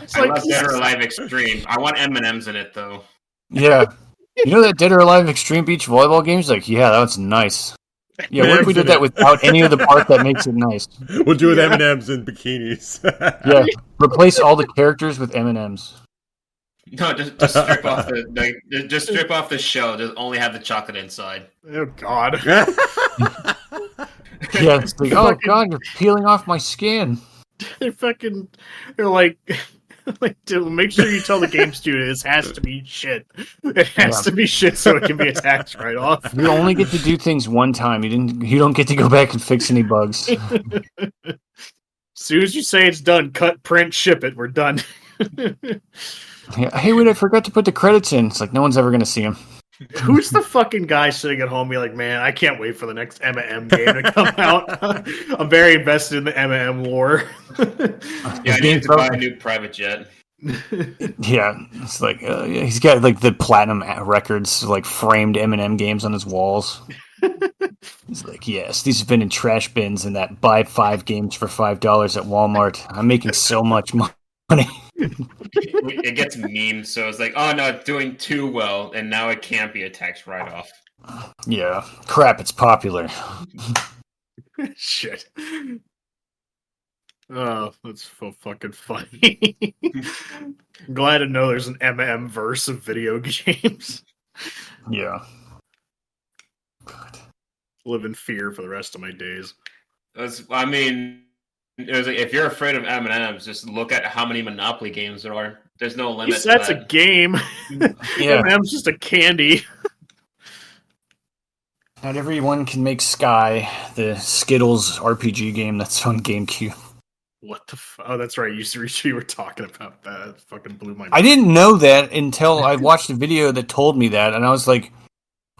It's I like, love Dead or Alive Extreme. I want M&Ms in it though. Yeah. You know that Dead or Alive Extreme Beach volleyball game? He's like, yeah, that's nice. Yeah, what if we did that without any of the part that makes it nice? We'll do it with M&M's and bikinis. Yeah, replace all the characters with M&Ms. No, just strip off just strip off the shell. Just only have the chocolate inside. oh God. Yeah, it's like, oh God, you're peeling off my skin. They're like, dude, make sure you tell the game studio this has to be shit. It has to be shit so it can be a tax write-off. You only get to do things one time. You don't get to go back and fix any bugs. As soon as you say it's done, cut, print, ship it. We're done. Yeah, hey, wait, I forgot to put the credits in. It's like no one's ever going to see them. Who's the fucking guy sitting at home be like, man, I can't wait for the next M&M game to come out. I'm very invested in the M&M lore. Yeah, I need to buy a new private jet. Yeah, it's like he's got like the platinum records, like framed M&M games on his walls. He's like, yes, these have been in trash bins and that buy 5 games for $5 at Walmart. I'm making so much money. It gets memed, so it's like, oh no, it's doing too well, and now it can't be a tax write-off. Yeah, crap, it's popular. Shit. Oh, that's so fucking funny. I'm glad to know there's an M&M verse of video games. Yeah. Live in fear for the rest of my days. It was like, if you're afraid of M&Ms, just look at how many Monopoly games there are. There's no limit. At least that's to a game. Yeah. M&M's just a candy. Not everyone can make Sky, the Skittles RPG game that's on GameCube. What the Oh, that's right. You were talking about that. It fucking blew my mind. I didn't know that until I watched a video that told me that, and I was like,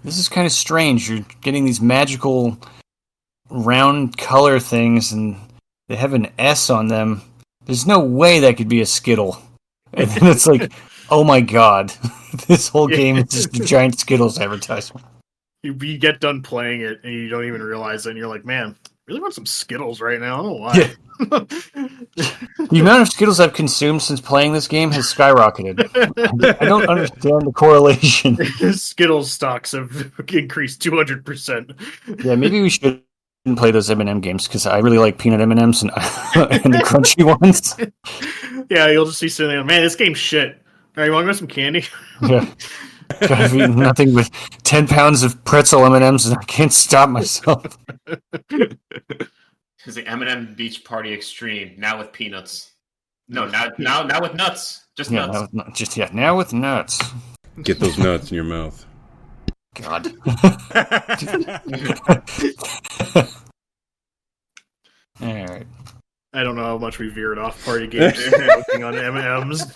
this is kind of strange. You're getting these magical round color things, and they have an S on them. There's no way that could be a Skittle. And then it's like, oh my god, this whole game is just a giant Skittles advertisement. You get done playing it, and you don't even realize it, and you're like, man, I really want some Skittles right now. I don't know why. Yeah. The amount of Skittles I've consumed since playing this game has skyrocketed. I don't understand the correlation. Skittles stocks have increased 200%. Yeah, maybe we shouldn't play those M&M games because I really like peanut M&Ms and, and the crunchy ones. Yeah, you'll just be sitting there, man, this game's shit. All right, you want to go some candy? Yeah. I've eaten nothing but 10 pounds of pretzel M&Ms and I can't stop myself. It's the M&M Beach Party Extreme, now with peanuts. No, now with nuts. Just nuts. Now with nuts. Get those nuts in your mouth. God. Alright. I don't know how much we veered off party games looking on M&Ms.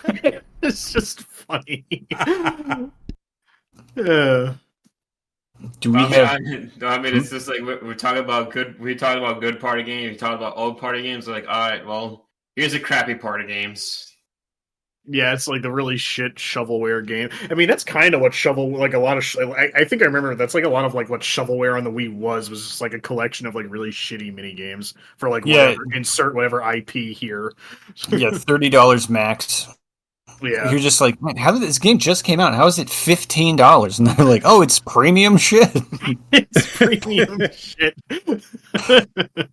It's just funny. Do we have... it's just like we're talking about good. We talk about good party games. We talk about old party games. We're like, all right, well, here's a crappy party games. Yeah, it's like the really shit shovelware game. I mean, that's kind of what like a lot of. I think I remember that's like a lot of like what shovelware on the Wii was just like a collection of like really shitty mini games for like whatever, insert whatever IP here. Yeah, $30 max. Yeah. You're just like, man, how did this game just came out? How is it $15? And they're like, oh, it's premium shit. It's premium shit.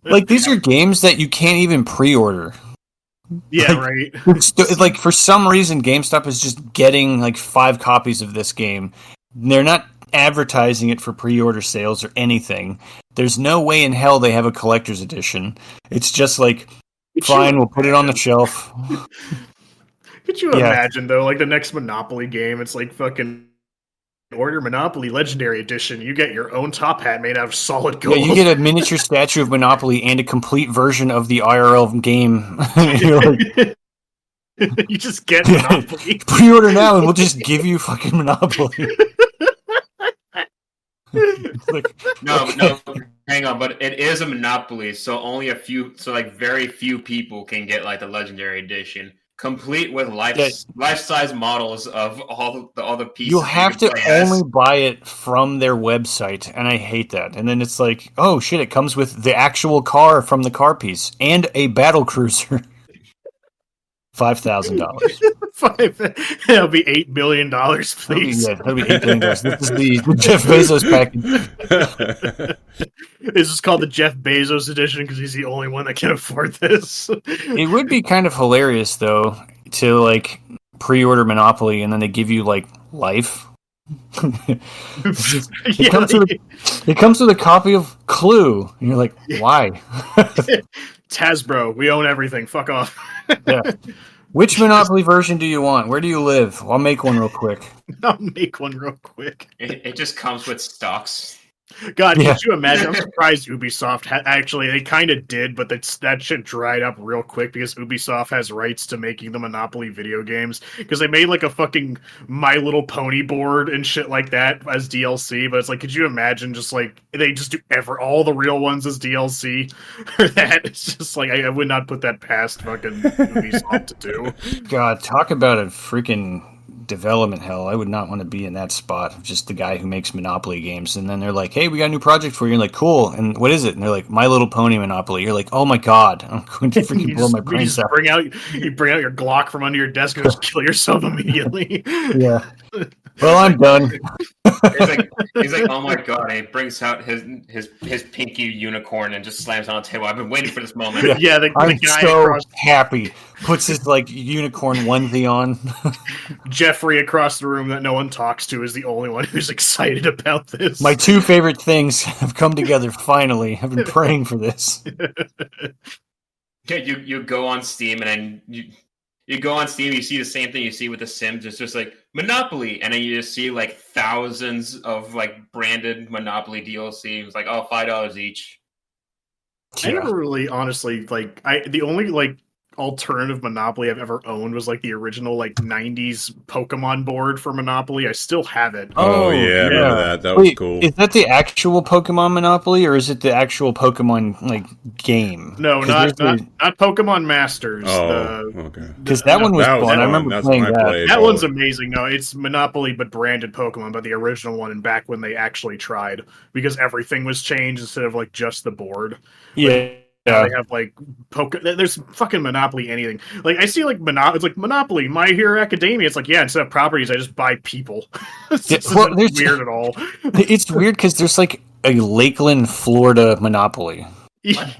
Like, these are games that you can't even pre-order. Yeah, Like, right. It's like, for some reason, GameStop is just getting like 5 copies of this game. They're not advertising it for pre-order sales or anything. There's no way in hell they have a collector's edition. It's just like, fine, we'll put it on the shelf. Could you imagine, though, like the next Monopoly game, it's like fucking order Monopoly Legendary Edition. You get your own top hat made out of solid gold. Yeah, you get a miniature statue of Monopoly and a complete version of the IRL game. You're like, you just get Monopoly. pre-order now and we'll just give you fucking Monopoly. Like, No, no, hang on, but it is a Monopoly, so only very few people can get like the Legendary Edition, complete with life-size models of all the pieces. you have to only buy it from their website, and I hate that. And then it's like, oh shit, it comes with the actual car from the car piece and a battle cruiser. $5,000. That'll be $8 billion, please. That'll be $8 billion. This is the Jeff Bezos package. This is called the Jeff Bezos edition because he's the only one that can afford this. It would be kind of hilarious, though, to like pre-order Monopoly and then they give you like life. It comes with a copy of Clue, and you're like, why? Hasbro, we own everything. Fuck off. Yeah. Which Monopoly version do you want? Where do you live? I'll make one real quick. I'll make one real quick. It just comes with stocks. God, could you imagine? I'm surprised Ubisoft actually, they kind of did, but that shit dried up real quick because Ubisoft has rights to making the Monopoly video games because they made like a fucking My Little Pony board and shit like that as DLC. But it's like, could you imagine just like they just do all the real ones as DLC? That it's just like I would not put that past fucking Ubisoft to do. God, talk about a freaking development hell. I would not want to be in that spot. Just the guy who makes Monopoly games, and then they're like, "Hey, we got a new project for you." You're like, "Cool." And what is it? And they're like, "My Little Pony Monopoly." You're like, "Oh my god, I'm going to freaking blow my brains out." You bring out your Glock from under your desk and just kill yourself immediately. Yeah. Well, I'm done. He's like, oh my god! And he brings out his pinky unicorn and just slams on the table. I've been waiting for this moment. Yeah, I'm so happy. Puts his like unicorn onesie on. Jeffrey across the room that no one talks to is the only one who's excited about this. My 2 favorite things have come together finally. I've been praying for this. Yeah, you go on Steam and then you go on Steam, you see the same thing you see with The Sims. It's just like Monopoly, and then you just see like thousands of like branded Monopoly DLC. It's like, oh, $5 each. I never really, honestly, like the only like alternative Monopoly I've ever owned was like the original like 90s Pokemon board for Monopoly. I still have it. Oh yeah, I remember that. That was cool. Is that the actual Pokemon Monopoly, or is it the actual Pokemon like game? No, not Pokemon Masters. Oh, okay. Because that one was fun. I remember playing that. That one's amazing. No, it's Monopoly but branded Pokemon, but the original one, and back when they actually tried, because everything was changed instead of like just the board. Yeah. Yeah, they have like there's fucking Monopoly anything. Like I see like it's like Monopoly, My Hero Academia. It's like, yeah, instead of properties, I just buy people. It's weird at all. It's weird because there's like a Lakeland, Florida Monopoly. Yeah.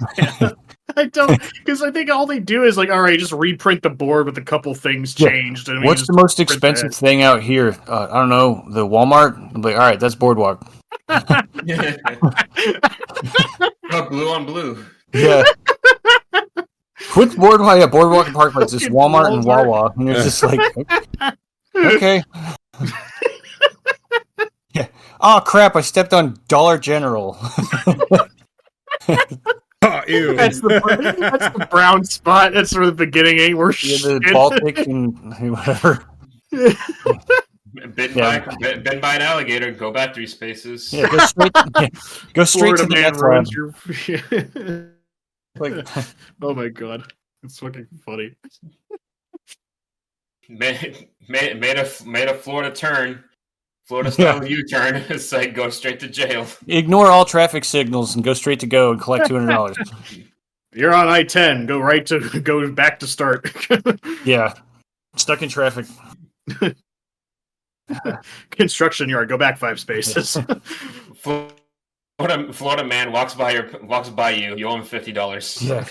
I don't, because I think all they do is like, all right, just reprint the board with a couple things changed. And what's the most expensive thing out here? I don't know, the Walmart. I'm like, all right, that's Boardwalk. Blue on blue. Yeah. What's Boardwalk? Yeah, Boardwalk and Parkway. It's just Walmart and Wawa. And it's just like, okay. Yeah. Oh, crap. I stepped on Dollar General. Oh, ew. That's the brown spot. That's sort of the beginning. The Baltic and whatever. Bitten by an alligator. Go back 3 spaces. Yeah, go straight to the meth lab. Like, oh my god, it's fucking funny. Made a Florida turn, Florida style U-turn. It's like go straight to jail. Ignore all traffic signals and go straight to go and collect $200. You're on I-10. Go back to start. Yeah. Stuck in traffic. Construction yard. Go back 5 spaces. Florida man walks by you. You owe him $50. Yeah.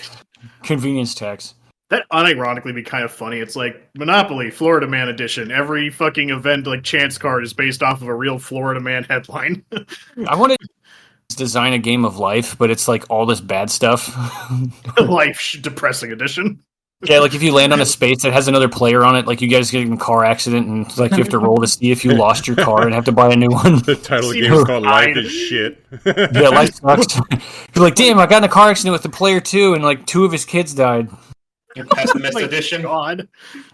Convenience tax. That unironically be kind of funny. It's like Monopoly, Florida Man edition. Every fucking event, like Chance card, is based off of a real Florida Man headline. I want to design a game of life, but it's like all this bad stuff. Life depressing edition. Yeah, like if you land on a space that has another player on it, like you guys get in a car accident and like you have to roll to see if you lost your car and have to buy a new one. The title of the game is called Life is Shit. Yeah, life sucks. You're like, damn, I got in a car accident with the player 2 and like 2 of his kids died. Pessimist edition. God.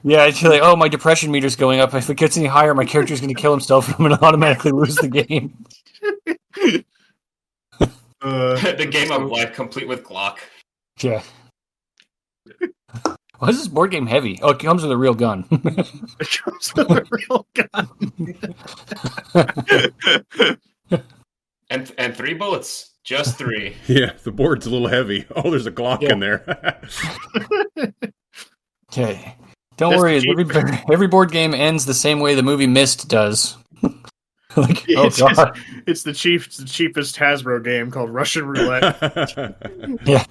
Yeah, it's like, oh, my depression meter's going up. If it gets any higher, my character's going to kill himself and I'm going to automatically lose the game. The game of life complete with Glock. Yeah. Why is this board game heavy? Oh, it comes with a real gun. It comes with a real gun. and 3 bullets. Just 3. Yeah, the board's a little heavy. Oh, there's a Glock in there. Okay. Don't worry, every board game ends the same way the movie Mist does. Like, it's the cheapest Hasbro game called Russian Roulette. Yeah.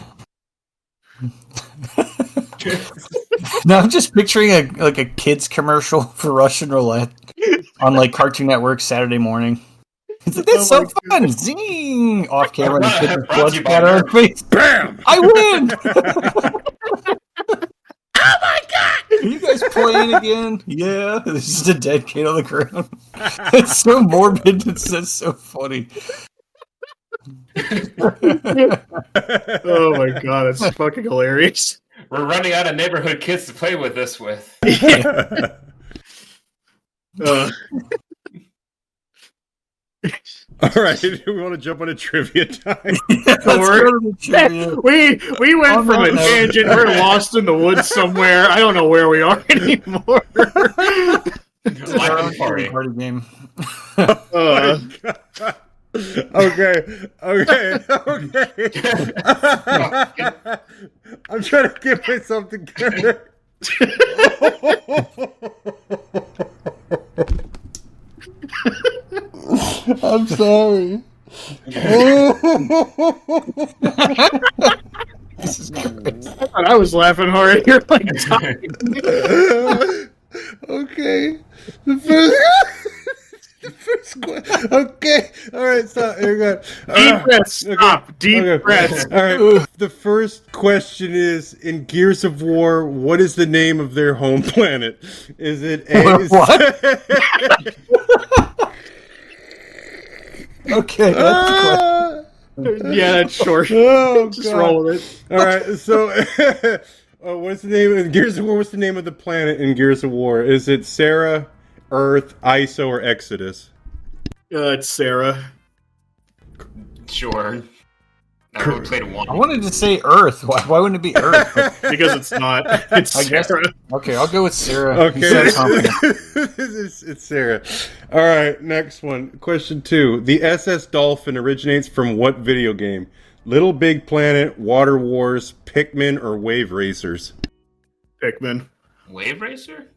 Now I'm just picturing a kids commercial for Russian Roulette on like Cartoon Network Saturday morning. It's like, that's so fun! Zing! Off camera, and the kid with blood splatter on her face. Bam! I win! Oh my god! Are you guys playing again? Yeah. This is a dead kid on the ground. It's so morbid. It's just so funny. Oh my god, that's fucking hilarious. We're running out of neighborhood kids to play with this with. All right, do we want to jump on a trivia time? Let's go to the trivia. We went from a tangent. We're lost in the woods somewhere. I don't know where we are anymore. Party game. Okay. I'm trying to give myself together. I'm sorry. This is crazy. I was laughing hard. You're like dying. Okay. The first question. Okay. All right. Stop. Here we go. Deep breaths. Stop. Deep breaths. All right. The first question is: in Gears of War, what is the name of their home planet? Is it A? What? Okay. That's the question. Yeah, that's short. Oh, Just roll with it. All right. So, what's the name of Gears of War? What's the name of the planet in Gears of War? Is it Sarah, Earth, ISO, or Exodus? It's Sarah. Sure. I would play to 1. I wanted to say Earth. Why wouldn't it be Earth? Because it's not. It's I guess. Sarah. Okay, I'll go with Sarah. Okay, You sound confident. it's Sarah. All right, next one. Question 2. The SS Dolphin originates from what video game? Little Big Planet, Water Wars, Pikmin, or Wave Racers? Pikmin. Wave Racer?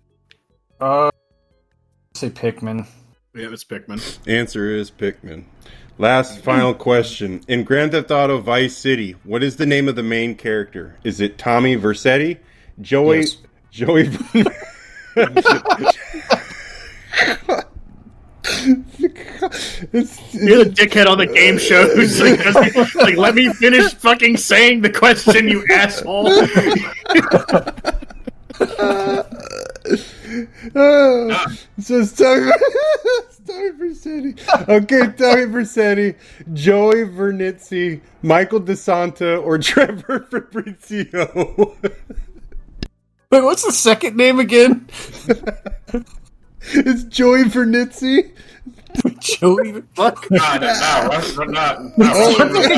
Say Pikmin. Yeah, it's Pikmin. Answer is Pikmin. Last final question. In Grand Theft Auto Vice City, what is the name of the main character? Is it Tommy Vercetti? Joey? Yes. Joey? You're the dickhead on the game show who's like, let me finish fucking saying the question, you asshole. So it's Tommy Vercetti. Okay, Tommy Vercetti, Joey Vernizzi, Michael DeSanta, or Trevor Fabrizio. Wait, what's the second name again? It's Joey Vernizzi. Joey. Fuck. No. The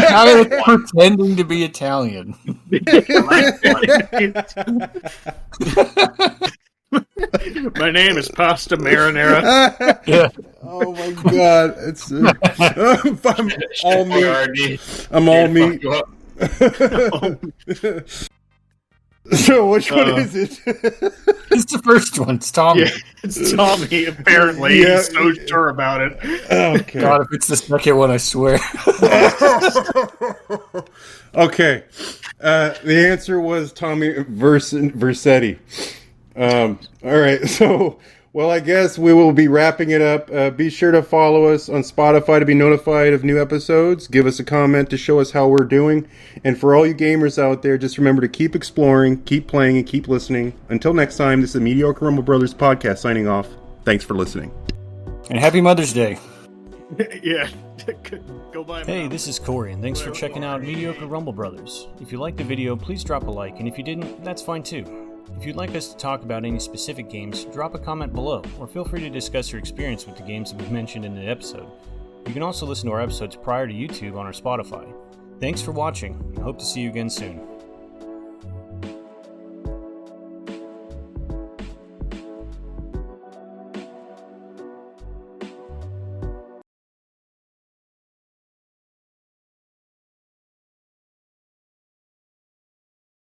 guy that's pretending to be Italian. My name is Pasta Marinara. Yeah. Oh my god, it's I'm all meat. I'm all meat. So which one is it? It's the first one. It's Tommy. Yeah, it's Tommy. Apparently, Yeah. he's so sure about it. Okay. God, if it's the second one, I swear. Okay. The answer was Tommy Versetti. All right. So, well, I guess we will be wrapping it up. Be sure to follow us on Spotify to be notified of new episodes. Give us a comment to show us how we're doing. And for all you gamers out there, just remember to keep exploring, keep playing, and keep listening. Until next time, this is the Mediocre Rumble Brothers podcast signing off. Thanks for listening. And happy Mother's Day. Yeah. Go buy. Hey, this is Corey, and thanks for checking out Mediocre Rumble Brothers. If you liked the video, please drop a like, and if you didn't, that's fine too. If you'd like us to talk about any specific games, drop a comment below, or feel free to discuss your experience with the games that we've mentioned in the episode. You can also listen to our episodes prior to YouTube on our Spotify. Thanks for watching, and hope to see you again soon.